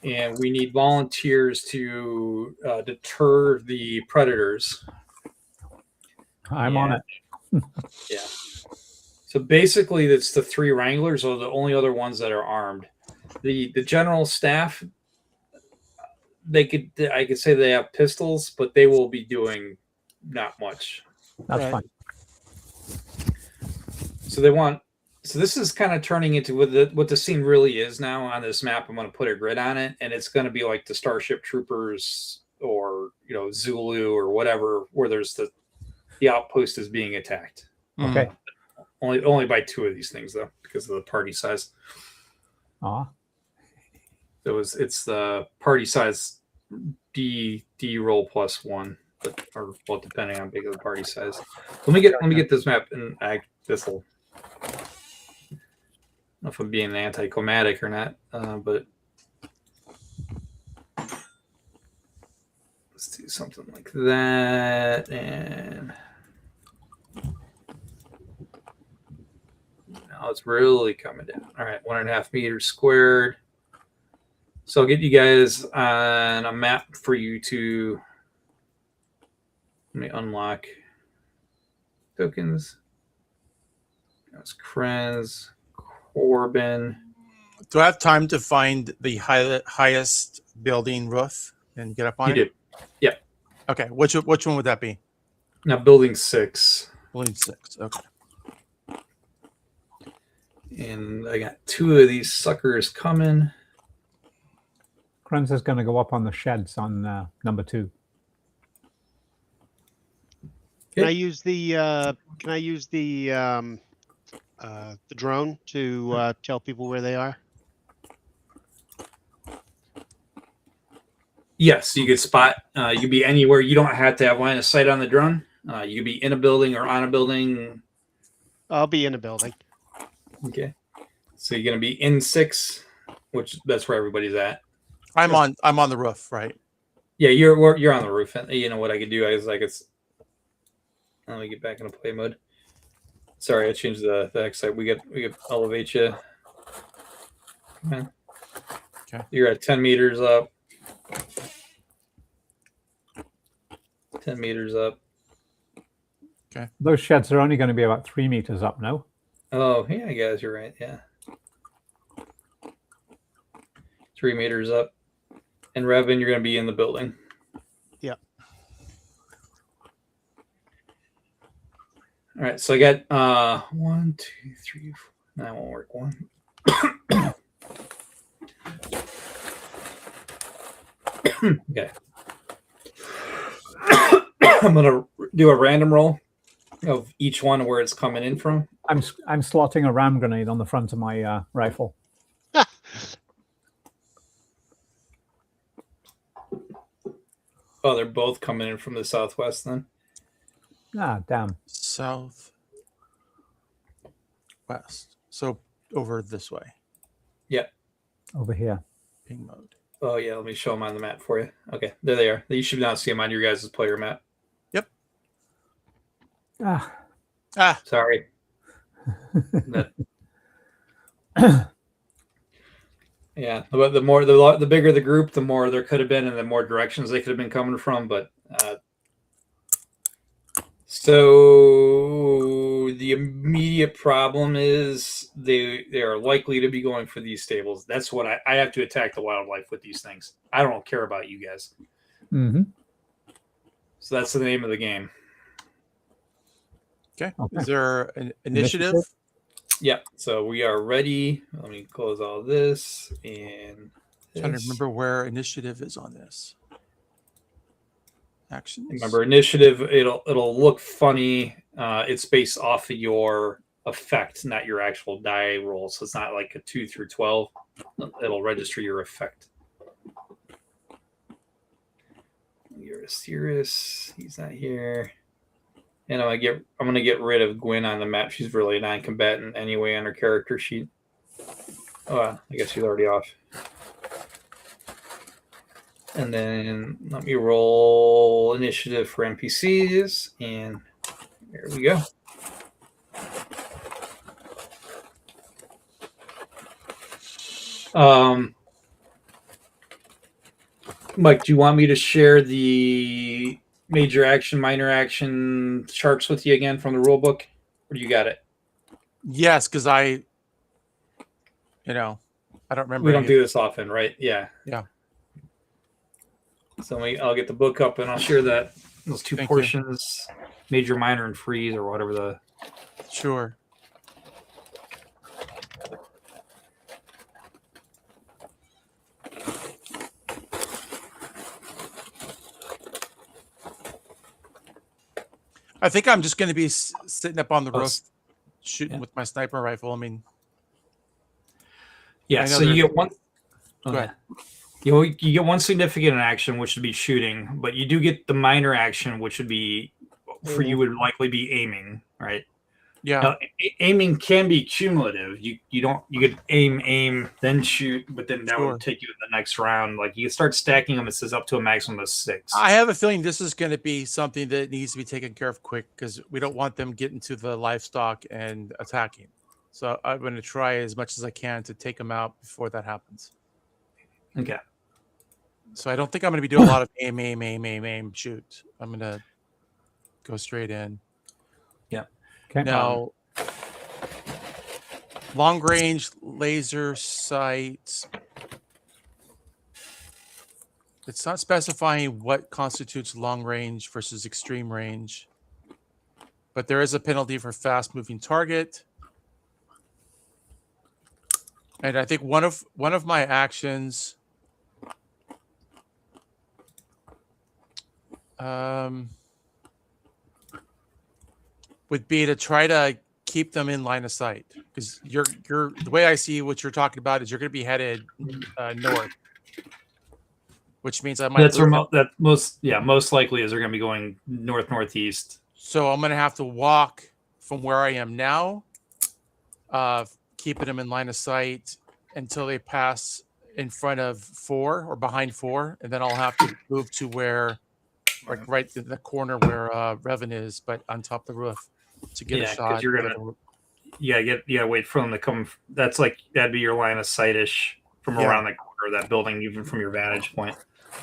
A: and we need volunteers to deter the predators.
B: I'm on it.
A: Yeah. So basically, it's the 3 wranglers are the only other ones that are armed. The general staff, I could say they have pistols, but they will be doing not much.
B: That's fine.
A: So this is kind of turning into what the scene really is now on this map. I'm going to put a grid on it, and it's going to be like the Starship Troopers or Zulu or whatever, where there's the outpost is being attacked.
B: Okay.
A: Only by 2 of these things though, because of the party size. It's the party size D roll plus 1, or well, depending on how big of the party size. Let me get this map, and this will. I don't know if I'm being anticlimactic or not, but let's do something like that, and now it's really coming down. All right, 1.5 meters squared. So I'll get you guys on a map for you to. Let me unlock tokens. That's Krenz, Corbin.
C: Do I have time to find the highest building roof and get up on
A: You
C: it?
A: do. Yeah.
C: Okay. Which one would that be?
A: Now building 6.
C: Building 6. Okay.
A: And I got 2 of these suckers coming.
B: Krenz is going to go up on the sheds on number 2.
D: Can I use the drone to tell people where they are?
A: Yes, you could spot. You could be anywhere. You don't have to have line of sight on the drone. You could be in a building or on a building.
D: I'll be in a building.
A: Okay. So you're gonna be in 6, which that's where everybody's at.
C: I'm on the roof, right?
A: Yeah, you're on the roof. And you know what I could do? Let me get back into play mode. Sorry, I changed the X site. We could elevate you. Come on.
C: Okay.
A: You're at 10 meters up. 10 meters up.
C: Okay.
B: Those sheds are only going to be about 3 meters up, no?
A: Oh, yeah, I guess you're right. Yeah. 3 meters up. And Revan, you're going to be in the building.
D: Yeah.
A: All right, so I got 1, 2, 3, 4. That won't work. 1. Okay. I'm gonna do a random roll of each one where it's coming in from.
B: I'm slotting a ram grenade on the front of my rifle.
A: Oh, they're both coming in from the southwest then.
B: Ah, damn.
C: South west. So over this way.
A: Yeah.
B: Over here.
C: Ping mode.
A: Oh yeah, let me show them on the map for you. Okay, there they are. You should now see them on your guys' player map.
C: Yep.
B: Ah.
A: Sorry. And Yeah, but the bigger the group, the more there could have been, and the more directions they could have been coming from. But so the immediate problem is they are likely to be going for these stables. That's what I have to attack the wildlife with these things. I don't care about you guys.
B: Mm-hmm.
A: So that's the name of the game.
C: Okay.
B: Okay.
C: Is there an initiative?
A: Yep. So we are ready. Let me close all this and
C: Trying to
A: this.
C: remember where initiative is on this. Actions.
A: Remember, initiative. It'll look funny. It's based off of your effect, not your actual die roll. So it's not like a 2 through 12. It'll register your effect. You're a Cirrus. He's not here. And I'm gonna get rid of Gwen on the map. She's really non-combatant anyway on her character sheet. Oh, I guess she's already off. And then let me roll initiative for NPCs, and there we go. Mike, do you want me to share the major action, minor action charts with you again from the rule book? Or do you got it?
C: Yes, because I don't remember.
A: We don't do this often, right? Yeah.
C: Yeah.
A: So I'll get the book up and I'll share those two
C: Thank
A: portions, major, minor, and freeze, or whatever the.
C: Sure. I think I'm just going to be sitting up on the roof shooting with my sniper rifle. I mean,
A: yeah. So you get one.
C: Go ahead.
A: You get one significant action, which would be shooting, but you do get the minor action, which would be for you would likely be aiming, right?
C: Yeah.
A: Now, aiming can be cumulative. You could aim, then shoot, but then that would take you to the next round. Like you start stacking them. It says up to a maximum of 6.
C: I have a feeling this is going to be something that needs to be taken care of quick because we don't want them getting to the livestock and attacking. So I'm going to try as much as I can to take them out before that happens.
A: Okay.
C: So I don't think I'm going to be doing a lot of aim, shoot. I'm going to go straight in.
A: Yeah.
B: Okay.
C: Now, long range laser sight. It's not specifying what constitutes long range versus extreme range, but there is a penalty for fast moving target. And I think one of my actions would be to try to keep them in line of sight, because you're the way I see what you're talking about is you're going to be headed north, which means I might.
A: That's that most likely is they're going to be going northeast.
C: So I'm going to have to walk from where I am now, keeping them in line of sight until they pass in front of 4 or behind 4, and then I'll have to move to where, like right in the corner where Revan is, but on top of the roof to get a shot.
A: You're gonna wait for them to come. That's like that'd be your line of sight-ish from around the corner of that building, even from your vantage point.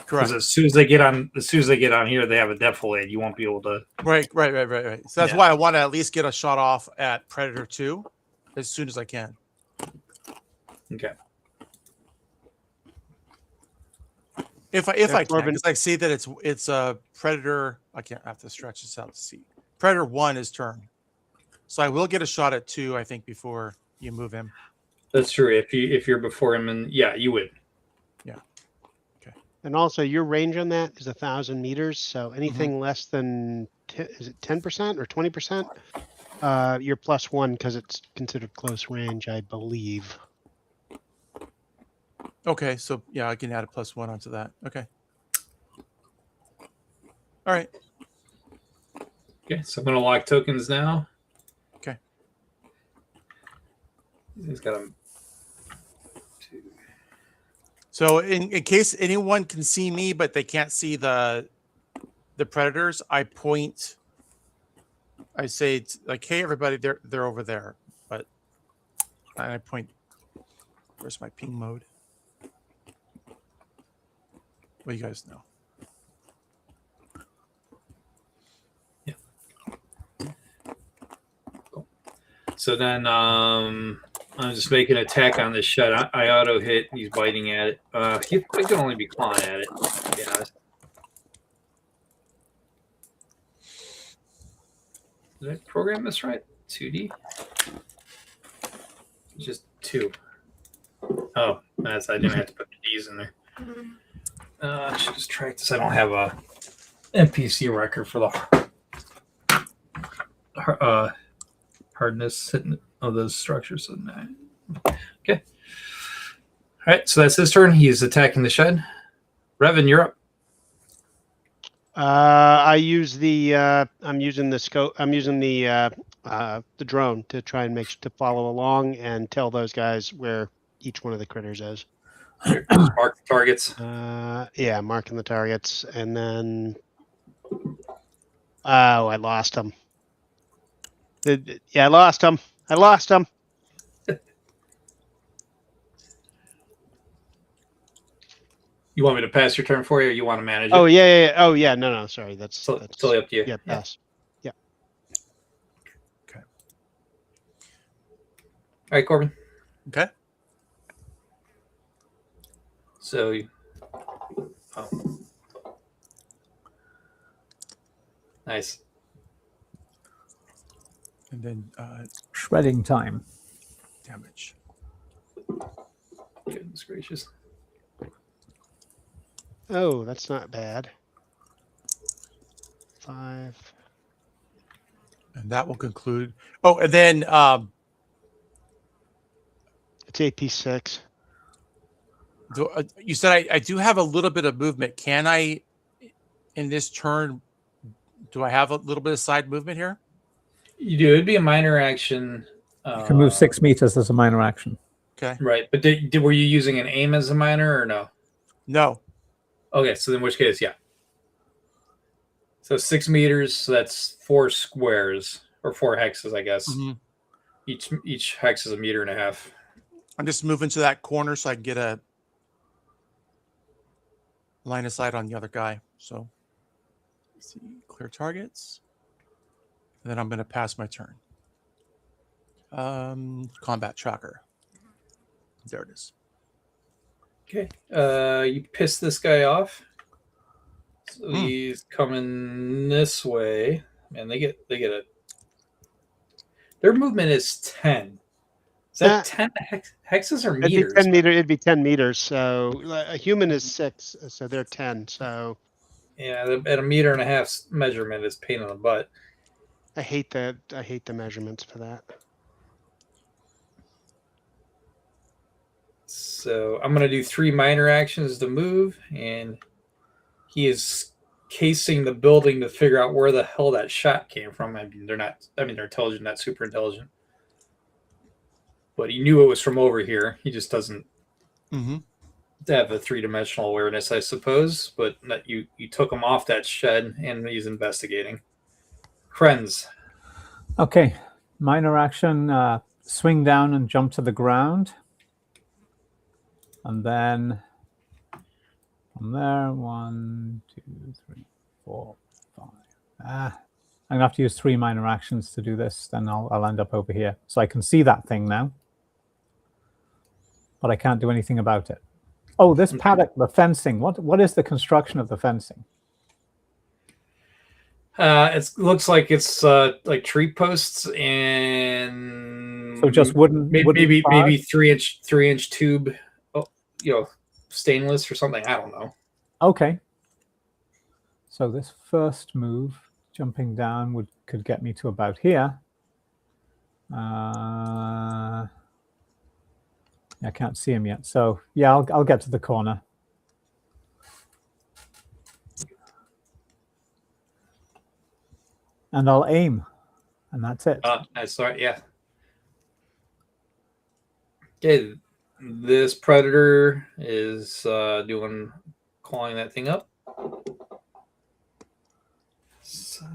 C: Correct.
A: Because as soon as they get on here, they have a defilade. You won't be able to.
C: Right. So that's why I want to at least get a shot off at Predator 2 as soon as I can.
A: Okay.
C: If I can, because I see that it's a Predator. I can't have to stretch this out to see. Predator 1 is turn, so I will get a shot at 2. I think before you move him.
A: That's true. If you're before him, and you would.
C: Yeah. Okay.
D: And also, your range on that is 1,000 meters. So anything less than is it 10% or 20%? You're +1 because it's considered close range, I believe.
C: Okay, so yeah, I can add a +1 onto that. Okay. All right.
A: Okay, so I'm gonna lock tokens now.
C: Okay.
A: He's got them.
C: So in case anyone can see me, but they can't see the predators, I point. I say it's like, "Hey, everybody, they're over there," but I point. Where's my ping mode? Well, you guys know.
A: So then I'm just making an attack on this shed. I auto hit. He's biting at it. He can only be clawing at it, to be honest. Did I program this right? 2D? Just 2. Oh, I didn't have to put the D's in there. I should just track this. I don't have a NPC record for the hardness of those structures. So 9. Okay. All right, so that's his turn. He's attacking the shed. Revan, you're up.
D: I use the I'm using the scope. I'm using the drone to try and to follow along and tell those guys where each one of the critters is.
A: Just mark the targets.
D: Yeah, marking the targets, and then I lost them. I lost them.
A: You want me to pass your turn for you, or you want to manage it?
D: Oh yeah. Oh yeah. No. Sorry, that's
A: totally up to you.
D: Yeah, pass. Yeah.
C: Okay.
A: All right, Corbin.
C: Okay.
A: So, nice.
C: And then
B: Shredding time.
C: damage.
A: Goodness gracious.
D: Oh, that's not bad. 5.
C: And that will conclude. Oh, and then
D: It's AP6.
C: you said I do have a little bit of movement. Can I, in this turn, do I have a little bit of side movement here?
A: You do. It'd be a minor action.
B: You can move 6 meters as a minor action.
C: Okay.
A: Right, but were you using an aim as a minor or no?
C: No.
A: Okay, so in which case, yeah. So 6 meters, so that's 4 squares or 4 hexes, I guess.
C: Mm-hmm.
A: Each hex is 1.5 meters.
C: I'm just moving to that corner so I can get a line of sight on the other guy. So, let's see, clear targets. And then I'm going to pass my turn. Combat tracker. There it is.
A: Okay. You piss this guy off. So he's coming this way. Man, they get a. Their movement is 10. Is that 10 hexes or meters?
D: It'd be 10 meters. So a human is 6, so they're 10. So
A: yeah, at 1.5 meters measurement is pain in the butt.
D: I hate the measurements for that.
A: So I'm going to do 3 minor actions to move, and he is casing the building to figure out where the hell that shot came from. They're intelligent, not super intelligent. But he knew it was from over here. He just doesn't have a 3-dimensional awareness, I suppose. But you took him off that shed, and he's investigating. Krenz.
B: Okay. Minor action, swing down and jump to the ground. And then from there, 1, 2, 3, 4, 5. I'm going to have to use 3 minor actions to do this. Then I'll end up over here. So I can see that thing now. But I can't do anything about it. Oh, this paddock, the fencing. What is the construction of the fencing?
A: It looks like it's like tree posts and
B: so just wooden.
A: Maybe 3-inch tube. Stainless or something. I don't know.
B: Okay. So this first move, jumping down, could get me to about here. I can't see him yet. So yeah, I'll get to the corner. And I'll aim, and that's it.
A: That's all right. Yeah. Okay. This predator is clawing that thing up. So,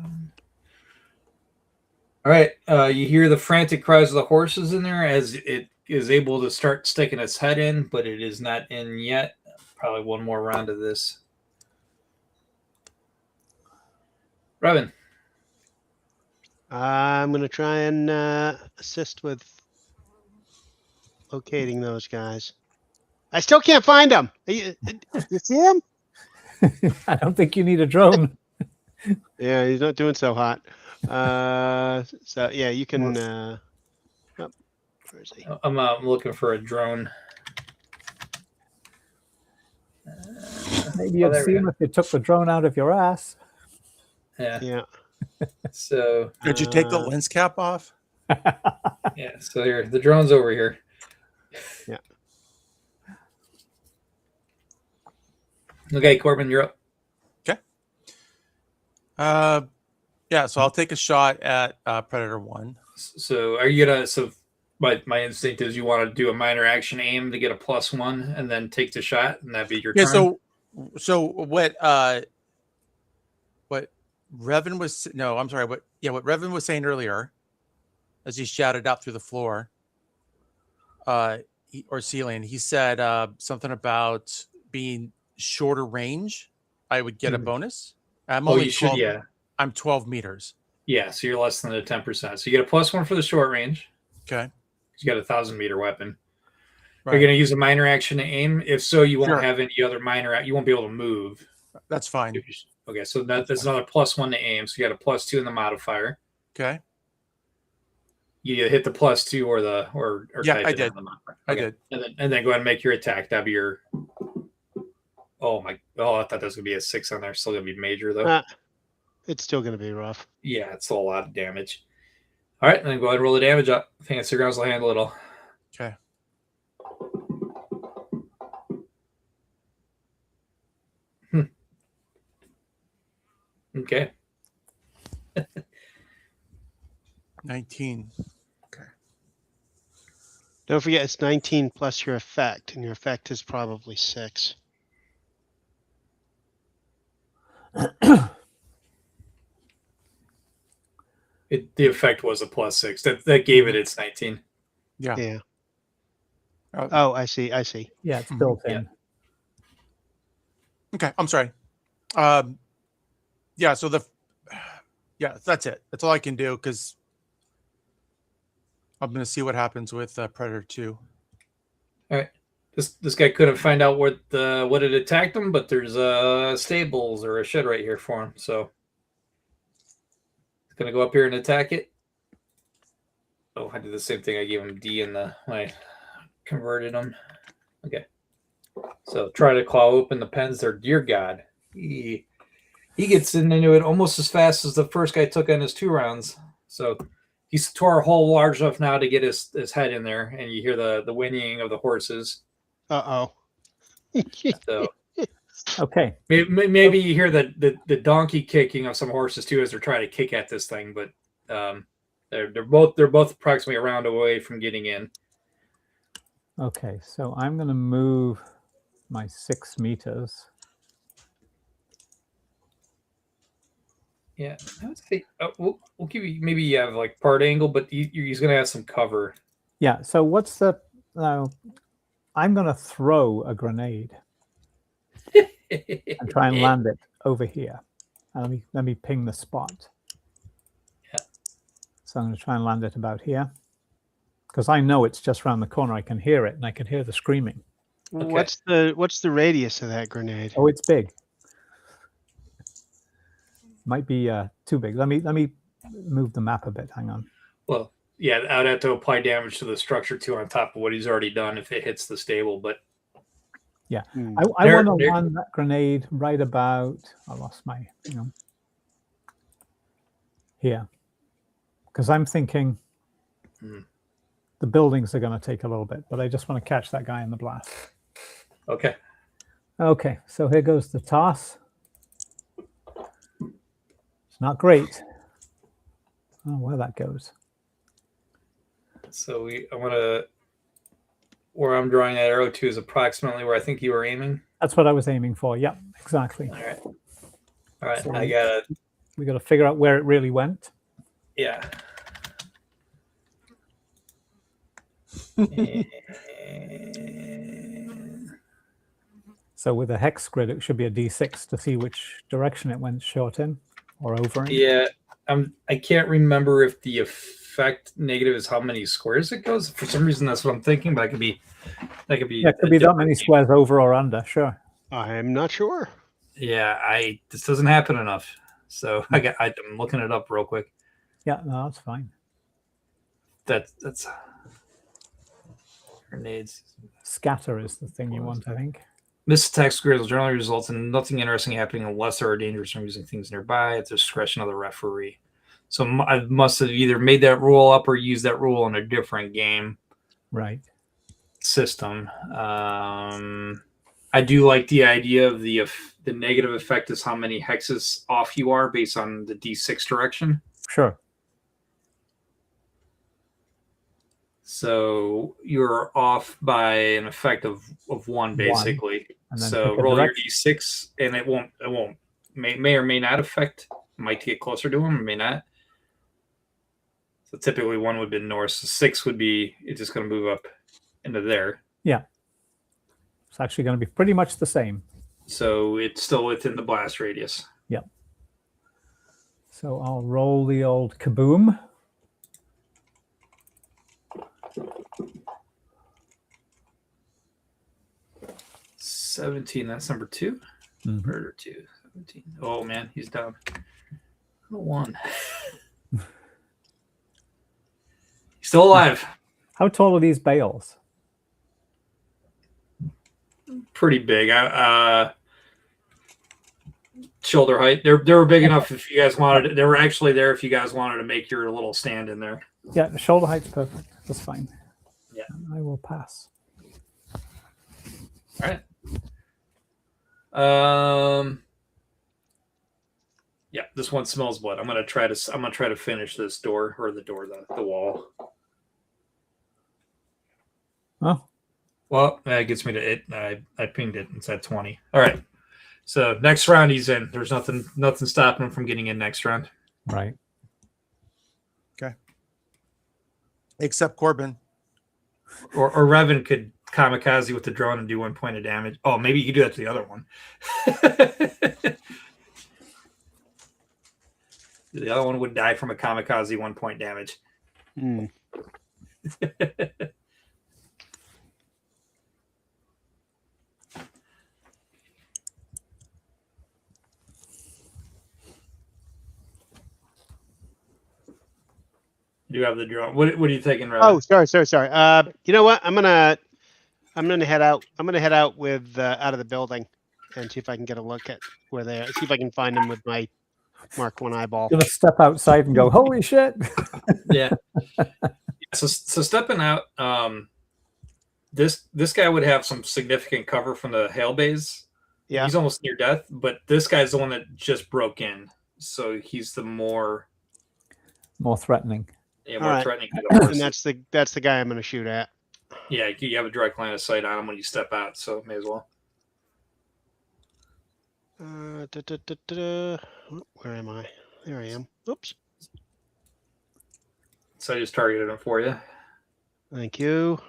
A: all right. You hear the frantic cries of the horses in there as it is able to start sticking its head in, but it is not in yet. Probably one more round of this. Robin.
D: I'm going to try and assist with locating those guys. I still can't find them. You see him?
B: I don't think you need a drone.
D: Yeah, he's not doing so hot. So yeah, you can. Where is he?
A: I'm looking for a drone.
B: Maybe you'd
A: there
B: see
A: we
B: him
A: go.
B: if you took the drone out of your ass.
A: Yeah.
D: Yeah.
A: So
C: Did you take the lens cap off?
A: yeah. So here, the drone's over here.
D: Yeah.
A: Okay, Corbin, you're up.
C: Yeah, so I'll take a shot at Predator 1.
A: So are you gonna? So my instinct is you want to do a minor action aim to get a +1 and then take the shot, and that'd be your
C: Yeah,
A: turn.
C: so what Revan was what Revan was saying earlier as he shouted out through the floor or ceiling, he said something about being shorter range. I would get a bonus. I'm only
A: you should, yeah.
C: I'm 12 meters.
A: Yeah, so you're less than a 10%. So you get a +1 for the short range.
C: Okay.
A: You got a 1,000-meter weapon.
C: Right.
A: You're going to use a minor action to aim. If so, you won't
C: Sure.
A: have any other minor. You won't be able to move.
C: That's fine.
A: Okay, so that's another +1 to aim. So you got a +2 in the modifier.
C: Okay.
A: You either hit the +2 or
C: Yeah,
A: type
C: I
A: it
C: did.
A: on the modifier.
C: I
A: Okay.
C: did.
A: And then go ahead and make your attack. That'd be your. Oh my! Oh, I thought that was gonna be a 6 on there. Still gonna be major though.
D: It's still going to be rough.
A: Yeah, it's still a lot of damage. All right, then go ahead and roll the damage up. Fancy grounds will handle it all.
C: Okay.
A: Okay.
C: 19.
D: Don't forget, it's 19 plus your effect, and your effect is probably 6.
A: The effect was a +6. That gave it its 19.
C: Yeah.
D: Yeah.
C: Oh.
D: Oh, I see. I see.
B: Yeah, it's built in.
A: Yeah.
C: Okay, I'm sorry. Yeah, so that's it. That's all I can do because I'm going to see what happens with Predator 2.
A: All right. This guy couldn't find out what had attacked him, but there's stables or a shed right here for him. So he's gonna go up here and attack it. Oh, I did the same thing. I gave him D when I converted him. Okay. So try to claw open the pens there. Dear God. He gets into it almost as fast as the first guy took on his 2 rounds. So he's tore a hole large enough now to get his head in there, and you hear the whinnying of the horses.
D: Uh-oh.
A: So
B: Okay.
A: maybe you hear the donkey kicking of some horses too as they're trying to kick at this thing, but they're both approximately a round away from getting in.
B: Okay, so I'm going to move my 6 meters.
A: Yeah, I would say we'll give you, maybe you have like part angle, but he's going to have some cover.
B: Yeah, so what's the... I'm going to throw a grenade and try and land it over here. Let me ping the spot.
A: Yeah.
B: So I'm going to try and land it about here. Because I know it's just around the corner. I can hear it, and I can hear the screaming.
A: Okay.
D: What's the radius of that grenade?
B: Oh, it's big. Might be too big. Let me move the map a bit. Hang on.
A: Well, yeah, I'd have to apply damage to the structure too on top of what he's already done if it hits the stable. But
B: yeah,
D: Hmm.
B: I want to land that grenade right about. I lost my, here, because I'm thinking the buildings are going to take a little bit, but I just want to catch that guy in the blast.
A: okay.
B: Okay, so here goes the toss. It's not great. Oh, where that goes.
A: So I want to. Where I'm drawing that arrow to is approximately where I think you were aiming.
B: That's what I was aiming for. Yep, exactly.
A: All right.
B: So
A: I got it.
B: We got to figure out where it really went.
A: Yeah.
B: So with a hex grid, it should be a D6 to see which direction it went short in. or over it.
A: Yeah, I can't remember if the effect negative is how many squares it goes. For some reason, that's what I'm thinking. But that could be.
B: Yeah, it could be that many squares over or under. Sure.
D: I'm not sure.
A: Yeah, this doesn't happen enough. So I'm looking it up real quick.
B: Yeah, no, that's fine.
A: That's grenades.
B: Scatter is the thing you want, I think.
A: Missed attack squares generally results in nothing interesting happening unless there are dangers from using things nearby at the discretion of the referee. So I must have either made that rule up or used that rule in a different game
B: Right.
A: system. I do like the idea of the negative effect is how many hexes off you are based on the D6 direction.
B: Sure.
A: So you're off by an effect of one, basically.
B: And then
A: So
B: pick a
A: roll your
B: direction.
A: D6, and it won't may or may not affect. Might get closer to him, or may not. So typically 1 would be north. So 6 would be it's just going to move up into there.
B: Yeah. It's actually going to be pretty much the same.
A: So it's still within the blast radius.
B: Yep. So I'll roll the old kaboom.
A: $17. That's number 2.
B: Mhm.
A: Murder 2. 17. Oh man, he's down. 1. He's still alive.
B: How tall are these bales?
A: Pretty big. Shoulder height. They were big enough if you guys wanted. They were actually there if you guys wanted to make your little stand in there.
B: Yeah, the shoulder height's perfect. That's fine.
A: Yeah.
B: I will pass.
A: All right. Yeah, this one smells blood. I'm gonna try to finish this door or the wall.
B: Oh,
A: Well, that gets me to it. I pinged it. It's at 20. All right. So next round he's in. There's nothing stopping him from getting in next round.
B: right.
C: Except Corbin.
A: Or Revan could kamikaze with the drone and do 1 point of damage. Oh, maybe you could do that to the other one. The other one would die from a kamikaze 1 point damage.
D: Hmm.
A: You have the drone. What are you taking, Revan?
D: Oh, sorry. You know what? I'm gonna head out. I'm gonna head out with out of the building and see if I can get a look at where they are. See if I can find them with my Mark 1 eyeball.
B: Gonna step outside and go, holy shit.
A: Yeah. So stepping out, this guy would have some significant cover from the hail bays.
D: Yeah.
A: He's almost near death, but this guy's the one that just broke in, so he's the more
B: threatening.
A: more
D: All right.
A: threatening to the horse.
D: And that's the guy I'm gonna shoot at.
A: Yeah, you have a direct line of sight on him when you step out, so may as well.
D: Where am I? There I am. Oops.
A: So I just targeted him for you.
D: Thank you.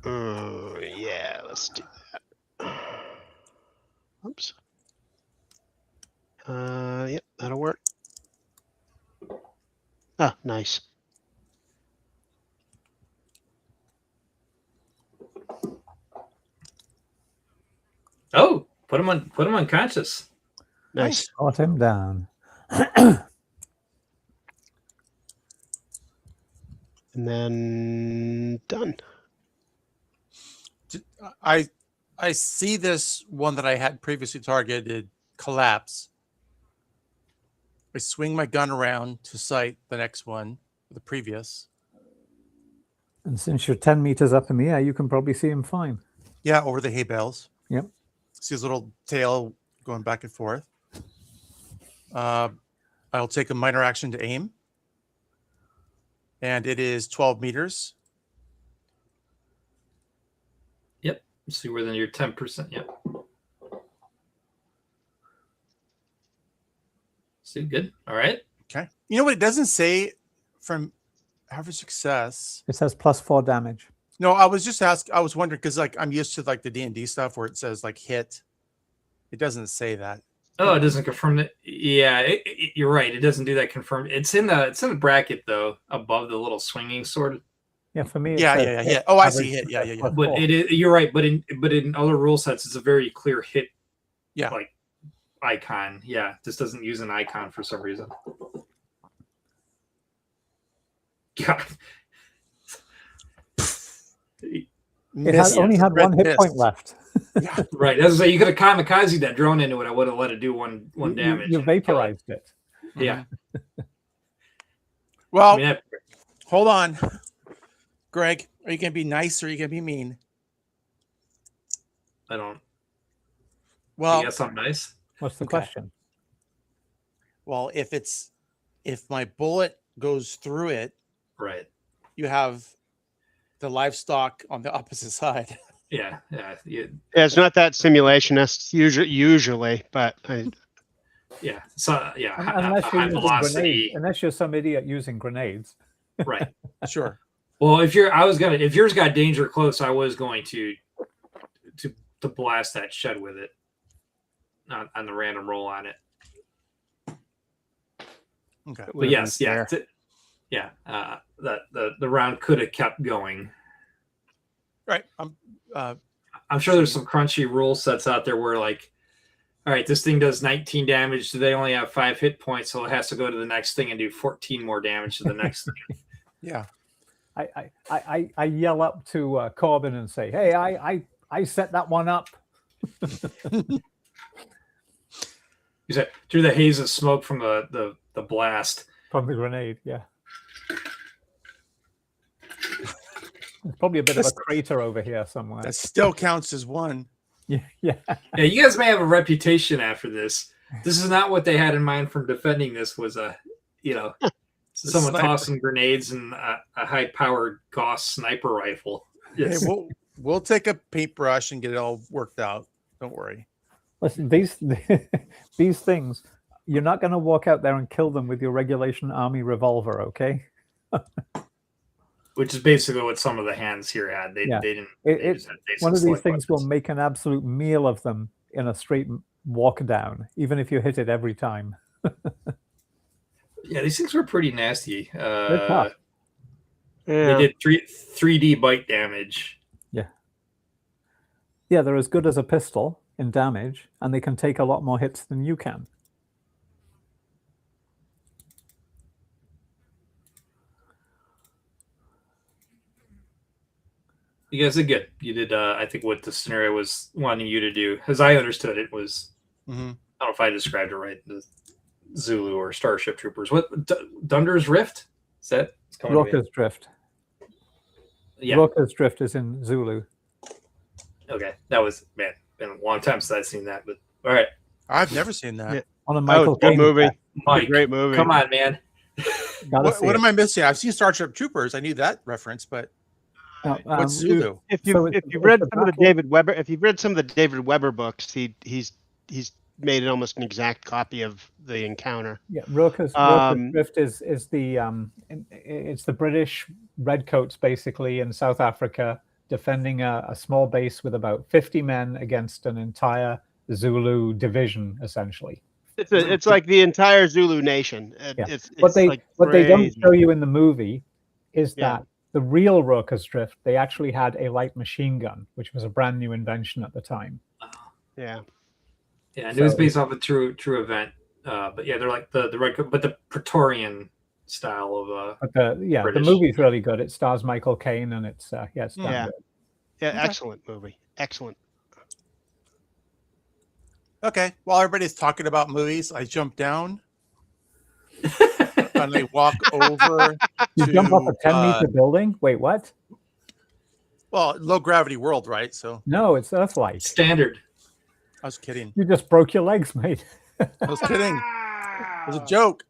D: Yeah, let's do that. Oops. Yep, that'll work. Ah, nice.
A: Oh, put him unconscious.
D: Nice.
B: Shot him down.
D: And then done.
C: I see this one that I had previously targeted collapse. I swing my gun around to sight the next one, the previous.
B: And since you're 10 meters up in the air, you can probably see him fine.
C: Yeah, over the hay bales.
B: Yep.
C: See his little tail going back and forth. I'll take a minor action to aim. And it is 12 meters.
A: Yep. See within your 10%. Yep. See, good. All right.
C: Okay. You know what it doesn't say from average success?
B: It says +4 damage.
C: No, I was just asking. I was wondering because like I'm used to like the D&D stuff where it says like hit. It doesn't say that.
A: Oh, it doesn't confirm that. Yeah, you're right. It doesn't do that confirm. It's in the bracket though, above the little swinging sword.
B: Yeah, for me, it
C: Yeah,
B: says
C: yeah, yeah,
B: hit
C: yeah. Oh, I
B: average
C: see. Hit. Yeah, yeah, yeah.
B: plus
A: But
B: 4.
A: it is. You're right. But in other rule sets, it's a very clear hit.
C: Yeah.
A: Like icon. Yeah, this doesn't use an icon for some reason. God.
B: Only had one hit point left.
C: Yeah.
A: Right. As I say, you could have kamikaze that drone into it. I would have let it do one damage.
B: You vaporized it.
A: Yeah.
C: Well,
A: I mean,
C: hold on, Greg. Are you gonna be nice or are you gonna be mean?
A: I don't.
C: Well,
A: I guess I'm nice.
B: What's the
C: Okay.
B: question?
C: well, if my bullet goes through it,
A: Right.
C: you have the livestock on the opposite side.
A: Yeah.
D: Yeah, it's not that simulationist usually, but
A: Yeah. So yeah.
B: Unless you're
A: High
B: using
A: velocity.
B: grenades. Unless you're some idiot using grenades.
A: Right.
C: Sure.
A: Well, if yours got danger close, I was going to blast that shed with it on the random roll on it.
C: Okay.
A: But yes, yeah, the round could have kept going.
C: Right.
A: I'm sure there's some crunchy rule sets out there where like, all right, this thing does 19 damage. Do they only have 5 hit points? So it has to go to the next thing and do 14 more damage to the next thing.
C: Yeah.
B: I yell up to Corbin and say, "Hey, I set that one up."
A: You said through the haze of smoke from the blast.
B: From the grenade, yeah. There's probably a bit of a crater over here somewhere.
C: That still counts as one.
B: Yeah, yeah.
A: Yeah, you guys may have a reputation after this. This is not what they had in mind from defending this. Was someone
C: sniper.
A: tossing grenades and a high-powered Gauss sniper rifle. Yes.
C: Hey, we'll take a paintbrush and get it all worked out. Don't worry.
B: Listen, these things, you're not going to walk out there and kill them with your regulation army revolver, okay?
A: Which is basically what some of the hands here had. They didn't. They just had basic
B: One of these
A: select
B: things will
A: weapons.
B: make an absolute meal of them in a straight walk down, even if you hit it every time.
A: Yeah, these things were pretty nasty.
B: They're tough.
D: yeah.
A: They did 3D bite damage.
B: Yeah, they're as good as a pistol in damage, and they can take a lot more hits than you can.
A: You guys did good. You did, I think, what the scenario was wanting you to do. As I understood it, was
C: Mm-hmm.
A: I don't know if I described it right. The Zulu or Starship Troopers. What Dunder's Rift? Is that it's coming to me?
B: Roka's Drift.
A: Yeah.
B: Roka's Drift is in Zulu.
A: Okay, that was been a long time since I've seen that. But all right,
C: I've never seen that.
D: Yeah.
B: On a
D: Oh,
B: Michael
D: good
B: Caine
D: movie.
B: attack.
A: Mike,
D: Great movie.
A: come on, man.
B: Gotta see
C: What
B: it.
C: am I missing? I've seen Starship Troopers. I knew that reference, but
B: No,
C: what's Zulu?
D: If
B: So
D: you've
B: it's
D: read
B: the
D: some of the
B: battle-
D: David Weber books, he's made it almost an exact copy of the encounter.
B: Yeah, Roka's Drift is it's the British redcoats basically in South Africa defending a small base with about 50 men against an entire Zulu division, essentially.
D: It's like the entire Zulu nation.
B: Yeah.
D: It's
B: What they don't
D: crazy.
B: show you in the movie is
D: Yeah.
B: that the real Roka's Drift, they actually had a light machine gun, which was a brand new invention at the time.
D: Yeah.
A: Yeah, and it was
B: So-
A: based off a true event. But yeah, they're like the red, but the Praetorian style of
B: But the
A: British.
B: movie's really good. It stars Michael Caine, and it's damn
D: Yeah.
B: good.
D: Yeah,
C: Okay.
D: excellent movie. Excellent.
C: Okay. While everybody's talking about movies, I jump down and I walk over
B: You
C: to
B: jump off a 10-meter building? Wait, what?
C: well, low gravity world, right? So
B: No, it's Earthlight.
A: standard.
C: I was kidding.
B: You just broke your legs, mate.
C: I was kidding. It was a joke.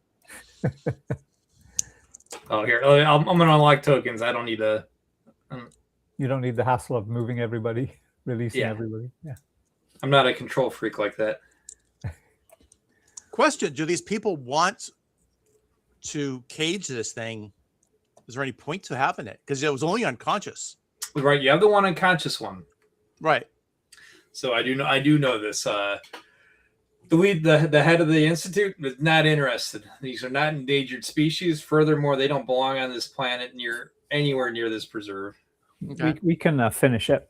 A: Oh, here I'm gonna unlock tokens. I don't need to.
B: You don't need the hassle of moving everybody, releasing
A: Yeah.
B: everybody. Yeah.
A: I'm not a control freak like that.
C: Question: do these people want to cage this thing? Is there any point to having it? Because it was only unconscious,
A: Right, you have the one unconscious one.
C: right?
A: So I do know this. the head of the institute is not interested. These are not endangered species. Furthermore, they don't belong on this planet anywhere near this preserve.
C: Okay.
B: We can finish it.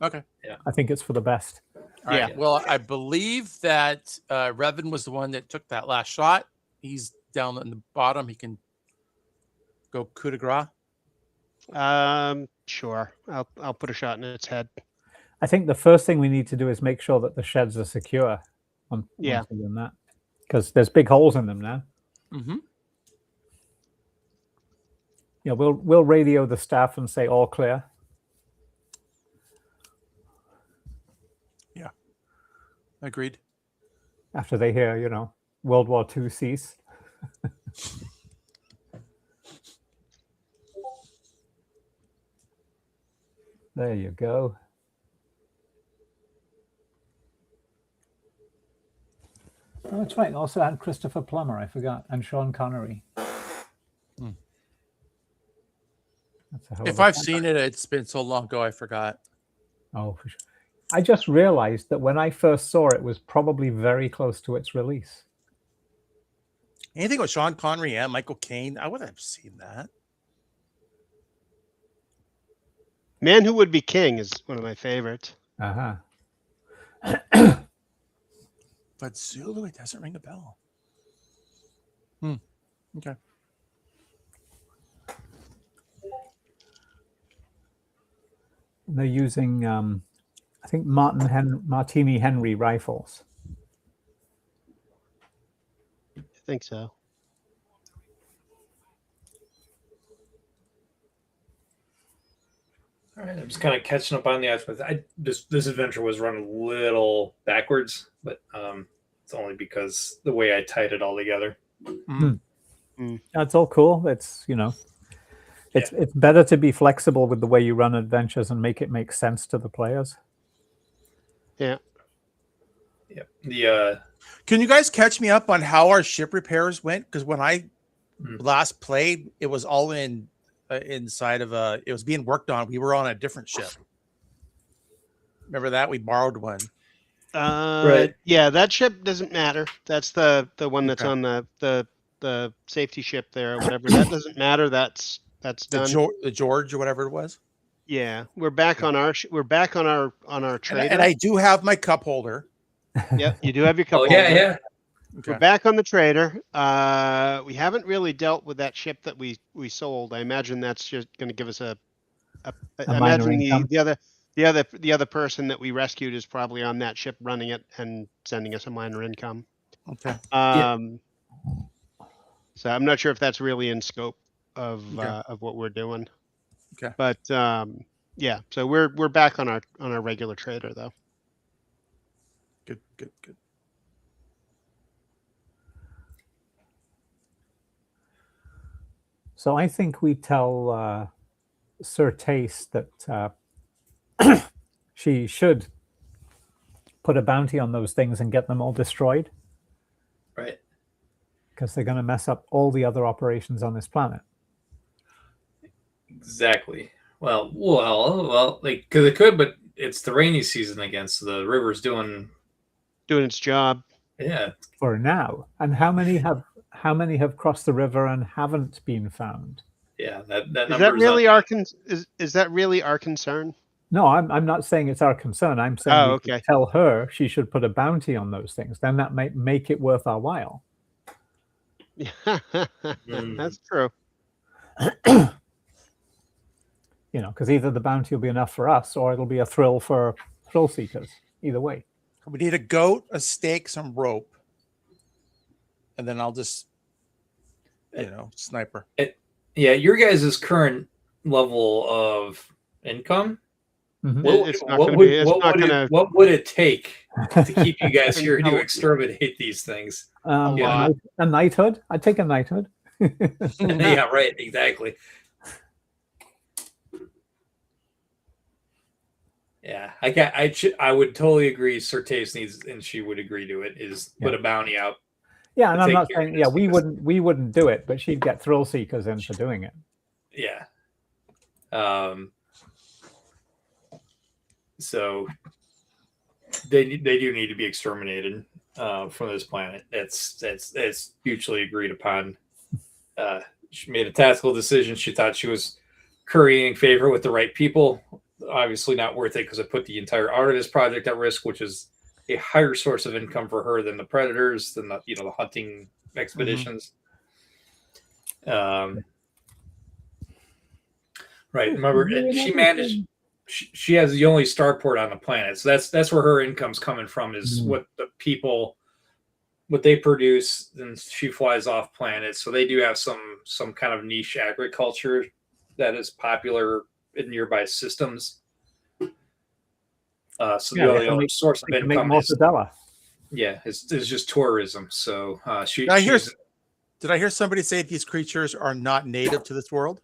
C: Okay.
B: I think it's for the best.
C: All right.
D: Yeah.
C: Well, I believe that Revan was the one that took that last shot. He's down in the bottom. He can go coup de grace.
D: Sure. I'll put a shot in its head.
B: I think the first thing we need to do is make sure that the sheds are secure.
D: Yeah.
B: Once we've done that, because there's big holes in them now.
C: Mm-hmm.
B: Yeah, we'll radio the staff and say all clear.
C: Yeah. Agreed.
B: After they hear, World War II cease. There you go. Oh, that's right. Also had Christopher Plummer, I forgot, and Sean Connery.
C: Hmm.
B: That's a hell
C: If
B: of a
C: I've
B: time.
C: seen it, it's been so long ago I forgot.
B: Oh, for sure. I just realized that when I first saw it was probably very close to its release.
C: Anything with Sean Connery and Michael Caine, I would have seen that.
D: Man Who Would Be King is one of my favorites.
B: Uh-huh.
C: But Zulu, it doesn't ring a bell. Okay.
B: They're using, I think, Martini Henry rifles.
D: I think so.
A: All right, I'm just kind of catching up on the aspect. This adventure was run a little backwards, but it's only because the way I tied it all together.
B: That's all cool. It's it's better to be flexible with the way you run adventures and make it make sense to the players.
D: Yeah.
A: Yep.
C: Can you guys catch me up on how our ship repairs went? Because when I last played, it was all inside of it was being worked on. We were on a different ship. Remember that? We borrowed one.
A: Right.
D: Yeah, that ship doesn't matter. That's the one that's on the safety ship there or whatever. That doesn't matter. That's done.
C: The George or whatever it was.
D: Yeah, we're back on our trader.
C: And I do have my cup holder.
D: Yep, you do have your cup
A: Oh
D: holder.
A: yeah.
C: Okay.
D: We're back on the trader. We haven't really dealt with that ship that we sold. I imagine that's just going to give us I
B: minor
D: imagine
B: income.
D: the other person that we rescued is probably on that ship running it and sending us a minor income.
C: Okay.
D: So I'm not sure if that's really in scope of what we're doing.
C: Okay.
D: But yeah, so we're back on our regular trader though.
C: Good.
B: So I think we tell Sir Tace that she should put a bounty on those things and get them all destroyed,
A: Right.
B: because they're going to mess up all the other operations on this planet.
A: Exactly. Well, like because it could, but it's the rainy season again, so the river's doing
D: Its job.
A: Yeah.
B: For now. And how many have crossed the river and haven't been found?
A: Yeah. That
D: Is
A: number
D: that really
A: up.
D: is that really our concern?
B: No, I'm not saying it's our concern. I'm saying we
D: okay.
B: should tell her she should put a bounty on those things. Then that might make it worth our while.
D: Yeah, that's true.
B: Because either the bounty will be enough for us or it'll be a thrill for thrill seekers. Either way.
C: We need a goat, a steak, some rope, and then I'll just, sniper.
A: Yeah, your guys' current level of income.
B: Mm-hmm.
A: What would it take to keep you guys here to exterminate these things?
B: A knighthood. I'd take a knighthood.
A: Yeah, right. Exactly. Yeah, I would totally agree. Sir Tace needs, and she would agree to it. Put a bounty out.
B: Yeah, and I'm not saying we wouldn't do it, but she'd get thrill seekers in for doing it.
A: Yeah. So they do need to be exterminated. from this planet. It's mutually agreed upon. She made a tactical decision. She thought she was currying favor with the right people. Obviously not worth it because it put the entire Artemis project at risk, which is a higher source of income for her than the predators, than the hunting expeditions. Right. Remember, she managed. She has the only starport on the planet, so that's where her income's coming from. Is what the people, what they produce, and she flies off planet. So they do have some kind of niche agriculture that is popular in nearby systems. So the only source of income is just tourism. So
C: did I hear somebody say these creatures are not native to this world?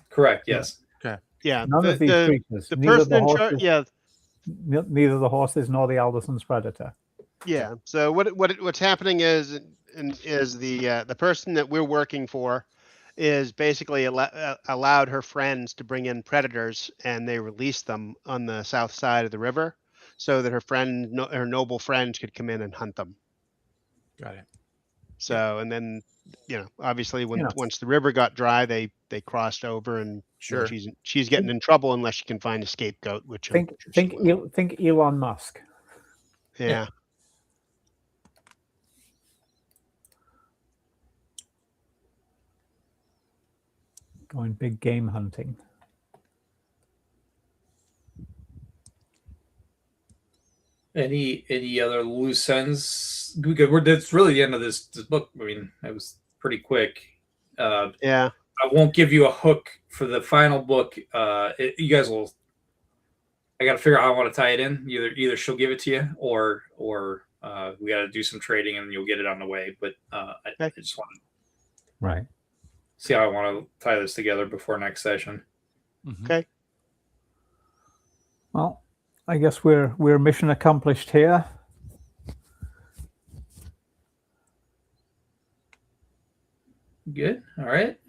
A: Correct. Yes.
C: Okay.
D: Yeah.
B: None of these creatures.
D: The person in charge. Yeah.
B: Neither the horses nor the Alderson's predator.
D: Yeah. So what's happening is the person that we're working for is basically allowed her friends to bring in predators, and they release them on the south side of the river, so that her noble friends could come in and hunt them.
C: Got it.
D: So, and then obviously once the river got dry, they crossed over, and
C: sure,
D: she's getting in trouble unless she can find a scapegoat. Which
B: think Elon Musk.
D: Yeah.
B: Going big game hunting.
A: Any other loose ends? That's really the end of this book. I mean, it was pretty quick.
D: Yeah.
A: I won't give you a hook for the final book. You guys will. I got to figure out how I want to tie it in. Either she'll give it to you, or we got to do some trading and you'll get it on the way. But I just want
B: to
A: see how I want to tie this together before next session.
D: Okay.
B: Well, I guess we're mission accomplished here.
A: Good. All right.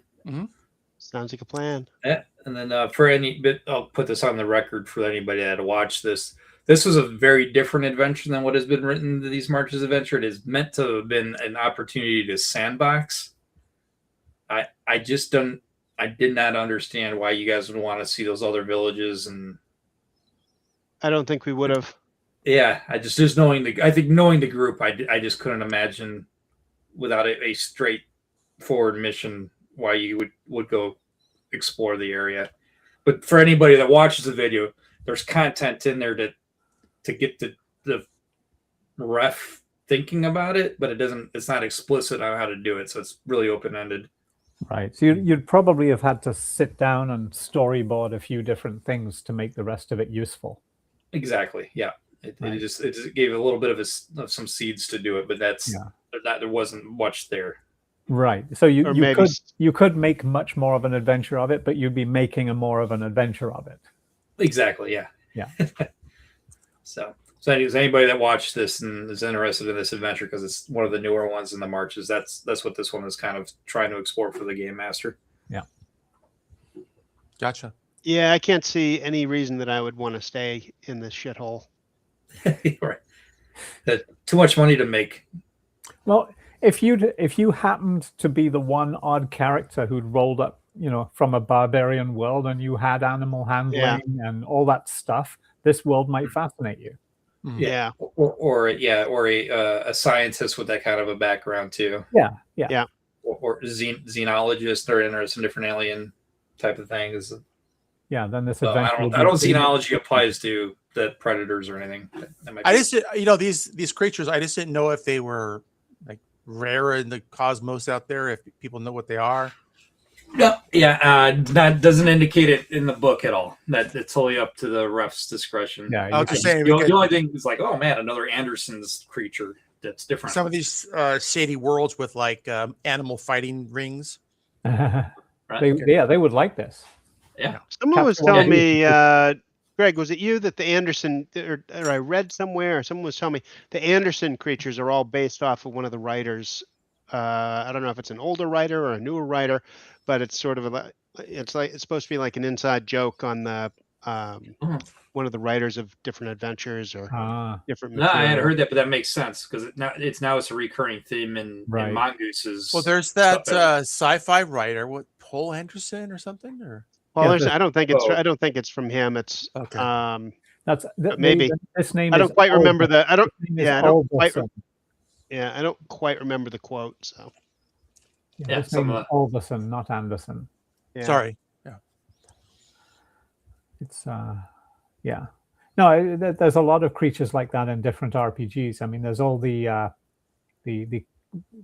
D: Sounds like a plan.
A: Yeah. And then I'll put this on the record for anybody that watched this. This was a very different adventure than what has been written into these Marches Adventure. It is meant to have been an opportunity to sandbox. I did not understand why you guys would want to see those other villages, and
D: I don't think we would have.
A: Yeah, just knowing the group, I just couldn't imagine without a straightforward mission why you would go explore the area. But for anybody that watches the video, there's content in there to get the ref thinking about it, but it's not explicit on how to do it, so it's really open-ended.
B: Right. So you'd probably have had to sit down and storyboard a few different things to make the rest of it useful.
A: Exactly. Yeah. It just gave a little bit of some seeds to do it, but there wasn't much there.
B: Right. So you could make much more of an adventure of it, but you'd be making more of an adventure of it.
A: Exactly. Yeah.
B: Yeah.
A: So anybody that watched this and is interested in this adventure, because it's one of the newer ones in the marches, that's what this one is kind of trying to explore for the game master.
B: Yeah.
C: Gotcha.
D: Yeah, I can't see any reason that I would want to stay in this shithole.
A: Right. Too much money to make.
B: Well, if you happened to be the one odd character who'd rolled up, from a barbarian world, and you had animal handling and all that stuff, this world might fascinate you.
D: Yeah.
A: Or a scientist with that kind of a background too.
B: Yeah.
A: Or xenologists that are interested in different alien type of things.
B: Yeah, then this
A: adventure. I don't xenology applies to the predators or anything.
C: These creatures. I just didn't know if they were like rare in the cosmos out there. If people know what they are.
A: No, that doesn't indicate it in the book at all. That it's totally up to the ref's discretion.
B: Yeah,
C: I was just saying.
A: The only thing is like, oh man, another Anderson's creature that's different.
C: Some of these shady worlds with like animal fighting rings.
A: Right?
B: They would like this.
A: Yeah.
D: Someone was telling me, Greg, was it you that the Anderson, or I read somewhere, or someone was telling me the Anderson creatures are all based off of one of the writers. I don't know if it's an older writer or a newer writer, but it's sort of it's supposed to be like an inside joke on the one of the writers of different adventures or different
A: No,
D: material.
A: I hadn't heard that, but that makes sense because it's a recurring theme in
B: Right.
A: Mongoose's.
C: Well, there's that sci-fi writer, what, Paul Anderson or something, or
D: Well,
B: Yeah,
D: I don't think it's.
A: oh.
D: I don't think it's from him. It's
C: okay.
B: That's
D: maybe.
B: this name.
D: I don't
B: is
D: quite remember
B: Alderson.
D: the. I don't.
B: His name is
D: Yeah, I don't quite.
B: Alderson.
D: Yeah, I don't quite remember the quote. So.
A: Yeah,
B: His name
A: some
B: is Alderson, not Anderson.
D: Yeah.
C: Sorry.
B: It's yeah. No, there's a lot of creatures like that in different RPGs. I mean, there's all the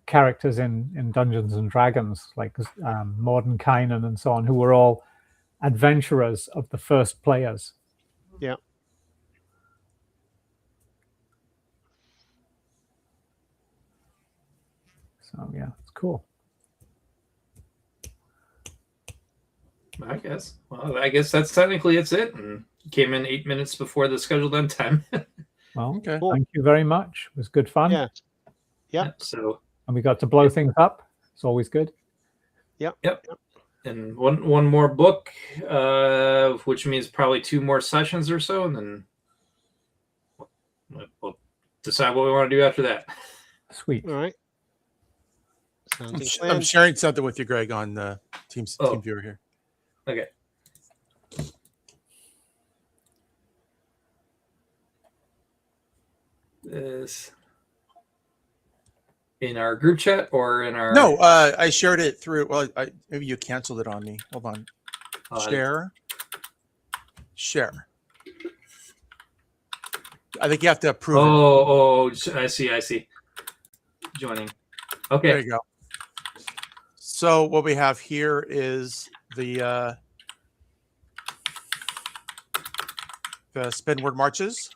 B: characters in Dungeons and Dragons, like Mordenkainen and so on, who were all adventurers of the first players.
D: Yeah.
B: So yeah, it's cool.
A: I guess. Well, I guess that's technically it's it. And came in 8 minutes before the scheduled end time.
B: Well,
C: Okay.
D: Cool.
B: thank you very much. It was good fun.
D: Yeah. Yep.
A: So,
B: And we got to blow things up. It's always good.
A: yep. And one more book, which means probably 2 more sessions or so, and then we'll decide what we want to do after that.
B: Sweet.
D: All right. Sounds like a
C: I'm
D: plan.
C: sharing something with you, Greg, on the team viewer here.
A: Okay. This in our group chat or in our
C: No, I shared it through. Well, maybe you canceled it on me. Hold on. Share. I think you have to approve.
A: Oh, I see. Joining. Okay.
C: There you go. So what we have here is the Spinward marches.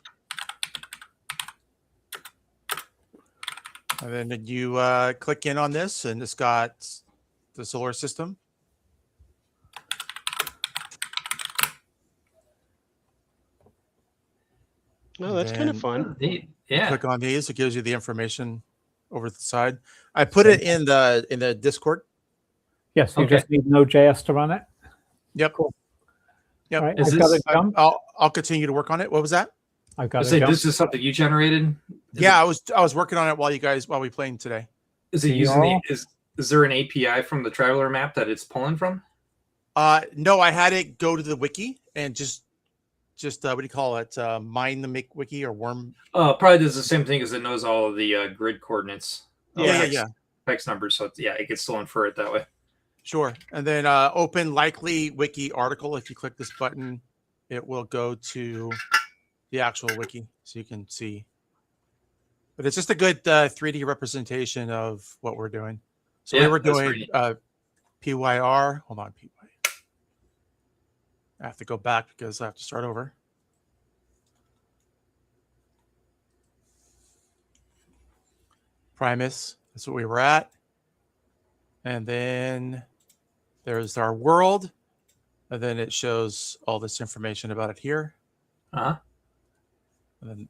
C: And then you click in on this, and it's got the solar system.
D: Oh, that's kind of
C: And
D: fun.
A: Neat. Yeah.
C: Click on these; it gives you the information over the side. I put it in the Discord.
B: Yes, you
A: Okay.
B: just need Node.js to run it.
C: Yep.
B: Cool.
C: Yep.
B: All right,
A: Is
B: I've got
A: this-
B: to jump.
C: I'll continue to work on it. What was that?
B: I've got
A: I
B: to
A: say
B: jump.
A: this is something you generated.
C: I was working on it while we playing today.
A: Is it
B: Can you
A: using
B: all-
A: is there an API from the Traveler map that it's pulling from?
C: No, I had it go to the wiki and just what do you call it? Mine the wiki or worm.
A: Probably does the same thing as it knows all of the grid coordinates.
C: Yeah.
A: Hex numbers. So it can still infer it that way.
C: Sure. And then open likely wiki article. If you click this button, it will go to the actual wiki so you can see. But it's just a good 3D representation of what we're doing. So we were
A: that's
C: doing
A: pretty-
C: PYR. Hold on, PYR. I have to go back because I have to start over. Pyramus. That's what we were at. And then there's our world. And then it shows all this information about it here.
A: Uh-huh.
C: And then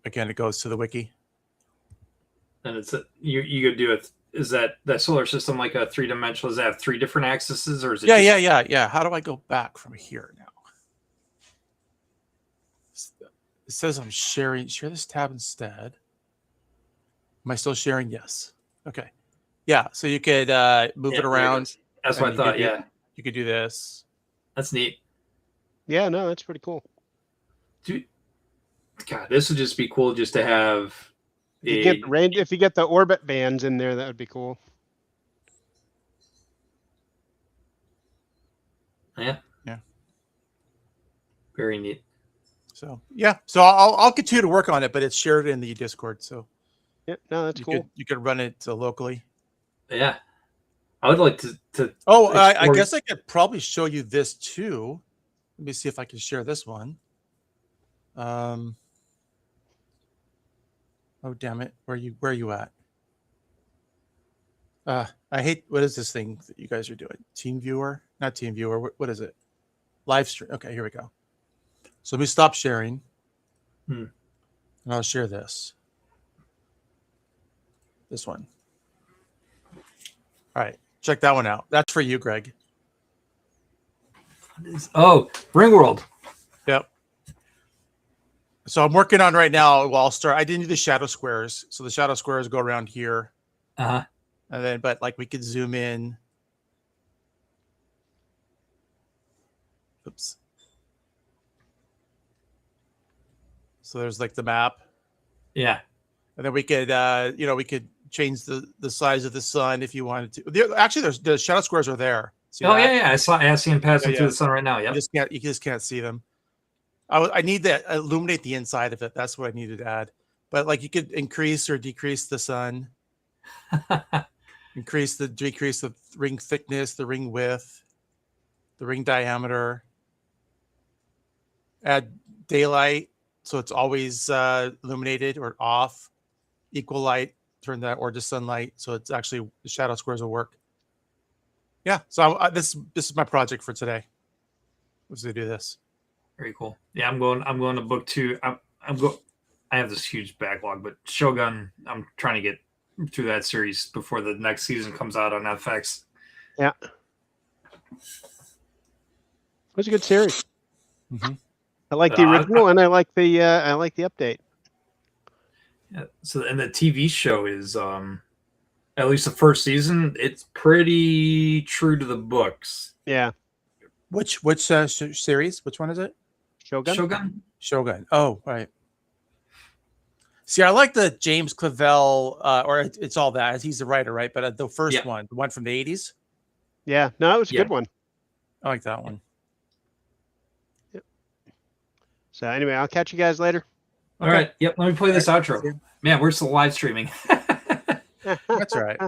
C: again, it goes to the wiki.
A: And it's you could do it. Is that solar system like a 3-dimensional? Does that have 3 different axes, or is it?
C: Yeah. How do I go back from here now? It says I'm sharing. Share this tab instead. Am I still sharing? Yes. Okay. Yeah. So you could move
A: Yeah,
C: it around.
A: That's what I
C: and
A: thought.
C: you
A: Yeah,
C: You could do this.
A: that's neat.
D: Yeah, no, that's pretty cool.
A: Dude, God, this would just be cool just to have.
D: You get the range, if you get the orbit bands in there, that would be cool.
A: Yeah. Very neat.
C: So yeah. So I'll continue to work on it, but it's shared in the Discord. So
D: Yeah, no, that's cool.
C: you could run it locally.
A: Yeah, I would like to.
C: Oh, I
A: explore-
C: guess I could probably show you this too. Let me see if I can share this one. Oh damn it! Where are you at? I hate, what is this thing that you guys are doing? Team viewer, not team viewer. What is it? Live stream. Okay, here we go. So let me stop sharing, and I'll share this. This one. All right, check that one out. That's for you, Greg.
A: Oh, Ringworld.
C: So I'm working on right now. Well, I'll start. I didn't do the shadow squares. So the shadow squares go around here.
A: Uh-huh.
C: And then, but like we could zoom in. Oops. So there's like the map.
A: Yeah.
C: And then we could, we could change the size of the sun if you wanted to. Actually, there's the shadow squares are there. See that?
A: Yeah. I see him passing
C: Yeah,
A: through
C: yeah.
A: the sun right now.
C: You
A: Yep.
C: just can't see them. I need to illuminate the inside of it. That's what I needed to add. But like you could increase or decrease the sun, decrease the ring thickness, the ring width, the ring diameter. Add daylight so it's always illuminated or off. Equal light, turn that or just sunlight so it's actually the shadow squares will work. Yeah. So this is my project for today. Was to do this.
A: Very cool. Yeah, I'm going to book 2. I have this huge backlog, but Shogun, I'm trying to get through that series before the next season comes out on FX.
D: Yeah. It was a good series.
C: Mm-hmm.
D: I like the original and I like the update.
A: Yeah. So, and the TV show is at least the first season, it's pretty true to the books.
D: Yeah.
C: Which series? Which one is it?
A: Shogun.
C: Oh, right. See, I like the James Clavell, or it's all that. He's the writer, right? But the first one, the one from the 80s.
D: Yeah. No, it was a good one.
C: I like that one.
D: Yep. So anyway, I'll catch you guys later.
A: All right. Yep. Let me play this outro. Man, we're still live streaming.
C: That's all right.